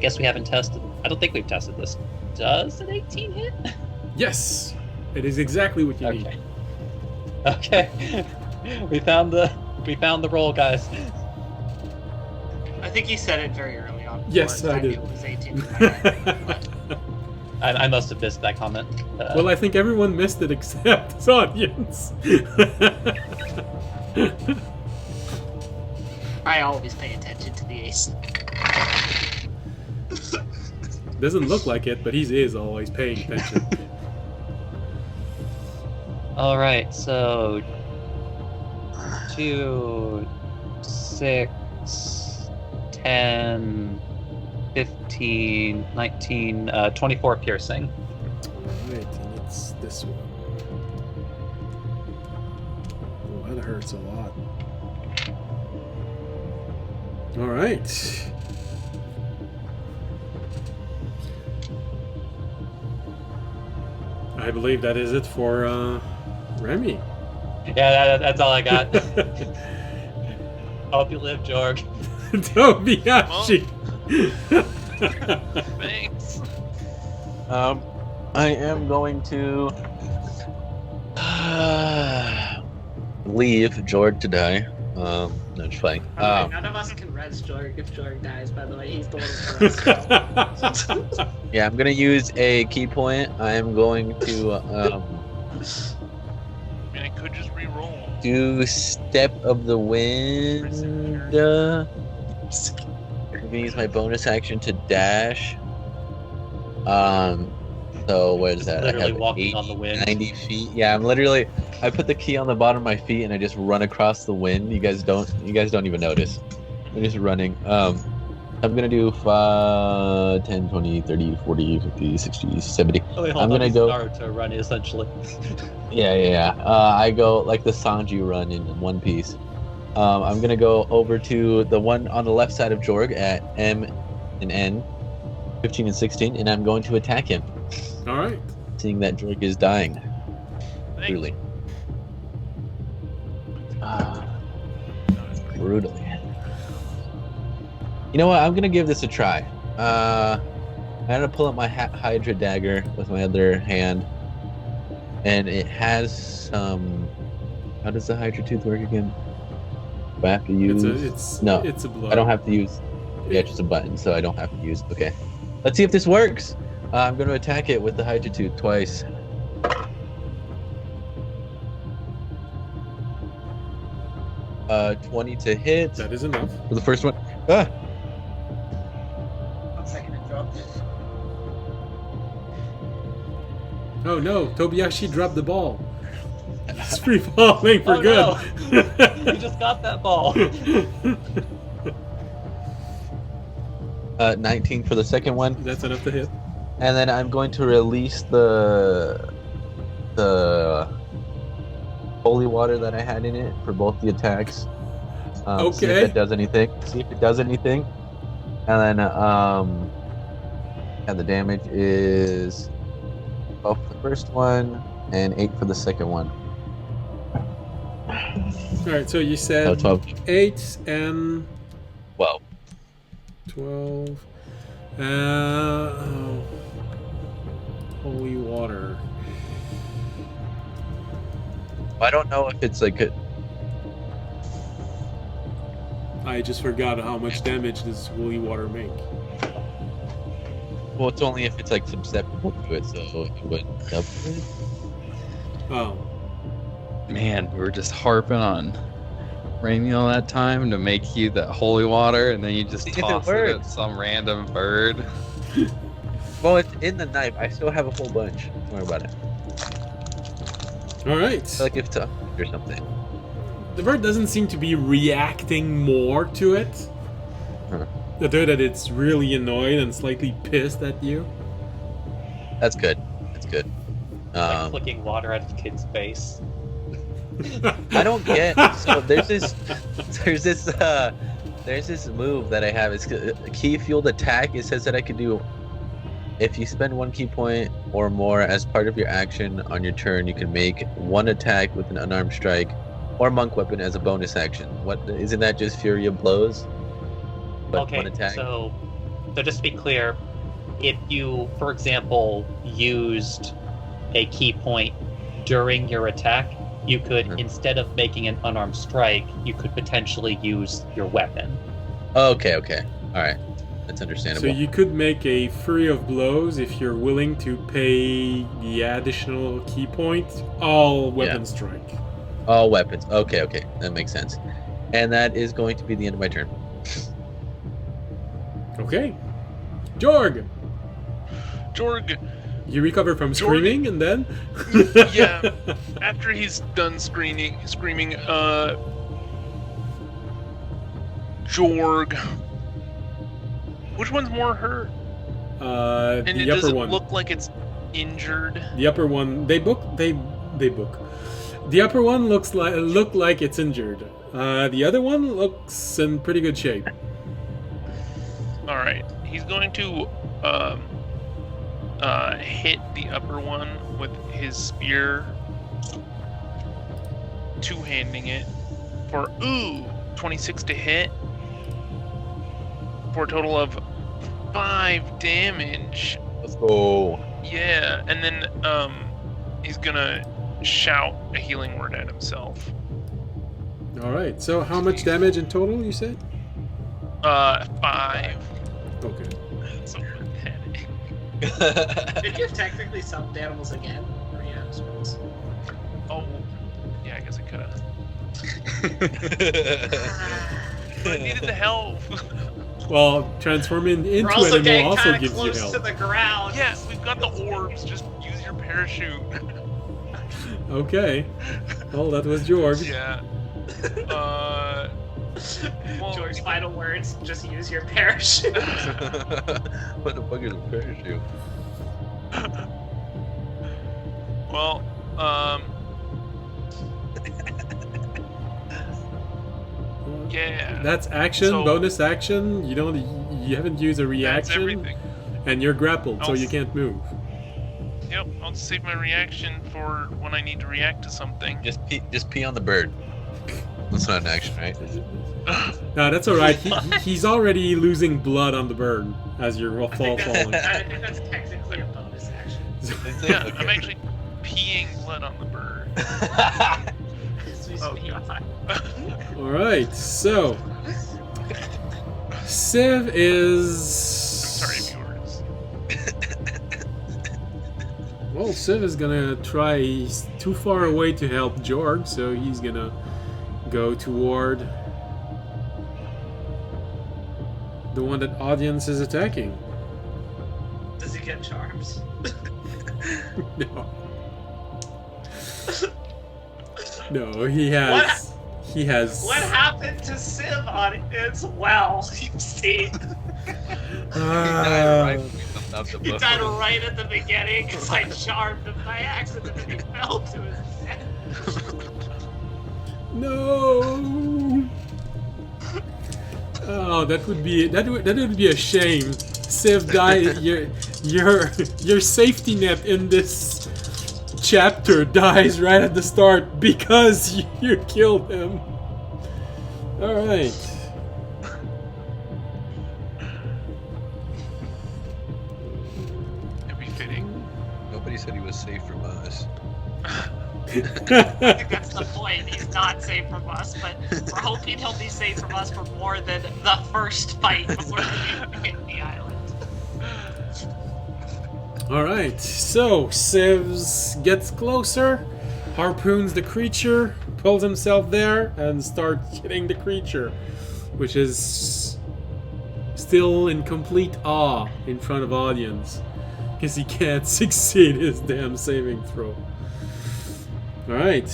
guess we haven't tested. I don't think we've tested this. Does an 18 hit? Yes, it is exactly what you need. Okay. We found the roll, guys. I think you said it very early on. Yes, I did. It was 18. I must have missed that comment. Well, I think everyone missed it except this audience. I always pay attention to the ace. Doesn't look like it, but he is always paying attention. Alright, so 2, 6, 10, 15, 19, 24 piercing. Alright, and it's this one. Oh, that hurts a lot. Alright. I believe that is it for Remy. Yeah, that's all I got. Hope you live, Jorg. Tobiashi! Thanks. I am going to leave Jorg to die. No, just playing. None of us can res Jorg if Jorg dies, by the way. He's the one who res. Yeah, I'm gonna use a key point. I am going to I mean, I could just re-roll. do Step of the Wind. I'm gonna use my bonus action to dash. So what is that? Literally I have walking 80, on the wind. 90 feet. Yeah, I put the key on the bottom of my feet and I just run across the wind. You guys don't even notice. I'm just running. I'm gonna do 5, 10, 20, 30, 40, 50, 60, 70. Oh, wait, hold I'm on, gonna he's go. started to run essentially. Yeah. I go like the Sanji run in one piece. I'm gonna go over to the one on the left side of Jorg at M and N, 15 and 16, and I'm going to attack him, Alright. seeing that Jorg is dying. Thanks. Truly. Brutally. You know what? I'm gonna give this a try. I'm gonna pull up my Hydra dagger with my other hand, and it has some. How does the Hydra tooth work again? Do I have to use? It's No, a blow. I don't have to use. Yeah, just a button, so I don't have to use. Okay, let's see if this works. I'm gonna attack it with the Hydra tooth twice. 20 to hit That is enough. for the first one. Ah! 1 second, it dropped. Oh no, Tobiyashi dropped the ball. It's free falling for Oh, good. no. You just got that ball. 19 for the second one. That's enough to hit. And then I'm going to release the holy water that I had in it for both the attacks. See Okay. if it does anything. See if it does anything. And then and the damage is 12 for the first one and 8 for the second one. Alright, so you So said 12. 8 and 12. 12. Oh. Holy water. I don't know if it's like I just forgot how much damage does holy water make. well, it's only if it's like susceptible to it, so it would help it. Oh. Man, we were just harping on Rainy all that time to make you that holy water, and then you just See if it toss it works. at some random bird. Well, it's in the knife. I still have a whole bunch. Don't worry about it. Alright. Like if it's a or something. The bird doesn't seem to be reacting more to it. Huh. Other that it's really annoyed and slightly pissed at you. That's good. That's good. Like flicking water at a kid's face. I don't get. So there's this move that I have. It's a key fueled attack. It says that I can do. If you spend 1 key point or more as part of your action on your turn, you can make 1 attack with an unarmed strike or monk weapon as a bonus action. What isn't that just Fury of Blows? But Okay, 1 attack. so just to be clear, if you, for example, used a key point during your attack, you could, Mhm. instead of making an unarmed strike, you could potentially use your weapon. Okay. All right. That's So understandable. you could make a Fury of Blows if you're willing to pay the additional key point. All weapon strike. All weapons. Okay. That makes sense. And that is going to be the end of my turn. Okay. Jorg! Jorg, You recover from screaming and then? yeah, after he's done screaming, Jorg. Which one's more hurt? And The does upper it one. look like it's injured? The upper one. They book. The upper one look like it's injured. The other one looks in pretty good shape. All right, he's going to hit the upper one with his spear, two-handing it for 26 to hit for a total of 5 damage. Let's go. Yeah, and then he's gonna shout a healing word at himself. All right. So how much damage in total? You said? 5. Okay. So pathetic. Did you have technically summoned animals again? Or yeah, I suppose. Oh, yeah, I guess I could have. But I needed the help. Well, transforming We're into also animal getting also kind of gives you close help. to the ground. Yeah, we've got the orbs. Just use your parachute. Okay. Well, that was George. Yeah. Well, George's final words: just use your parachute. What the fuck is a parachute? Well, yeah. That's action, So- bonus action. You haven't used a That's reaction, everything. and you're grappled, so I'll you s- can't move. Yep, I'll just save my reaction for when I need to react to something. Just pee on the bird. That's not an action, right? No, that's all right. He's already losing blood on the bird as you're I think falling. I think that's technically a bonus action. Yeah, I'm actually peeing blood on the bird. As we Oh, speak. All right, so Civ is. Sorry, viewers. Well, Civ is gonna try. He's too far away to help George, so he's gonna go toward the one that audience is attacking. Does he get charms? No. No, he has. He has. What happened to Civ on its well? You see, he died right at the beginning because I charmed him by accident and he fell to his death. No. Oh, that would be a shame. Civ died. Your safety net in this chapter dies right at the start because you killed him. All right. It'd be fitting. Nobody said he was safe from us. I think that's the point. He's not safe from us, but we're hoping he'll be safe from us for more than the first fight before we hit the island. Alright, so Sivs gets closer, harpoons the creature, pulls himself there, and starts hitting the creature, which is still in complete awe in front of audience, because he can't succeed his damn saving throw. Alright.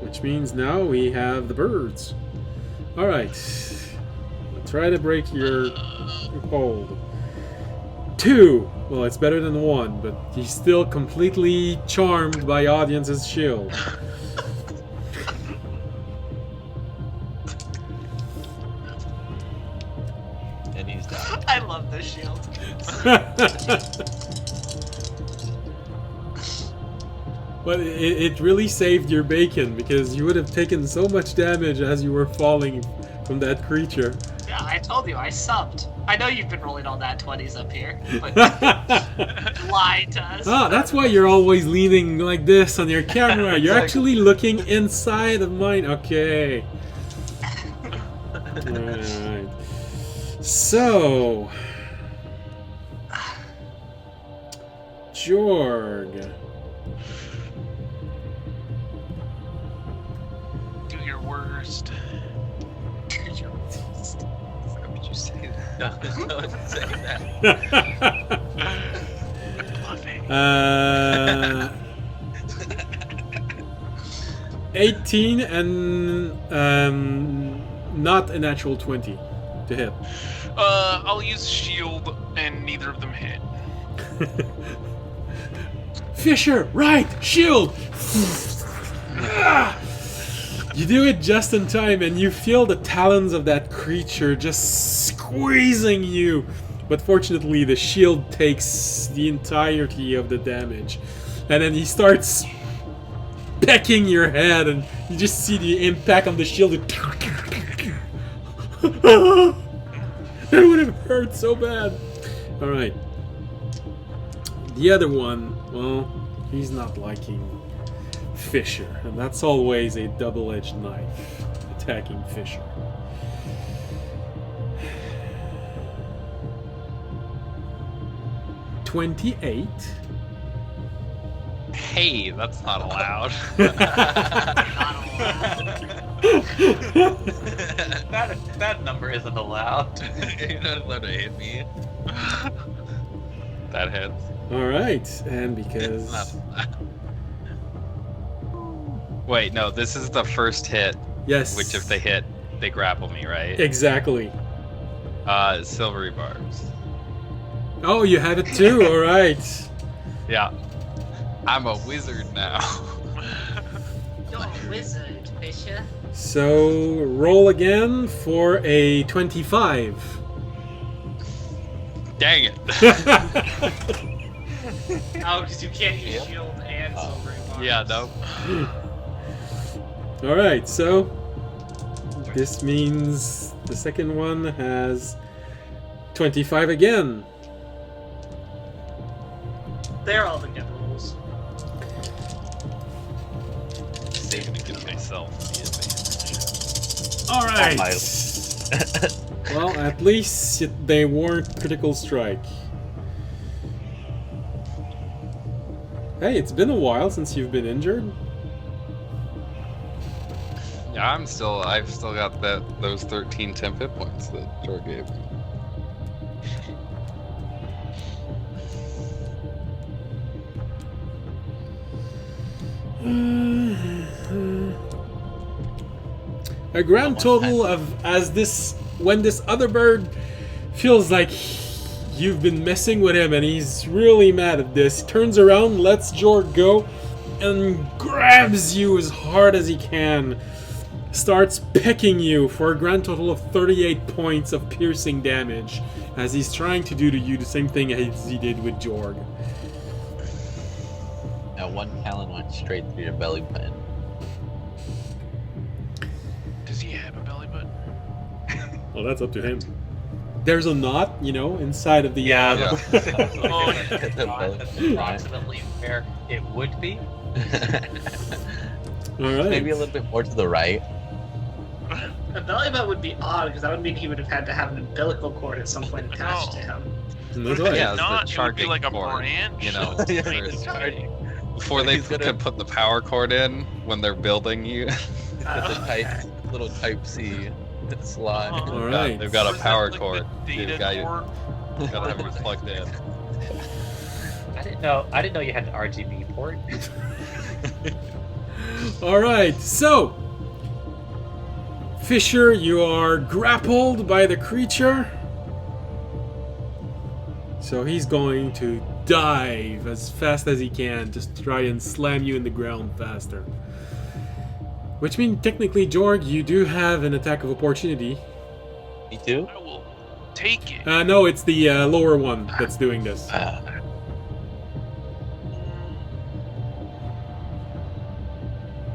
Which means now we have the birds. Alright. Try to break your hold. 2! Well, it's better than 1, but he's still completely charmed by audience's shield. And he's down. I love this shield. But it really saved your bacon, because you would have taken so much damage as you were falling from that creature. Yeah, I told you, I subbed. I know you've been rolling all that 20s up here, but lie to us. Ah, that's why you're always leaning like this on your camera. You're actually looking inside of mine. Okay. Alright. So... Jorg. Do your worst. Why would you say that? No, don't say that. Bluffing. 18 and not a natural 20 to hit. I'll use shield, and neither of them hit. Fisher, right, shield. You do it just in time, and you feel the talons of that creature just squeezing you. But fortunately, the shield takes the entirety of the damage, and then he starts pecking your head, and you just see the impact on the shield. That would have hurt so bad. All right. The other one, well, he's not liking Fisher, and that's always a double-edged knife, attacking Fisher. $28. Hey, that's not allowed. That number isn't allowed. You're not allowed to hit me. That hits. All right, and It's because not allowed. Wait, no, this is the first hit, yes, which if they hit, they grapple me, right? exactly. Silvery barbs. Oh, you have it too. All right. Yeah. I'm a wizard now. You're a wizard, Fisher. So roll again for a 25. Dang it. Oh, because you can't use shield and silver bars. Yeah, no. All right, so this means the second one has 25 again. They're all the good rules. Saving to give myself the advantage. All right. my- Well, at least they weren't critical strike. Hey, it's been a while since you've been injured. Yeah, I've still got those 13 temp hit points that Jor gave me. A grand total of when this other bird feels like you've been messing with him and he's really mad at this, turns around, lets Jorg go, and grabs you as hard as he can. Starts pecking you for a grand total of 38 points of piercing damage as he's trying to do to you the same thing as he did with Jorg. Now one talon went straight through your belly button. Does he have a belly button? Well, that's up to him. There's a knot, inside of the... Yeah. Oh, That's approximately where it would be. Alright. Maybe a little bit more to the right. A belly button would be odd because that would mean he would have had to have an umbilical cord at some point attached to him. That's If right. Yeah, it's the not, it would be charging like a cord, branch. you know, Yeah, for it's his- charging. Before they He's gonna- could put the power cord in when they're building you. With the little type C slot. Uh-huh. Alright. They've got Or a is power that, cord. the They've data got you- cord? Gotta have it plugged in. I didn't know you had an RGB port. Alright, so... Fisher, you are grappled by the creature. So he's going to dive as fast as he can, just try and slam you in the ground faster. Which means, technically, Jorg, you do have an attack of opportunity. Me too? I will take it. No, it's the lower one that's doing this.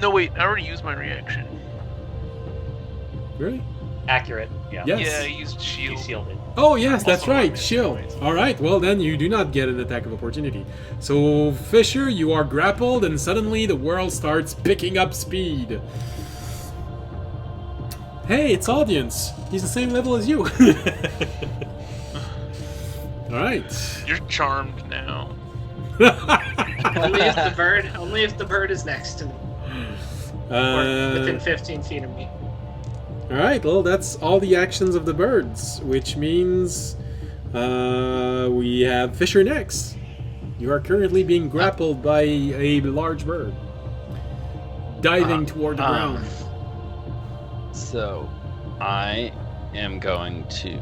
No, wait, I already used my reaction. Really? Accurate. Yeah. Yes. Yeah, I used You shield. shielded. Oh, yes, that's Also right. minus Shield. points. Alright, well then you do not get an attack of opportunity. So, Fisher, you are grappled, and suddenly the world starts picking up speed. Hey, it's Audience. He's the same level as you. Alright. You're charmed now. Only if the bird is next to me. Or within 15 feet of me. Alright, well, that's all the actions of the birds, which means we have Fisher next. You are currently being grappled by a large bird, diving toward the ground. So, I am going to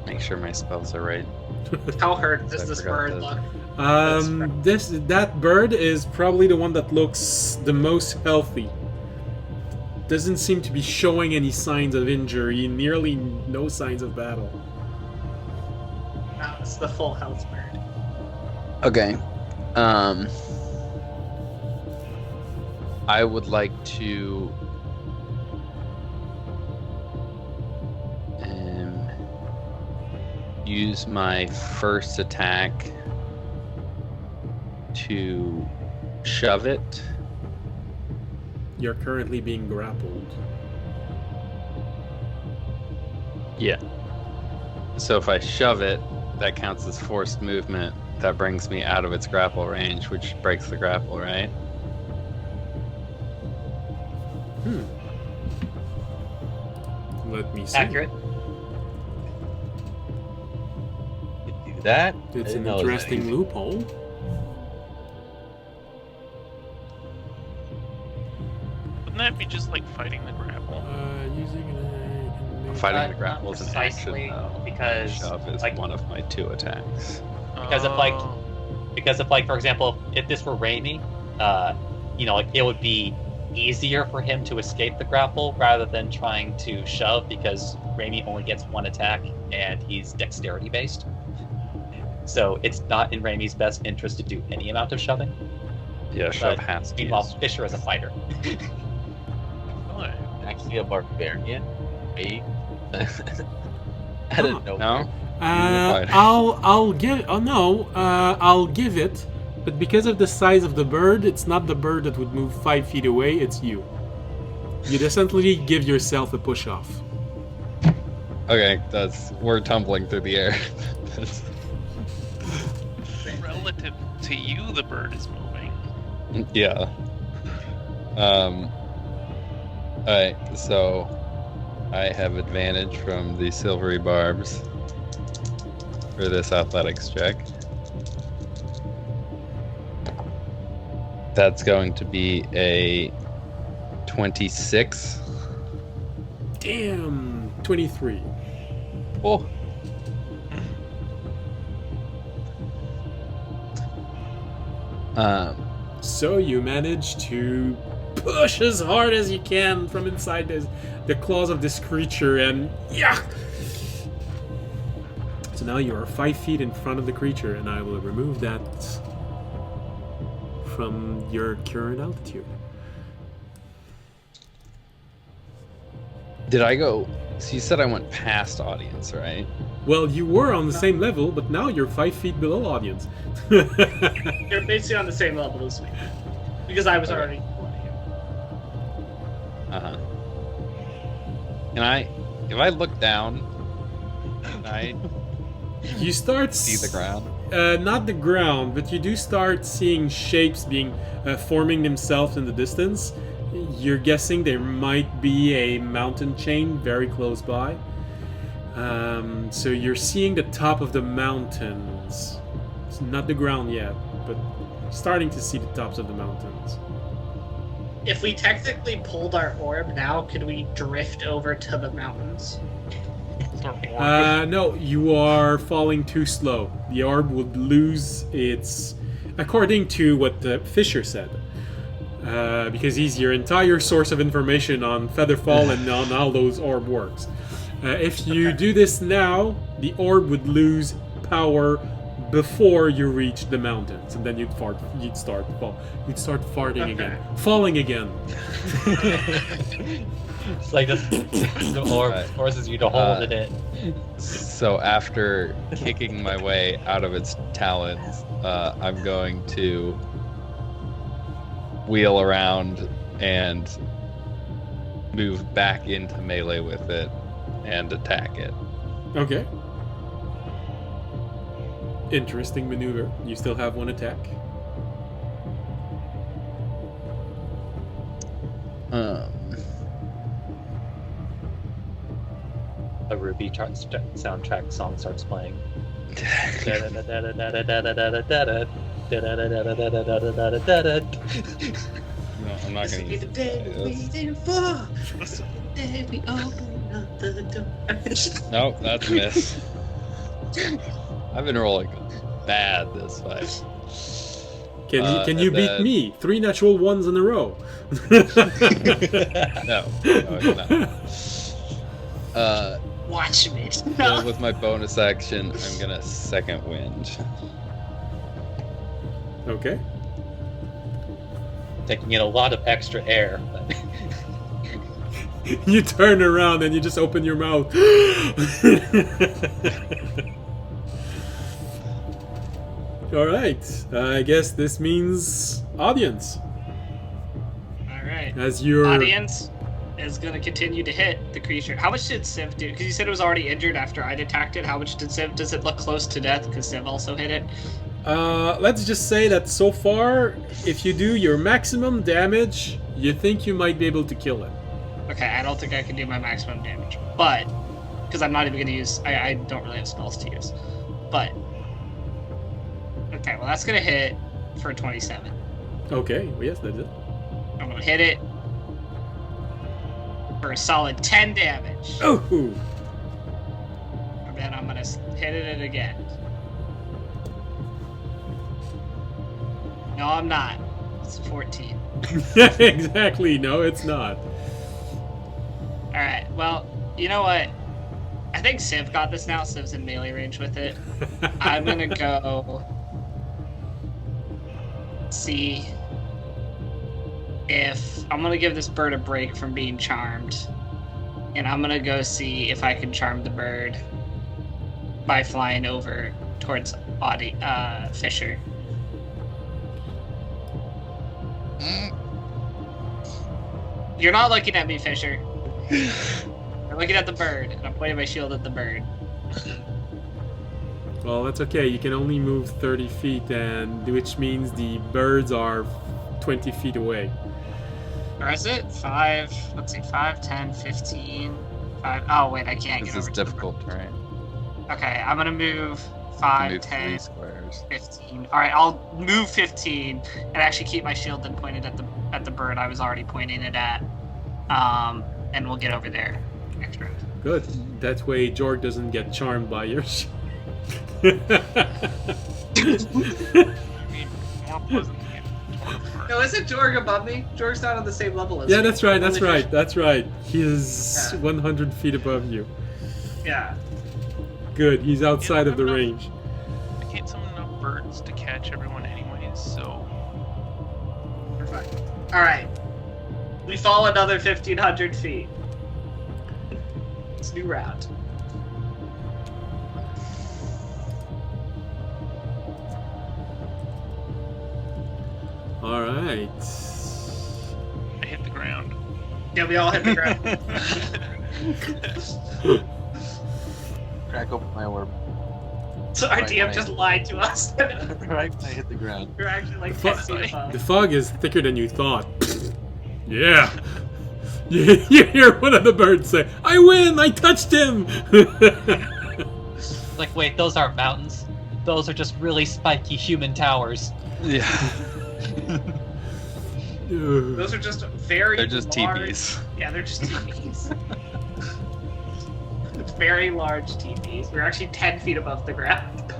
make sure my spells are right. How hurt does I this forgot bird those. look? That bird is probably the one that looks the most healthy. Doesn't seem to be showing any signs of injury, nearly no signs of battle. No, it's the full health bird. Okay. I would like to use my first attack to shove it. You're currently being grappled. Yeah. So if I shove it, that counts as forced movement. That brings me out of its grapple range, which breaks the grapple, right? Let me see. Accurate. Could do that. I It's didn't an know it was that interesting easy. loophole. Wouldn't that be just like fighting the grapple? Fighting the Not grapple is an action, precisely, though. because Shove is like- one of my 2 attacks. Because if, like, for example, if this were Raimi, it would be easier for him to escape the grapple rather than trying to shove, because Raimi only gets 1 attack and he's dexterity based. So it's not in Raimi's best interest to do any amount of shoving. Yeah, shove But has to meanwhile, use. Fisher is a fighter. Actually a barbarian. Maybe. I don't know. No? I'll give. Oh no, I'll give it. But because of the size of the bird, it's not the bird that would move 5 feet away. It's you. You essentially give yourself a push off. Okay, we're tumbling through the air. That's- Relative to you, the bird is moving. yeah. Alright, so I have advantage from the silvery barbs. for this athletics check. That's going to be a 26. Damn, 23. Oh. So you manage to push as hard as you can from inside the claws of this creature, and yeah. So now you are 5 feet in front of the creature, and I will remove that from your current altitude. Did I go? So you said I went past audience, right? Well, you were on the same level, but now you're 5 feet below audience. You're basically on the same level as me. Because I was already below you. Uh-huh. If I look down, can I You start see the ground? Not the ground, but you do start seeing shapes being forming themselves in the distance. You're guessing there might be a mountain chain very close by. So you're seeing the top of the mountains. It's not the ground yet, but starting to see the tops of the mountains. If we technically pulled our orb now, could we drift over to the mountains? No, you are falling too slow. The orb would lose its... According to what the Fisher said. Because he's your entire source of information on Featherfall and on how those orb works. If you do this now, the orb would lose power before you reach the mountains, and then you'd start farting again, falling again. It's like the orb forces you to hold it in. So after kicking my way out of its talons, I'm going to wheel around and move back into melee with it and attack it. Okay. Interesting maneuver. You still have one attack. A Ruby soundtrack song starts playing. No, I'm not going to use the day we're waiting for. This is the day we open up the door. Nope, that's a miss. I've been rolling bad this fight. Can you beat me? 3 natural ones in a row. No, it's not. Watch me. So with my bonus action, I'm gonna second wind. Okay. Taking in a lot of extra air. You turn around and you just open your mouth. Alright. I guess this means audience. Alright. As your Audience is going to continue to hit the creature. How much did Civ do? Because you said it was already injured after I'd attacked it. How much did Civ? Does it look close to death? Because Civ also hit it. Let's just say that so far, if you do your maximum damage, you think you might be able to kill it. Okay, I don't think I can do my maximum damage. But, because I'm not even going to use... I don't really have spells to use. But, okay, well that's going to hit for 27. Okay, well, yes, that's it. I'm going to hit it for a solid 10 damage. Oh! And then I'm going to hit it again. No, I'm not. It's 14. Exactly, no, it's not. Alright, well, you know what? I think Civ got this now. Civ's in melee range with it. I'm going to go see if... I'm going to give this bird a break from being charmed. And I'm going to go see if I can charm the bird by flying over towards Fisher. You're not looking at me, Fisher. You're looking at the bird, and I'm pointing my shield at the bird. Well, that's okay. You can only move 30 feet, and which means the birds are 20 feet away. Or is it? 5, let's see, 5, 10, 15, 5. Oh, wait, I can't This get is over to the difficult terrain. bird. Okay, I'm going to move 5, Move 10, 3 squares. 15. All right, I'll move 15 and actually keep my shield then pointed at the bird I was already pointing it at. And we'll get over there next round. Good. That way Jorg doesn't get charmed by your I mean, more pleasant to get torn apart. No, isn't Jorg above me? Jorg's not on the same level as Yeah, me. that's right, that's Only right, that's right. He is Yeah. 100 feet above you. Yeah. Good, he's outside Yeah, of the I'm not- range. I can't summon enough birds to catch everyone anyways, so... We're fine. All right. We fall another 1,500 feet. It's a new round. Alright. I hit the ground. Yeah, we all hit the ground. Crack open my orb. So our Right, DM right. just lied to us. Right, I hit the ground. We're actually like Fu- 10 feet above. The fog is thicker than you thought. Yeah. You hear one of the birds say, I win! I touched him! Like, wait, those aren't mountains. Those are just really spiky human towers. Yeah, Those are just very they're just large... teepees. Yeah, they're just teepees. It's very large teepees. We're actually 10 feet above the ground.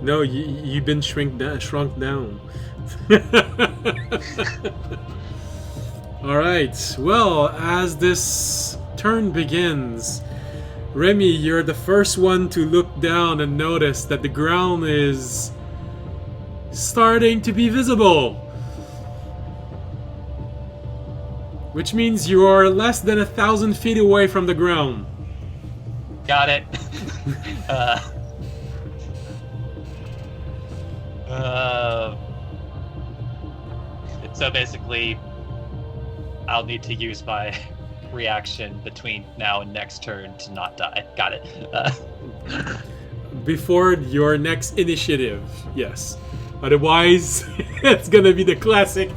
No, you've been shrunk down. Alright, well, as this turn begins, Remy, you're the first one to look down and notice that the ground is starting to be visible. Which means you are less than 1,000 feet away from the ground. Got it. So basically, I'll need to use my reaction between now and next turn to not die. Got it. Before your next initiative, yes. Otherwise, it's gonna be the classic.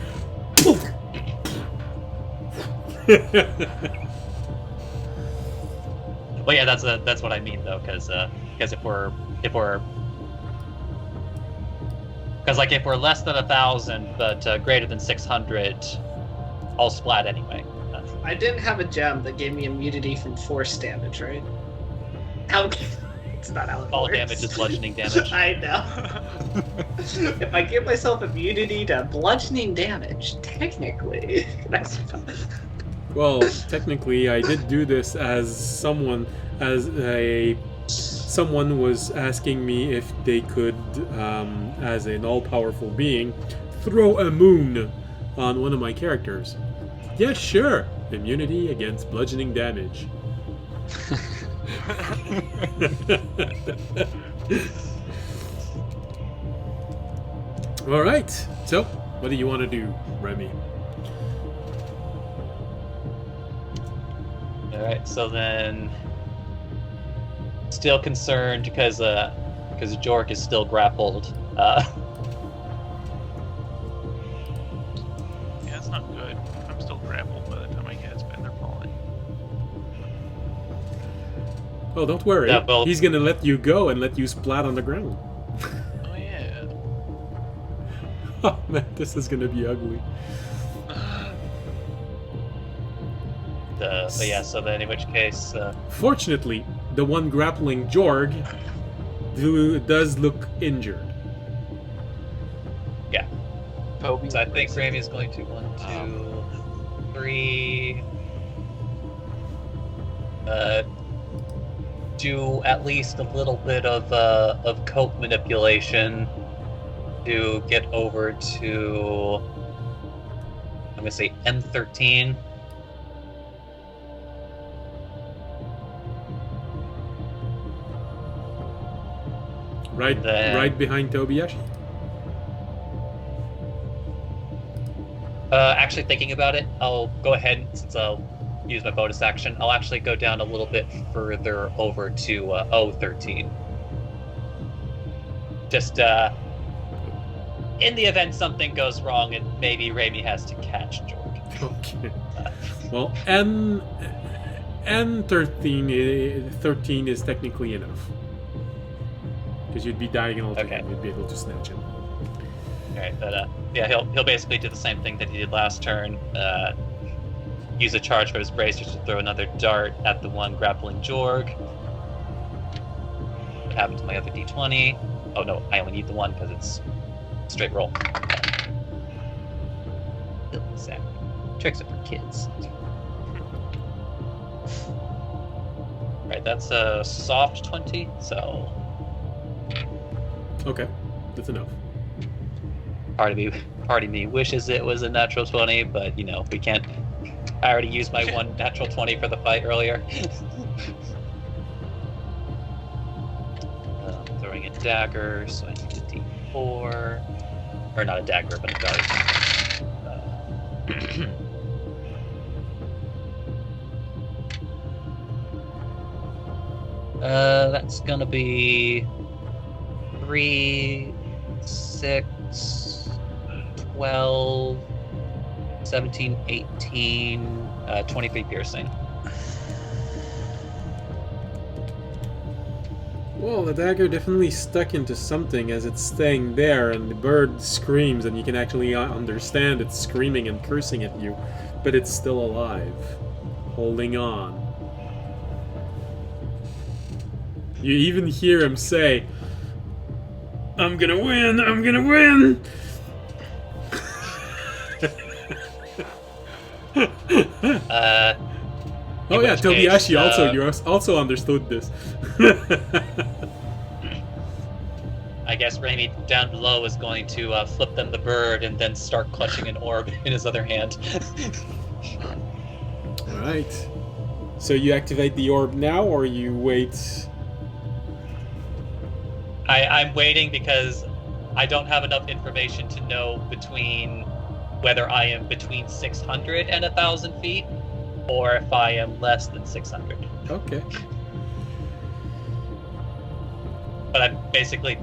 Well, yeah, that's what I mean though, because if we're like if we're less than 1,000 but greater than 600, I'll splat anyway. I didn't have a gem that gave me immunity from force damage, right? How? It's not how it Fall works. damage is bludgeoning damage. I know. If I give myself immunity to bludgeoning damage, technically, that's fine. Well, technically, I did do this as someone was asking me if they could, as an all-powerful being, throw a moon on one of my characters. Yes, sure. Immunity against bludgeoning damage. All right. So, what do you want to do, Remy? All right, so then, still concerned because Jork is still grappled. Yeah, that's not good. I'm still grappled by the time I cast Feather Falling. Oh, don't worry. Yeah, well- He's gonna let you go and let you splat on the ground. Oh yeah. Oh man, this is gonna be ugly. But yeah, so then in which case, Fortunately, the one grappling Jorg does look injured. yeah. Toby, So I think Rami is going to 1, 2, 3. Do at least a little bit of cope manipulation to get over to, I'm gonna say M13. Right behind Tobiyashi. Actually, thinking about it, I'll go ahead, since I'll use my bonus action, I'll actually go down a little bit further over to O13. Just, in the event something goes wrong and maybe Rami has to catch George. Okay. Well, And 13 is technically enough. Because you'd be diagonal to Okay. him, you'd be able to snatch him. Alright, but yeah, he'll basically do the same thing that he did last turn. Use a charge for his bracers to throw another dart at the one grappling Jorg. What happened to my other d20? Oh no, I only need the one because it's straight roll. Exactly. Tricks are for kids. Right, that's a soft 20, so Okay, that's enough. part of me wishes it was a natural 20, but you know, we can't. I already used my one natural 20 for the fight earlier. Throwing a dagger, so I need a d4. Or not a dagger, but a dart. That's gonna be 3, 6, 12, 17, 18, 23 piercing. Well, the dagger definitely stuck into something as it's staying there, and the bird screams, and you can actually understand it's screaming and cursing at you, but it's still alive, holding on. You even hear him say, "I'm gonna win! I'm gonna win!" Oh yeah, which case, Tobiyashi also understood this. I guess Raimi down below is going to flip them the bird and then start clutching an orb in his other hand. Alright. So you activate the orb now, or you wait? I'm waiting because I don't have enough information to know between whether I am between 600 and 1,000 feet, or if I am less than 600. Okay. But I'm basically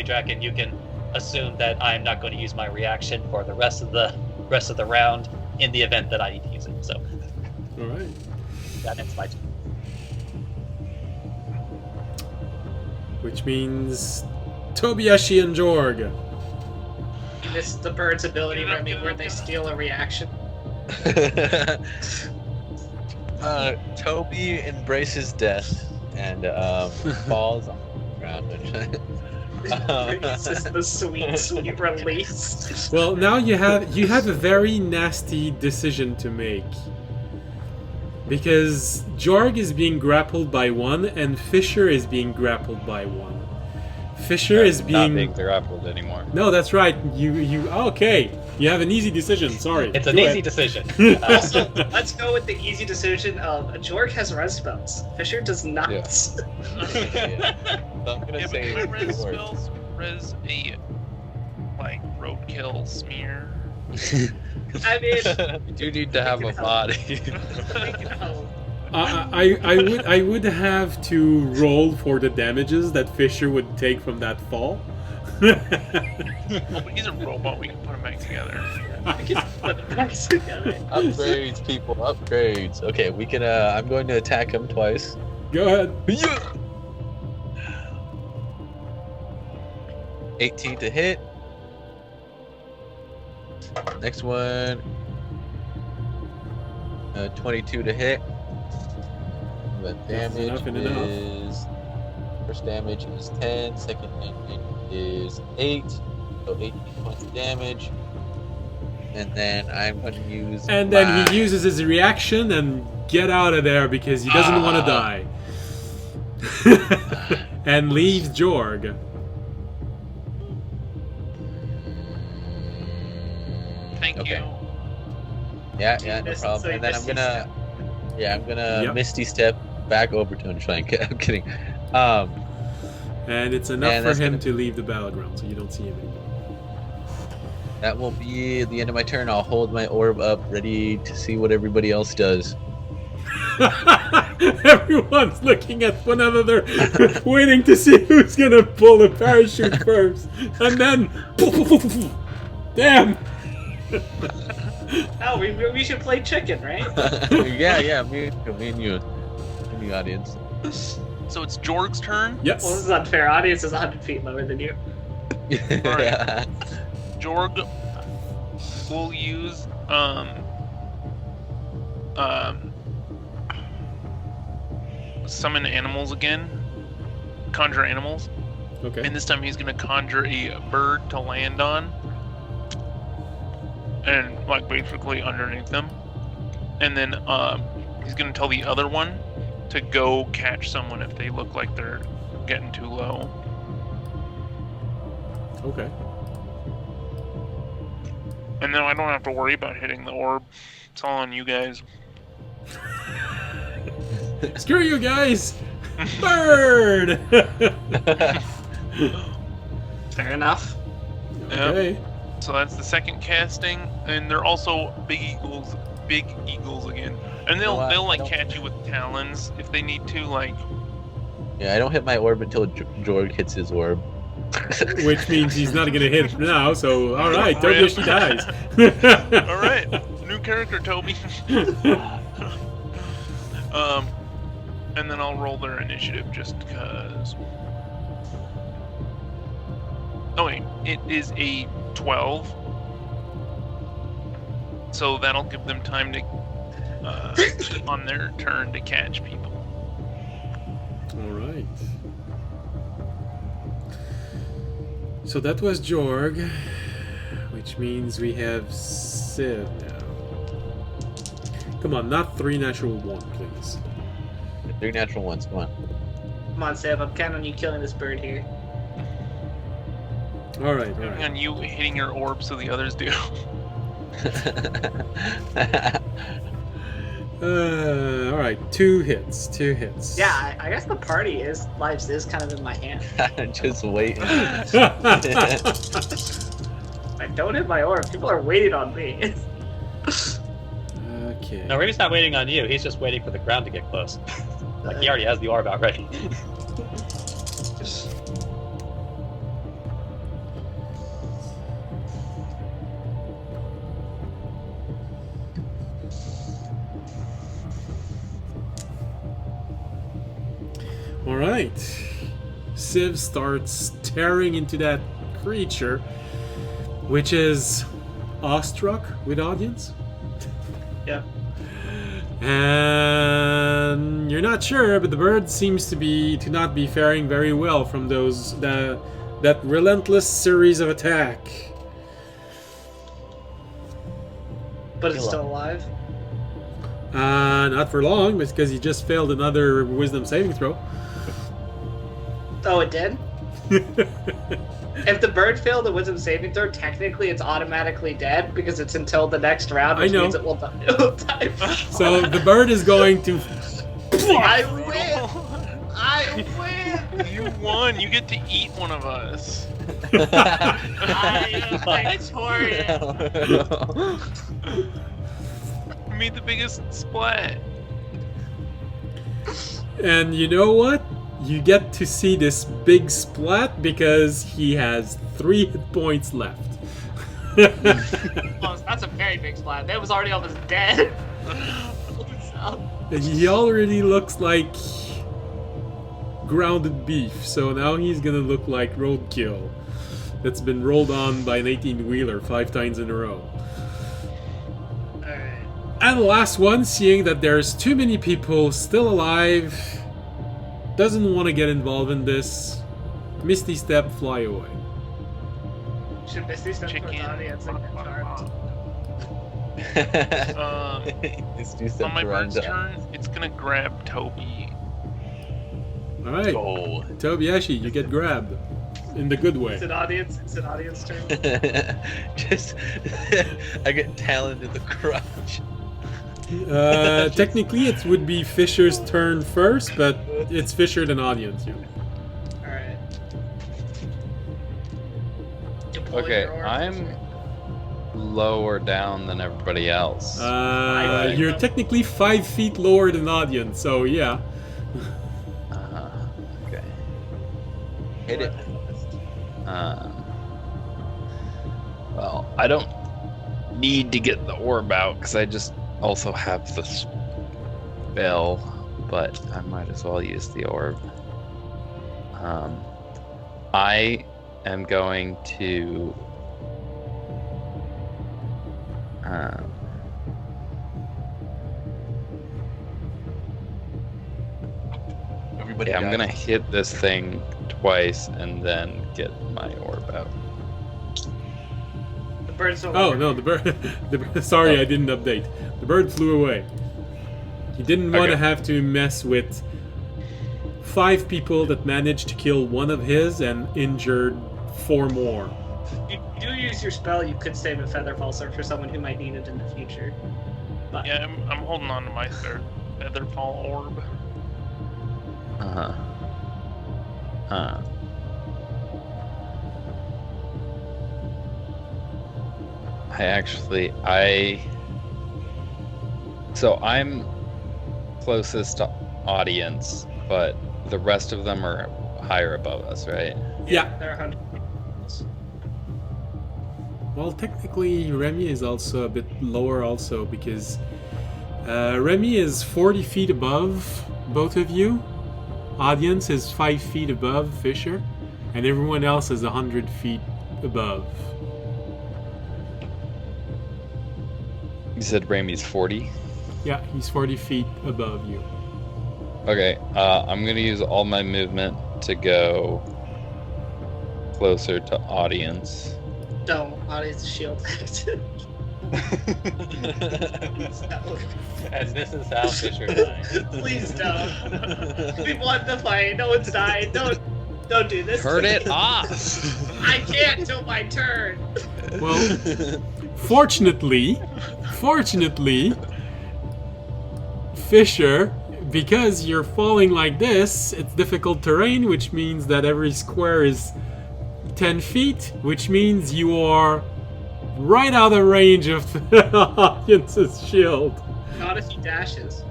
Draken, you can assume that I'm not going to use my reaction for the rest of the round in the event that I need to use it. So, Alright. that ends my turn. Which means Tobiyashi and Jorg. This is the bird's ability, Remy, where they steal a reaction. Toby embraces death and falls on the ground. This is the sweet, sweet release. Well, now you have a very nasty decision to make. Because Jorg is being grappled by one, and Fisher is being grappled by one. Fisher is not being grappled anymore. No, that's right. You okay? You have an easy decision. Sorry. It's an Go easy ahead. decision. Also, let's go with the easy decision of Jorg has res spells. Fisher does not. Yeah. So I'm gonna Yeah, but say my res four. spells res a like roadkill smear. I mean, You do need to have a body. I would have to roll for the damages that Fisher would take from that fall. Well, but he's a robot. We can put him back together. I can put it back together. Upgrades, people, upgrades. Okay, we can. I'm going to attack him twice. Go ahead. 18 to hit. Next one. 22 to hit. The damage enough and enough. is first damage is 10. Second damage is 8. So 18 points of damage. And then I'm going to use. And then my- he uses his reaction and get out of there because he doesn't want to die. And leaves Jorg. Thank Okay. you. Yeah, no Misty- problem. so And then I'm Misty gonna. step. Yeah, I'm gonna Yep. Misty Step back over to him. I'm kidding. And it's enough And for that's him gonna- to leave the battleground, so you don't see him anymore. That will be the end of my turn. I'll hold my orb up, ready to see what everybody else does. Everyone's looking at one another, waiting to see who's gonna pull the parachute first. And then, damn! Oh, we should play chicken, right? yeah, me and you. In the audience. So it's Jorg's turn. Yes. Well, this is unfair. Audience is 100 feet lower than you. Alright. Jorg will use summon animals again. Conjure animals. Okay. And this time he's gonna conjure a bird to land on. And like basically underneath them. And then he's gonna tell the other one to go catch someone if they look like they're getting too low. Okay. And then I don't have to worry about hitting the orb. It's all on you guys. Screw you guys! Bird! Fair enough. Okay. So that's the second casting, and they're also big eagles again. And they'll Oh, they'll I like don't- catch you with talons if they need to. Like Yeah, I don't hit my orb until Jorg hits his orb. Which means he's not gonna hit it now, so alright, Toby, she dies. all right, new character, Toby. And then I'll roll their initiative just because. Oh wait, it is a 12. So that'll give them time to, on their turn, to catch people. Alright. So that was Jorg, which means we have Civ now. Come on, not 3 natural 1, please. 3 natural ones, come on. Come on, Sam. I'm counting on you killing this bird here. Alright, Counting alright. on you hitting your orb so the others do. Alright, 2 hits. Yeah, I guess the party lives is kind of in my hand. Just waiting. I don't hit my orb. People are waiting on me. Okay. No, Ravy's not waiting on you. He's just waiting for the ground to get close. Like he already has the orb out ready. Alright. Civ starts tearing into that creature, which is awestruck with audience. Yeah. And you're not sure, but the bird seems to not be faring very well from that relentless series of attack. But it's still alive. Not for long, because he just failed another wisdom saving throw. Oh, it did? If the bird failed the wisdom saving throw, technically it's automatically dead because it's until the next round, which I know. means it will die. So the bird is going to. I win! I win! You won. You get to eat one of us. I am victorious! You made the biggest splat. And you know what? You get to see this big splat because he has 3 hit points left. Oh, that's a very big splat. That was already almost dead. So, And he already looks like grounded beef, so now he's gonna look like roadkill that's been rolled on by an 18-wheeler 5 times in a row. alright. And the last one, seeing that there's too many people still alive, doesn't want to get involved in this. Misty Step, fly away. Should Misty step Chicken. towards audience and get charmed? It's two On my bird's steps turn, it's gonna grab Toby. Alright, Oh. Tobiashi, you get grabbed. In the good way. It's an audience turn. Just, I get talent in the crotch. Technically, it would be Fisher's turn first, but it's Fisher than audience. Yeah. Alright. You pull Okay, your orb. I'm lower down than everybody else. You're technically 5 feet lower than audience, so yeah. Okay. Hit it. Well, I don't need to get the orb out because I just also have the spell, but I might as well use the orb. I am going to Everybody. I'm dies. gonna hit this thing twice and then get my orb out. The bird's no Oh longer- no, the bird. Sorry, I didn't update. The bird flew away. He didn't want to Okay. have to mess with 5 people that managed to kill one of his and injured 4 more. You do use your spell, you could save a Featherfall Search for someone who might need it in the future. But Yeah, I'm holding on to my third Featherfall orb. So I'm closest to audience, but the rest of them are higher above us, right? Yeah. there are 100. Well, technically, Remy is also a bit lower, also because Remy is 40 feet above both of you. Audience is 5 feet above Fisher, and everyone else is 100 feet above. You said Ramey's 40? Yeah, he's 40 feet above you. Okay, I'm gonna use all my movement to go closer to audience. Don't. Audience shield. And this is how Fisher dies. Please don't. We won the fight. No one's died. Don't do this. Turn to it me. off! I can't till my turn. Well, fortunately, Fisher, because you're falling like this, it's difficult terrain, which means that every square is 10 feet, which means you are right out of range of the audience's shield. Not if he dashes.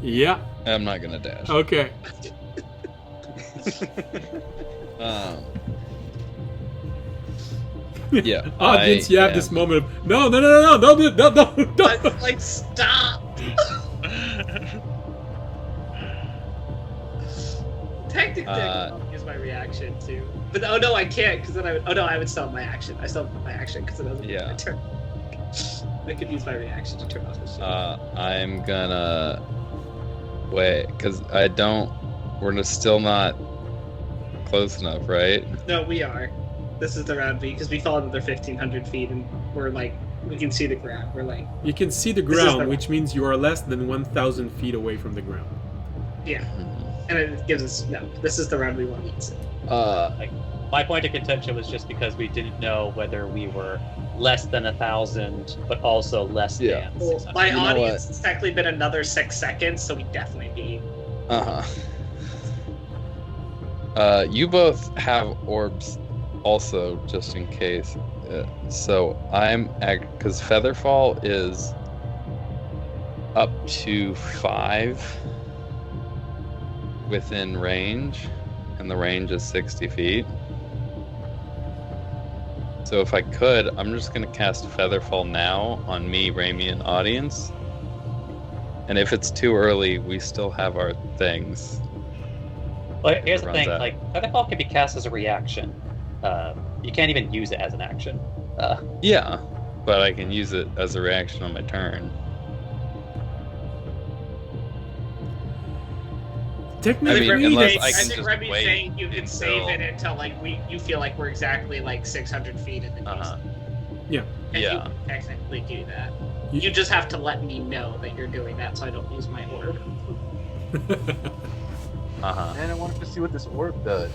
Yeah, I'm not gonna dash. okay. Yeah. Audience, you have am- this moment of, no, don't do it, don't. But, like, stop. Technically, I could use my reaction too. But oh no, I can't because then I would. Oh no, I would still have my action. I still have my action because it doesn't Yeah. my turn. I could use my reaction to turn off the shit. I'm gonna wait because I don't. We're still not close enough, right? No, we are. This is the round B because we fall another 1,500 feet and we're like we can see the ground. We're like You can see the is ground, the- which means you are less than 1,000 feet away from the ground. yeah, and it gives us no. This is the round we want to use. My point of contention was just because we didn't know whether we were less than 1,000, but also less Yeah. than Well, 600. my You know audience has technically been another 6 seconds, so we definitely beat. You both have orbs, also, just in case. So I'm because Featherfall is up to 5 within range, and the range is 60 feet. So if I could, I'm just gonna cast Featherfall now on me, Ramey, and audience. And if it's too early, we still have our things. But here's the runs thing: out. like Featherfall can be cast as a reaction. You can't even use it as an action. Yeah, but I can use it as a reaction on my turn. Technically, I mean, unless saying, I can think just Remy's wait saying you can save until- it until like you feel like we're exactly like 600 feet in the Uh-huh. Yeah. And you Yeah. can technically do that. You- You just have to let me know that you're doing that, so I don't use my orb. Man, I wanted to see what this orb does.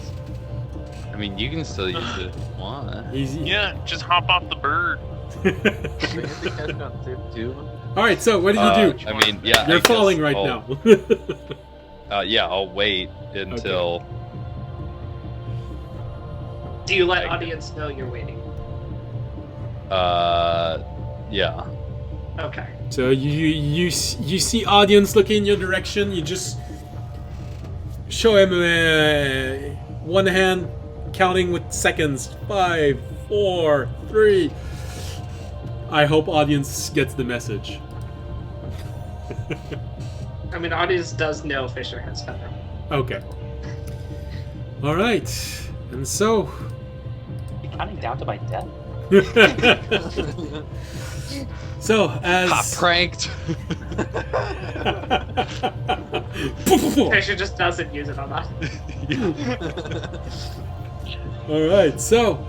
I mean, you can still use it if you want. Easy. Yeah, just hop off the bird. So you have to cast it on tip too. All right, so what did you do? I mean, yeah. You're I guess falling right I'll- now. Yeah, I'll wait until. Do you let I- audience know you're waiting? Yeah. Okay. So you see audience looking in your direction. You just show him one hand counting with seconds. 5, 4, 3. I hope audience gets the message. I mean, audience does know Fisher has feather. Okay. All right, and so. You counting down to my death? So as Hot pranked. Fisher just doesn't use it on that. All right, so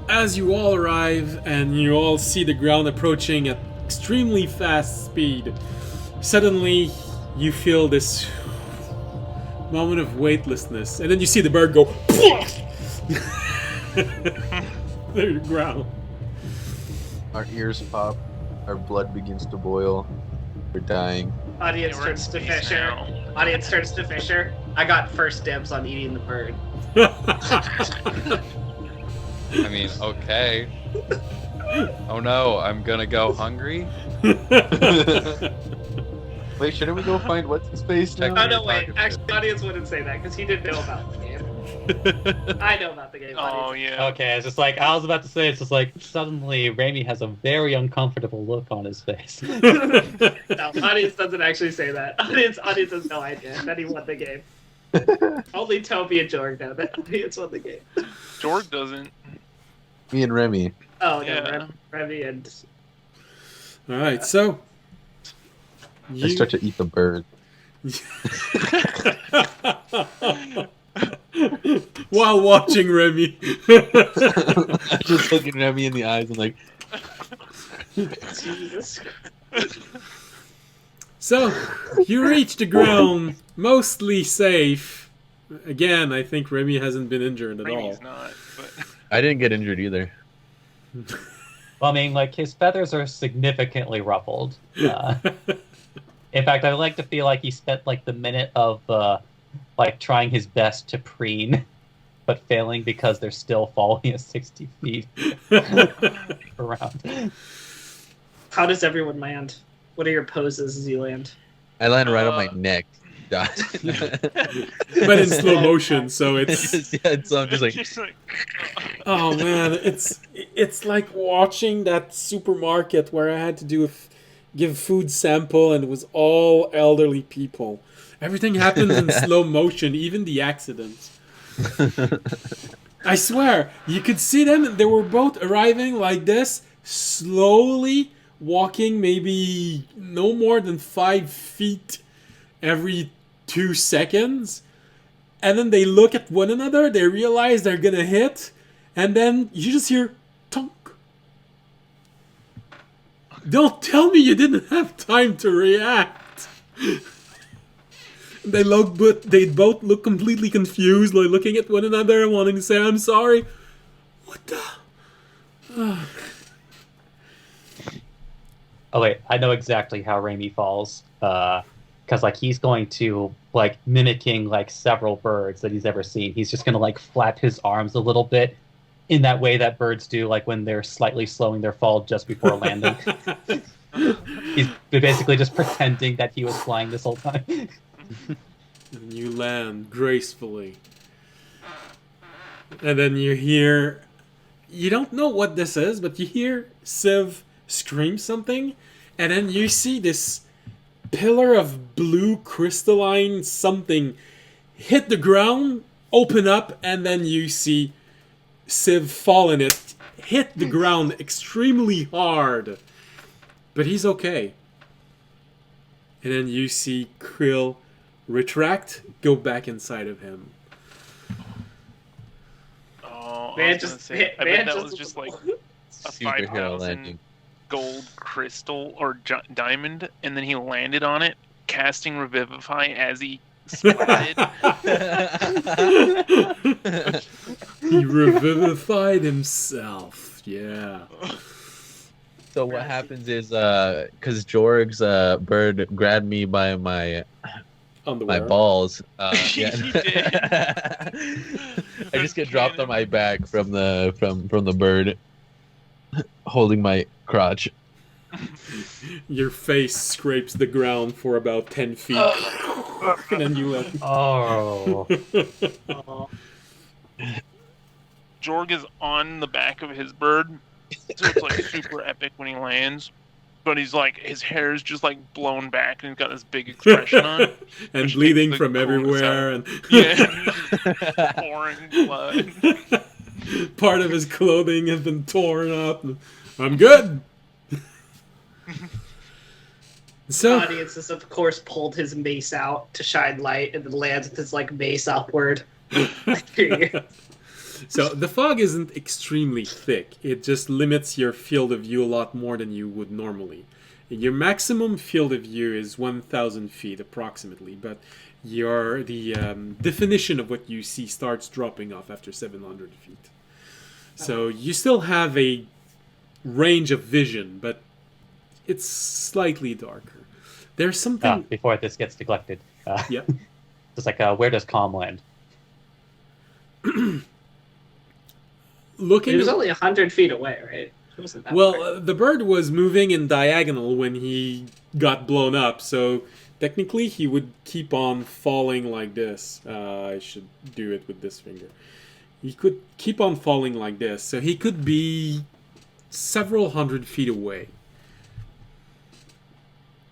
as you all arrive and you all see the ground approaching at extremely fast speed, suddenly you feel this moment of weightlessness, and then you see the bird go to the ground. Our ears pop. Our blood begins to boil. We're dying. Audience Yeah, we're in turns to space Fisher. now. Audience turns to Fisher. I got first dibs on eating the bird. I mean, okay. Oh no, I'm gonna go hungry. Wait, shouldn't we go find what's in space now? Oh no, wait. Actually, audience wouldn't say that because he didn't know about the game. I know about the game. Oh Audience. yeah. Okay, it's just like I was about to say. It's just like suddenly Raimi has a very uncomfortable look on his face. No, audience doesn't actually say that. Audience has no idea that he won the game. Only Toby and Jorg know that audience won the game. Jorg doesn't. Me and Remy. Oh Yeah. no, Remy and All right, so I start to eat the bird. while watching Remy. I just looking Remy in the eyes and like, Jesus. So you reach the ground, mostly safe. Again, I think Remy hasn't been injured at all. Remy's not, but I didn't get injured either. Well, I mean, like his feathers are significantly ruffled. In fact, I like to feel like he spent like the minute of like trying his best to preen, but failing because they're still falling at 60 feet around. How does everyone land? What are your poses as you land? I landed right on my neck. But in slow motion, so it's So I'm just like, just like oh man, it's like watching that supermarket where I had to give food sample and it was all elderly people. Everything happens in slow motion, even the accidents. I swear, you could see them. They were both arriving like this, slowly walking, maybe no more than 5 feet every 2 seconds. And then they look at one another, they realize they're gonna hit, and then you just hear tonk. Don't tell me you didn't have time to react. They both look completely confused, like looking at one another and wanting to say, I'm sorry. What the? Oh wait, I know exactly how Raimi falls. Because like he's going to like mimicking like several birds that he's ever seen. He's just gonna like flap his arms a little bit in that way that birds do, like when they're slightly slowing their fall just before landing. He's basically just pretending that he was flying this whole time. And you land gracefully. And then you hear... You don't know what this is, but you hear Civ scream something, and then you see this pillar of blue crystalline something hit the ground, open up, and then you see Civ fall in it, hit the ground extremely hard. But he's okay. And then you see Krill retract, go back inside of him. oh, I Man, was gonna just say, hit. I Man, bet that just was just like a superhero 5,000 landing. gold crystal or diamond, and then he landed on it, casting Revivify as he splatted. He revivified himself. Yeah. So what happens is, because Jorg's bird grabbed me by my Underwear. balls. He Yeah. did. I just get dropped on my back from the bird, holding my crotch. Your face scrapes the ground for about 10 feet. And then you let... Oh. Oh. Jorg is on the back of his bird, So it's like super epic when he lands. But he's like, his hair is just like blown back and he's got this big expression on. And which bleeding makes the from coolest everywhere, sound. and Yeah, just pouring blood. part of his clothing has been torn up. I'm good. So Audience has, of course, pulled his mace out to shine light and then lands with his like mace upward. So the fog isn't extremely thick. It just limits your field of view a lot more than you would normally. Your maximum field of view is 1,000 feet approximately, but the definition of what you see starts dropping off after 700 feet. So you still have a range of vision, but it's slightly darker. There's something... Before this gets neglected. Yeah. Just like, where does calm land? Looking He was at- only 100 feet away, right? It wasn't that far. Well, the bird was moving in diagonal when he got blown up, so technically he would keep on falling like this. I should do it with this finger. He could keep on falling like this, so he could be several hundred feet away.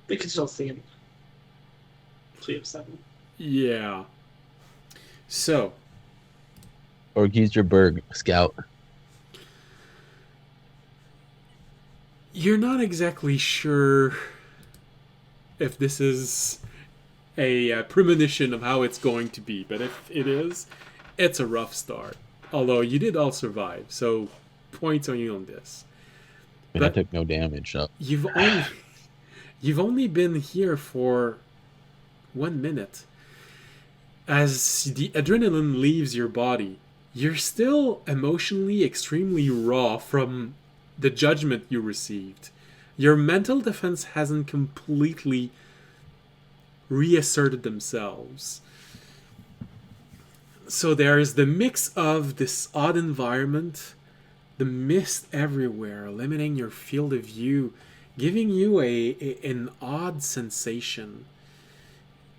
We can still see him. 3 of 7. Yeah. So, Or use your berg, scout. you're not exactly sure if this is a premonition of how it's going to be, but if it is, it's a rough start. Although you did all survive, so points on you on this. And I But- took no damage, so You've only been here for 1 minute. As the adrenaline leaves your body, you're still emotionally extremely raw from the judgment you received. Your mental defense hasn't completely reasserted themselves. So there's the mix of this odd environment, the mist everywhere, limiting your field of view, giving you an odd sensation.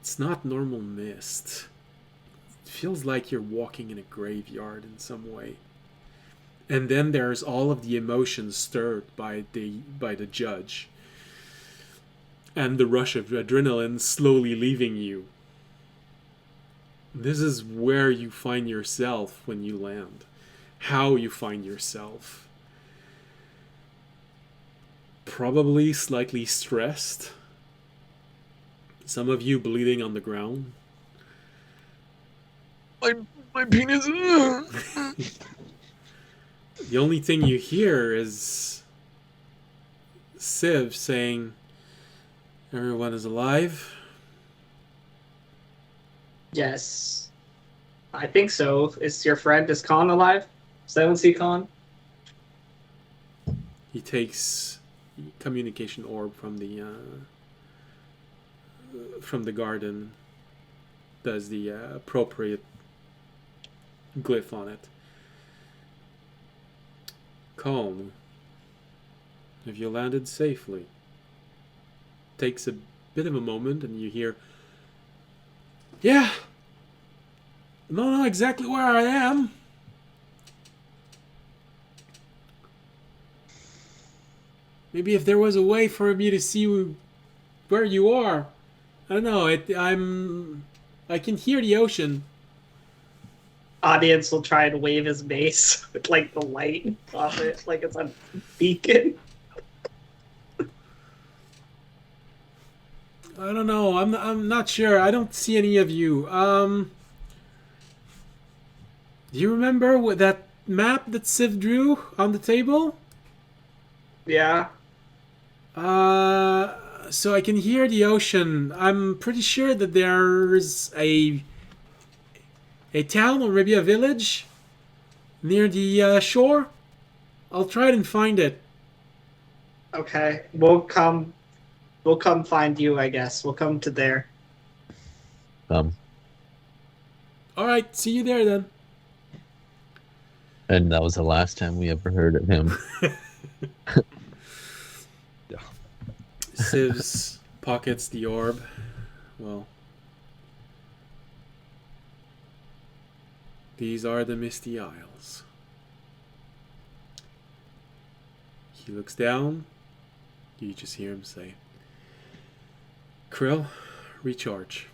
It's not normal mist. It feels like you're walking in a graveyard in some way. And then there's all of the emotions stirred by the judge. And the rush of adrenaline slowly leaving you. This is where you find yourself when you land. How you find yourself. Probably slightly stressed. Some of you bleeding on the ground. My penis. The only thing you hear is Civ saying, "Everyone is alive." Yes. I think so. Is your friend, is Khan alive? 7C Khan? He takes communication orb from the garden, does the appropriate glyph on it. Calm. Have you landed safely? Takes a bit of a moment, and you hear, "Yeah. I don't know exactly where I am." Maybe if there was a way for me to see where you are. I don't know. I can hear the ocean. Audience will try and wave his mace with like the light off it, like it's a beacon. I don't know. I'm not sure. I don't see any of you. Do you remember what that map that Civ drew on the table? Yeah. So I can hear the ocean. I'm pretty sure that there's a town or maybe a village near the shore. I'll try and find it. Okay. We'll come find you, I guess. We'll come to there. All right, see you there then. And that was the last time we ever heard of him. Civs pockets the orb. Well, these are the Misty Isles. He looks down. You just hear him say, Krill, recharge.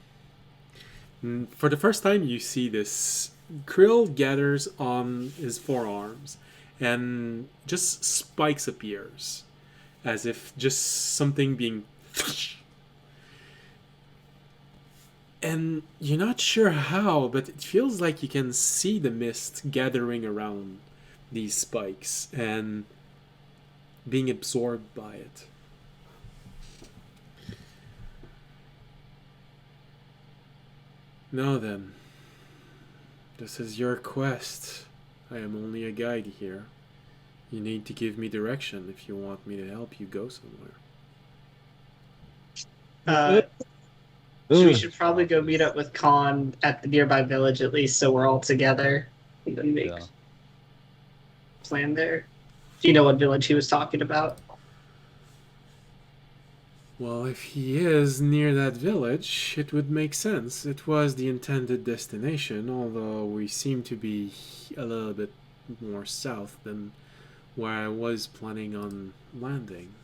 And for the first time, you see this. Krill gathers on his forearms, and just spikes appears, as if just something being. And you're not sure how, but it feels like you can see the mist gathering around these spikes and being absorbed by it. Now then, this is your quest. I am only a guide here. You need to give me direction if you want me to help you go somewhere. We should probably go meet up with Khan at the nearby village at least, so we're all together. And then make plan there. Do you know what village he was talking about? Well, if he is near that village, it would make sense. It was the intended destination, although we seem to be a little bit more south than where I was planning on landing.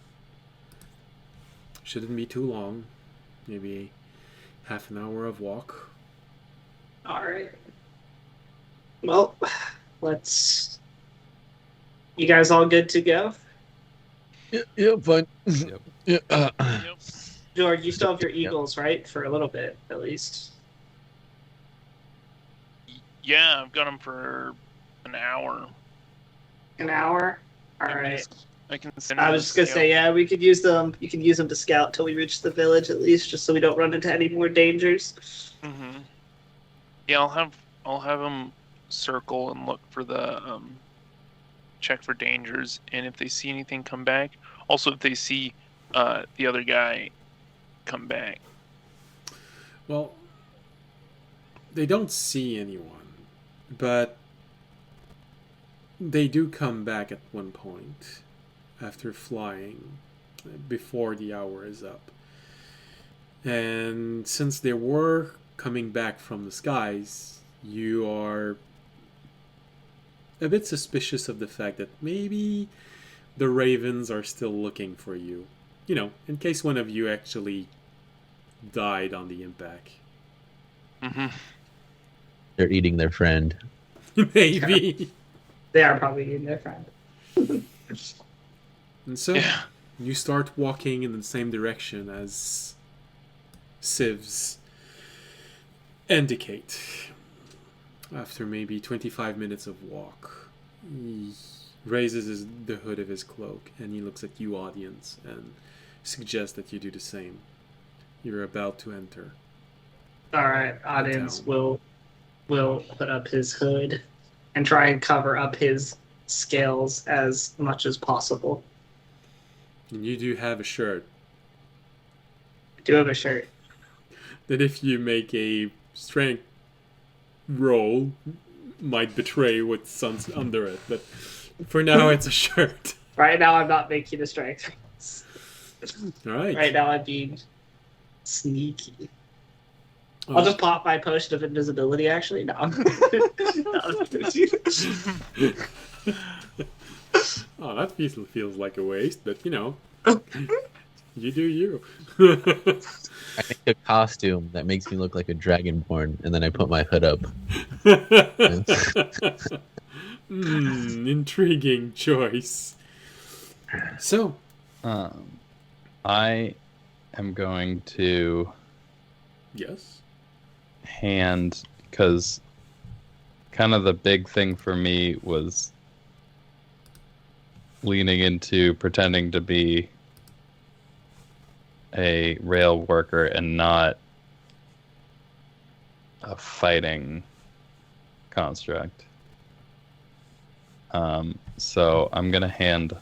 Shouldn't be too long. Maybe half an hour of walk. Alright. Well, let's... You guys all good to go? Yeah, fine. Yep. Yeah. Yep. George, you still have your eagles, right? For a little bit, at least. Yeah, I've got them for an hour. An hour? I can Alright. just- I can send I them was to just gonna scout. say, yeah, we could use them. You can use them to scout till we reach the village, at least, just so we don't run into any more dangers. Mm-hmm. Yeah, I'll have them circle and look for the check for dangers, and if they see anything, come back. Also, if they see the other guy, come back. Well, they don't see anyone, but they do come back at one point after flying before the hour is up. And since they were coming back from the skies, you are a bit suspicious of the fact that maybe the ravens are still looking for you. You know, in case one of you actually died on the impact. Mm-hmm. They're eating their friend. Maybe. They are probably in their friend. And so Yeah. you start walking in the same direction as sieves indicate. After maybe 25 minutes of walk, he raises the hood of his cloak and he looks at you, audience, and suggests that you do the same. You're about to enter. Alright, audience Down. will put up his hood and try and cover up his scales as much as possible. And you do have a shirt I do have a shirt. that if you make a strength roll might betray what's under it, but for now it's a shirt. Right now I'm not making a strength. Alright. Right now I'm being sneaky. Oh, I'll just pop my potion of invisibility, actually. No. oh, that feels like a waste, but you know, you do you. I make a costume that makes me look like a dragonborn, and then I put my hood up. Intriguing choice. So, I am going to yes. hand, because kind of the big thing for me was leaning into pretending to be a rail worker and not a fighting construct. So I'm gonna hand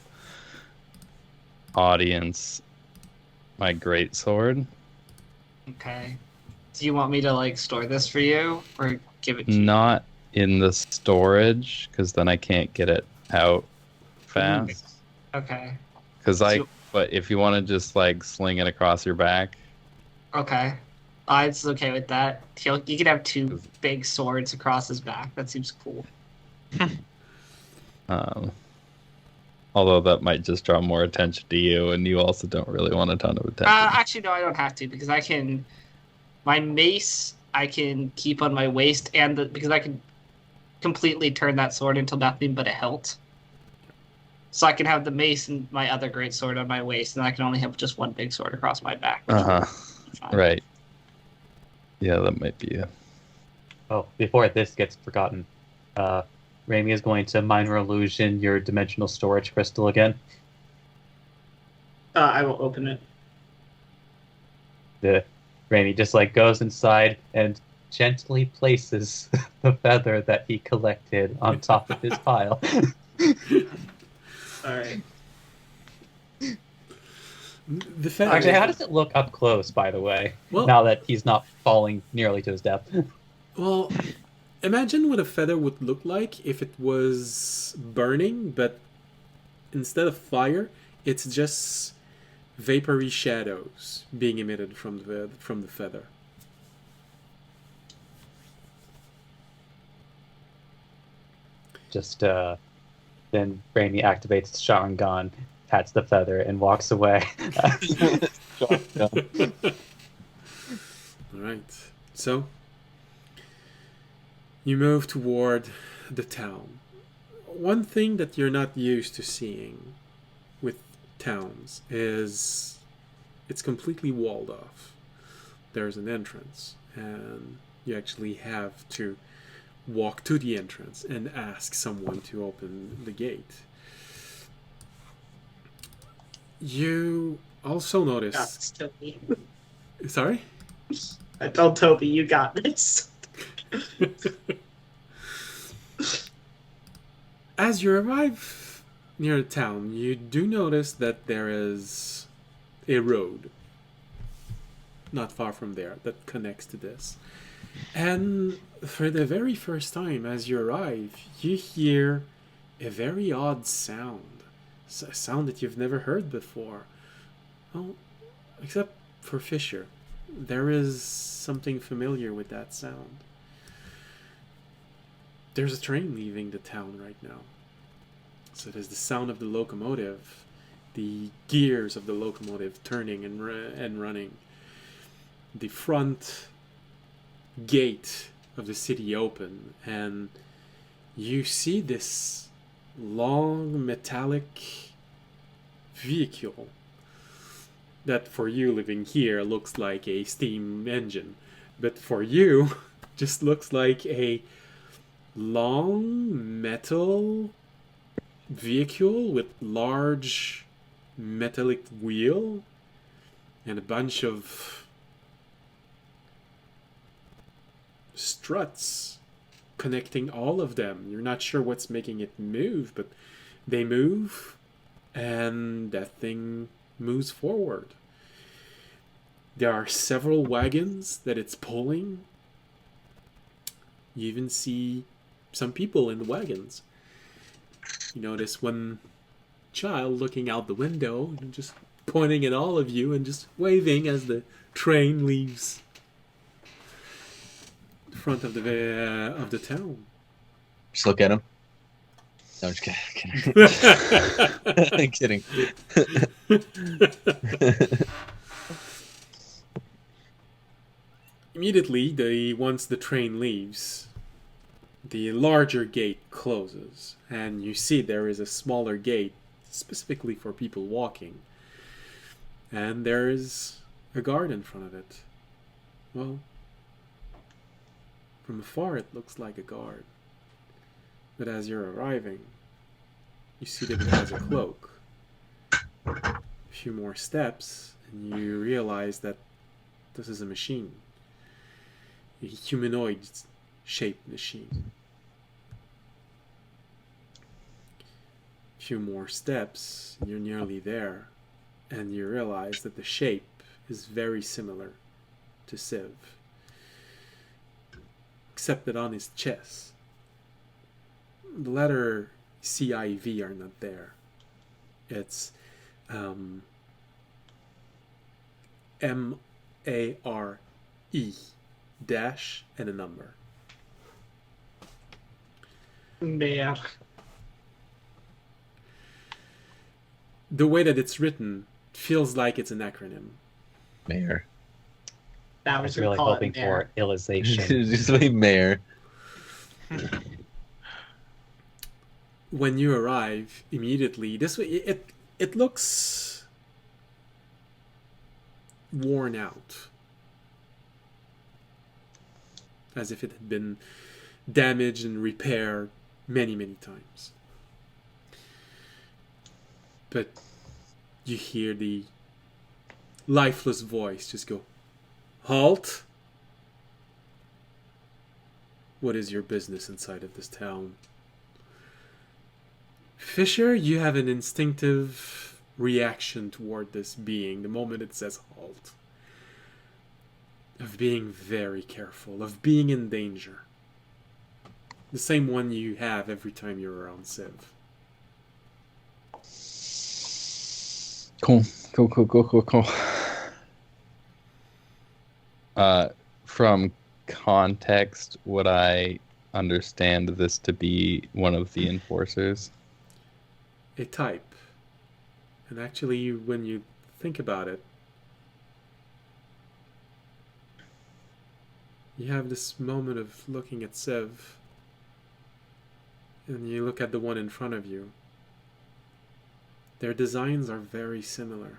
audience my greatsword. Okay. Do you want me to, like, store this for you? Or give it to you? Not in the storage, because then I can't get it out fast. Okay. But if you want to just like sling it across your back, Okay. It's okay with that. You can have two big swords across his back. That seems cool. Although that might just draw more attention to you, and you also don't really want a ton of attention. Actually, no, I don't have to because I can. My mace I can keep on my waist, and because I can completely turn that sword into nothing but a hilt. So I can have the mace and my other great sword on my waist, and I can only have just one big sword across my back. Right. Yeah, that might be. Oh, before this gets forgotten, Raimi is going to minor illusion your dimensional storage crystal again. I will open it. Raimi just goes inside and gently places the feather that he collected on top of his pile. All right. The feather. Actually, how does it look up close, by the way, Well, now that he's not falling nearly to his death? Well, imagine what a feather would look like if it was burning, but instead of fire, it's just vapory shadows being emitted from the feather. Just then Raimi activates the Sharingan, pats the feather, and walks away. All right. So you move toward the town. One thing that you're not used to seeing with towns is it's completely walled off. There's an entrance, and you actually have to walk to the entrance and ask someone to open the gate. You also notice... That's Toby. Sorry? I told Toby, you got this. As you arrive near the town, you do notice that there is a road not far from there that connects to this. And for the very first time as you arrive, you hear a very odd sound. A sound that you've never heard before. Well, except for Fisher. There is something familiar with that sound. There's a train leaving the town right now. So there's the sound of the locomotive, the gears of the locomotive turning and running. The front gate of the city open, and you see this long metallic vehicle that for you living here looks like a steam engine, but for you just looks like a long metal vehicle with large metallic wheel and a bunch of struts connecting all of them. You're not sure what's making it move, but they move and that thing moves forward. There are several wagons that it's pulling. You even see some people in the wagons. You notice one child looking out the window and just pointing at all of you and just waving as the train leaves the front of the town. Just look at him. No, I'm just kidding. Kidding. Immediately, once the train leaves, the larger gate closes, and you see there is a smaller gate specifically for people walking. And there is a guard in front of it. Well, from afar it looks like a guard. But as you're arriving, you see that it has a cloak. A few more steps, and you realize that this is a machine. A humanoid-shaped machine. A few more steps, and you're nearly there, and you realize that the shape is very similar to Civ. Except that on his chest, the letter CIV are not there. It's MARE dash and a number. Man. the way that it's written feels like it's an acronym. Mayor. That I was was really hoping for illization. Just say mayor. When you arrive immediately, this way it looks worn out, as if it had been damaged and repaired many times. But you hear the lifeless voice just go, "Halt! What is your business inside of this town?" Fisher, you have an instinctive reaction toward this being the moment it says halt. Of being very careful, of being in danger. The same one you have every time you're around Civ. Cool. From context, would I understand this to be one of the enforcers? A type. And actually, when you think about it, you have this moment of looking at Civ, and you look at the one in front of you. Their designs are very similar.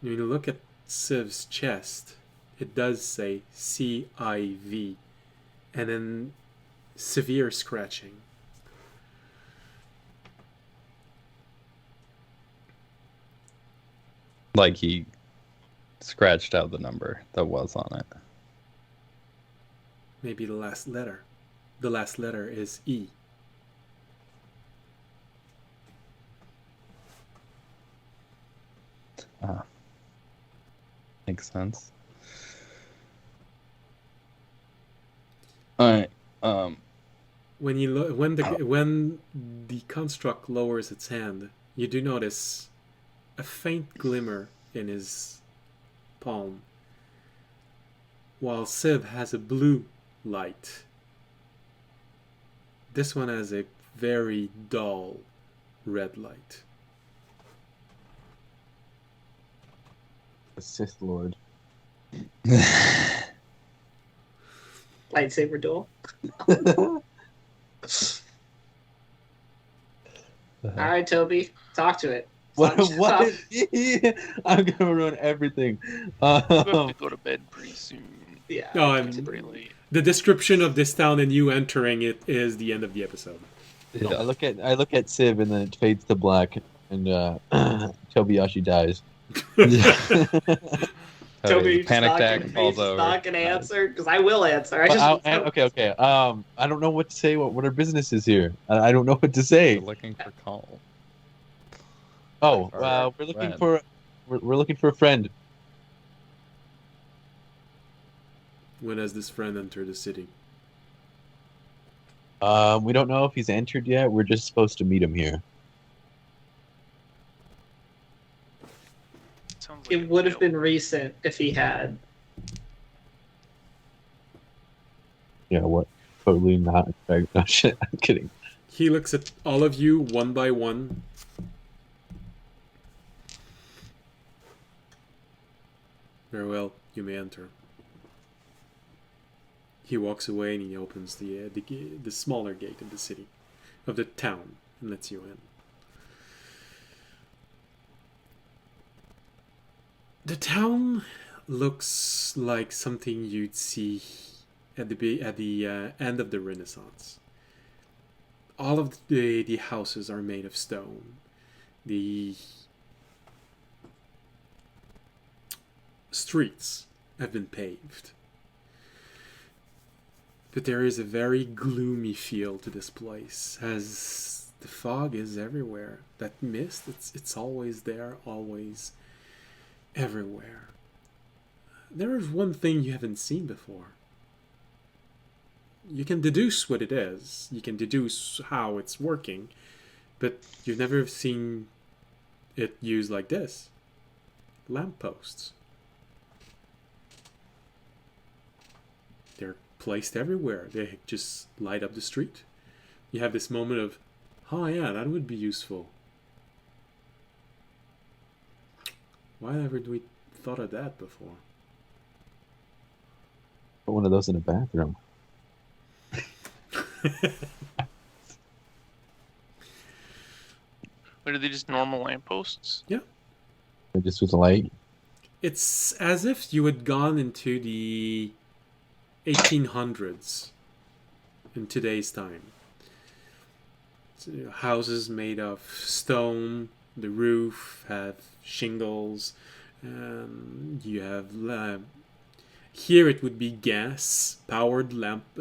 When you look at Civ's chest, it does say CIV, and then severe scratching. Like he scratched out the number that was on it. Maybe the last letter. The last letter is E. Makes sense. Alright. When the construct lowers its hand, you do notice a faint glimmer in his palm, while Civ has a blue light. This one has a very dull red light. The Sith Lord. lightsaber duel. All right, Toby, talk to it. What? I'm gonna ruin everything. We have to go to bed pretty soon. Yeah. No, It's pretty late. the description of this town and you entering it is the end of the episode. I look at Civ and then it fades to black and Tobiyashi dies. Toby, panic attack he's falls over. not gonna answer because I will answer. Okay. I don't know what to say. What our business is here. I don't know what to say. We're looking for call. Oh, Or we're looking friend. we're looking for a friend. When has this friend entered the city? We don't know if he's entered yet. We're just supposed to meet him here. Sounds like It would have been recent if he had. Yeah, what? Totally not. No shit. I'm kidding. He looks at all of you one by one. Very well, you may enter. He walks away and he opens the smaller gate of the city, of the town, and lets you in. The town looks like something you'd see at the end of the Renaissance. All of the houses are made of stone. The streets have been paved. But there is a very gloomy feel to this place, as the fog is everywhere. That mist, it's always there, always everywhere. There is one thing you haven't seen before. You can deduce what it is. You can deduce how it's working, but you've never seen it used like this. Lampposts. They're placed everywhere. They just light up the street. You have this moment of, oh yeah, that would be useful. Why haven't we thought of that before? Put one of those in a bathroom. Or are they just normal lampposts? Just with light. It's as if you had gone into the 1800s in today's time. Houses made of stone, the roof have shingles, and you have here it would be gas powered lamppost,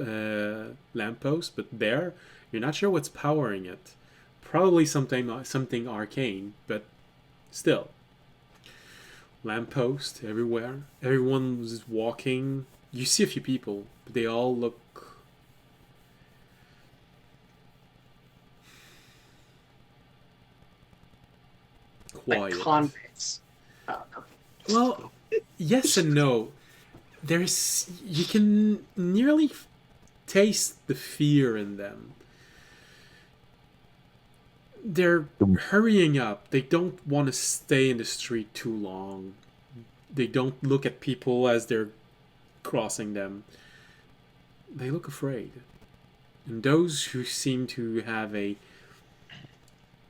but there you're not sure what's powering it. Probably something arcane, but still. Lamppost everywhere. Everyone was walking. You see a few people, but they all look quiet. Like convicts. Well, yes and no. You can nearly taste the fear in them. They're hurrying up. They don't want to stay in the street too long. They don't look at people as they're crossing them. They look afraid. And those who seem to have a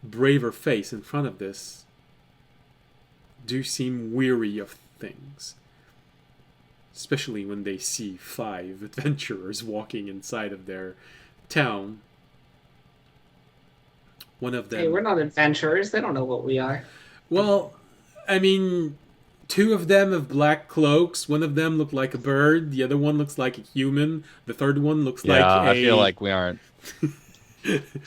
braver face in front of this do seem weary of things. Especially when they see 5 adventurers walking inside of their town. One of them... Hey, we're not adventurers. They don't know what we are. Well, I mean, 2 of them have black cloaks. One of them looked like a bird. The other one looks like a human. The third one looks like a... I feel like we aren't.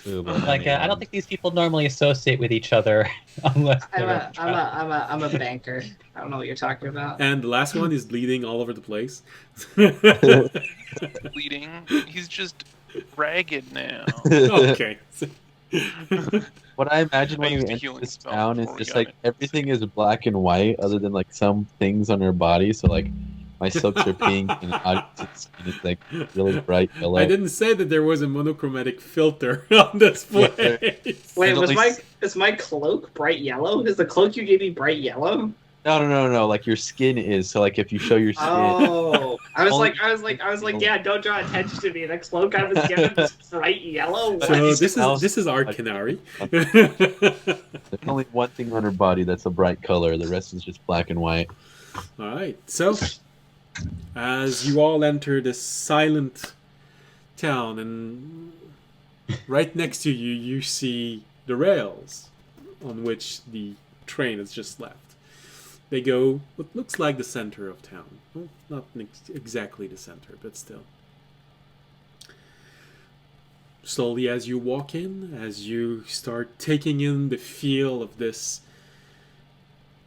Like, I don't think these people normally associate with each other unless they're I'm a banker. I don't know what you're talking about. And the last one is bleeding all over the place. Bleeding. He's just ragged now. Okay. What I imagine when I we used a enter healing this spell town is before we just got like it. everything is black and white, other than like some things on her body. So like my silks are pink and Audrey's skin is like really bright yellow. I didn't say that there was a monochromatic filter on this place. Wait, It'll is my cloak bright yellow? Is the cloak you gave me bright yellow? No. Like your skin is. So like if you show your skin, Oh, I was Only- like, yeah, don't draw attention to me. The cloak I was given was bright yellow. So What? this is our canary. there's only one thing on her body that's a bright color. The rest is just black and white. All right. So, as you all enter this silent town, and right next to you, you see the rails on which the train has just left. They go what looks like the center of town. Well, not exactly the center, but still. Slowly, as you walk in, as you start taking in the feel of this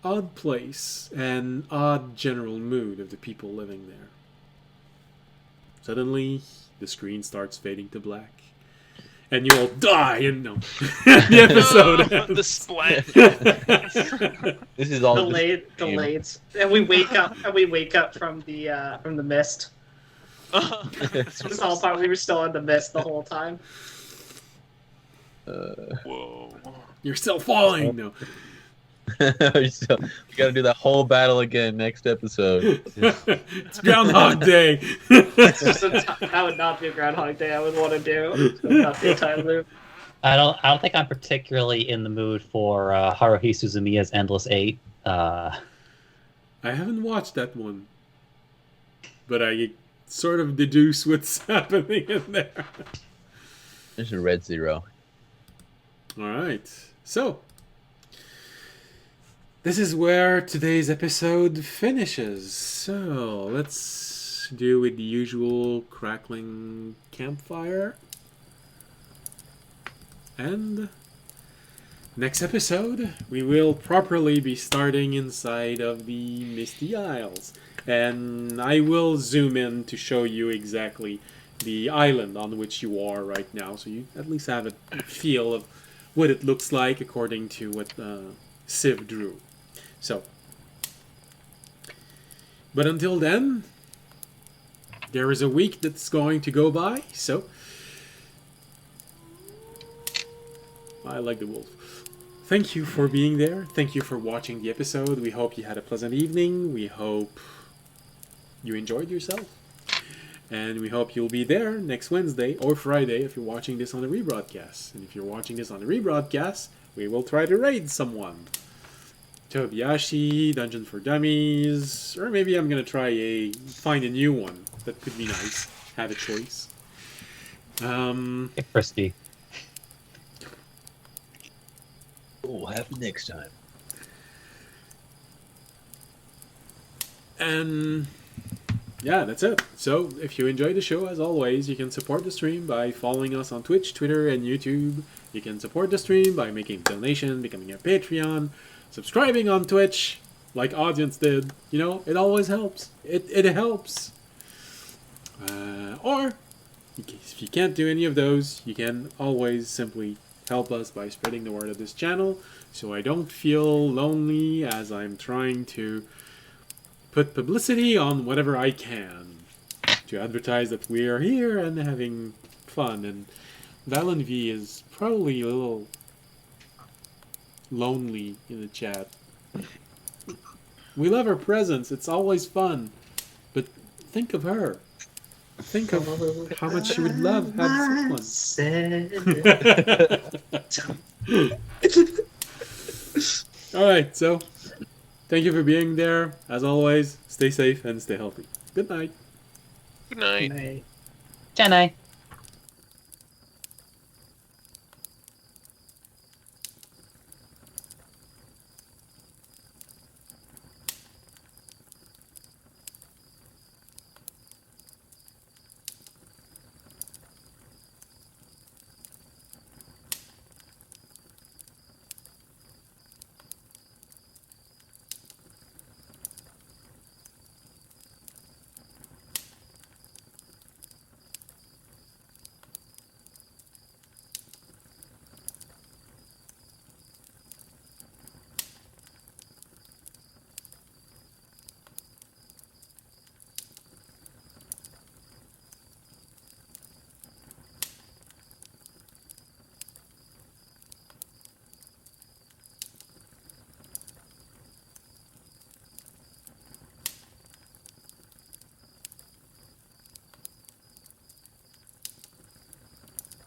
odd place and odd general mood of the people living there. Suddenly, the screen starts fading to black, and you all die. And no, the episode ends. The splat. This is all Delayed, and we wake up from the mist. This whole time we were still in the mist the whole time. Whoa. You're still falling. No. So, we gotta do that whole battle again next episode. It's Groundhog Day. That would not be a Groundhog Day I would want to do. It would not be a time loop. I don't think I'm particularly in the mood for Haruhi Suzumiya's Endless 8. I haven't watched that one, but I sort of deduce what's happening in there. There's a red zero. All right, so this is where today's episode finishes. So let's do with the usual crackling campfire. And next episode, we will properly be starting inside of the Misty Isles. And I will zoom in to show you exactly the island on which you are right now, so you at least have a feel of what it looks like according to what Civ drew. So, but until then, there is a week that's going to go by, so I like the wolf. thank you for being there. Thank you for watching the episode. We hope you had a pleasant evening. We hope you enjoyed yourself. And we hope you'll be there next Wednesday or Friday if you're watching this on the rebroadcast. And if you're watching this on the rebroadcast, we will try to raid someone. Tobiyashi, Dungeon for Dummies, or maybe I'm gonna try find a new one. That could be nice. Have a choice. Frisky. We'll have next time. And yeah, that's it. So if you enjoyed the show, as always, you can support the stream by following us on Twitch, Twitter, and YouTube. You can support the stream by making a donation, becoming a Patreon, subscribing on Twitch, like Audience did. You know, it always helps. It helps. Or, if you can't do any of those, you can always simply help us by spreading the word of this channel, so I don't feel lonely as I'm trying to put publicity on whatever I can to advertise that we are here and having fun. And Valen V is probably a little lonely in the chat. We love her presence, it's always fun, but think of her. Think of how much she would love having someone. Alright, so thank you for being there. As always, stay safe and stay healthy. Good night. Good night. Right. Jenny.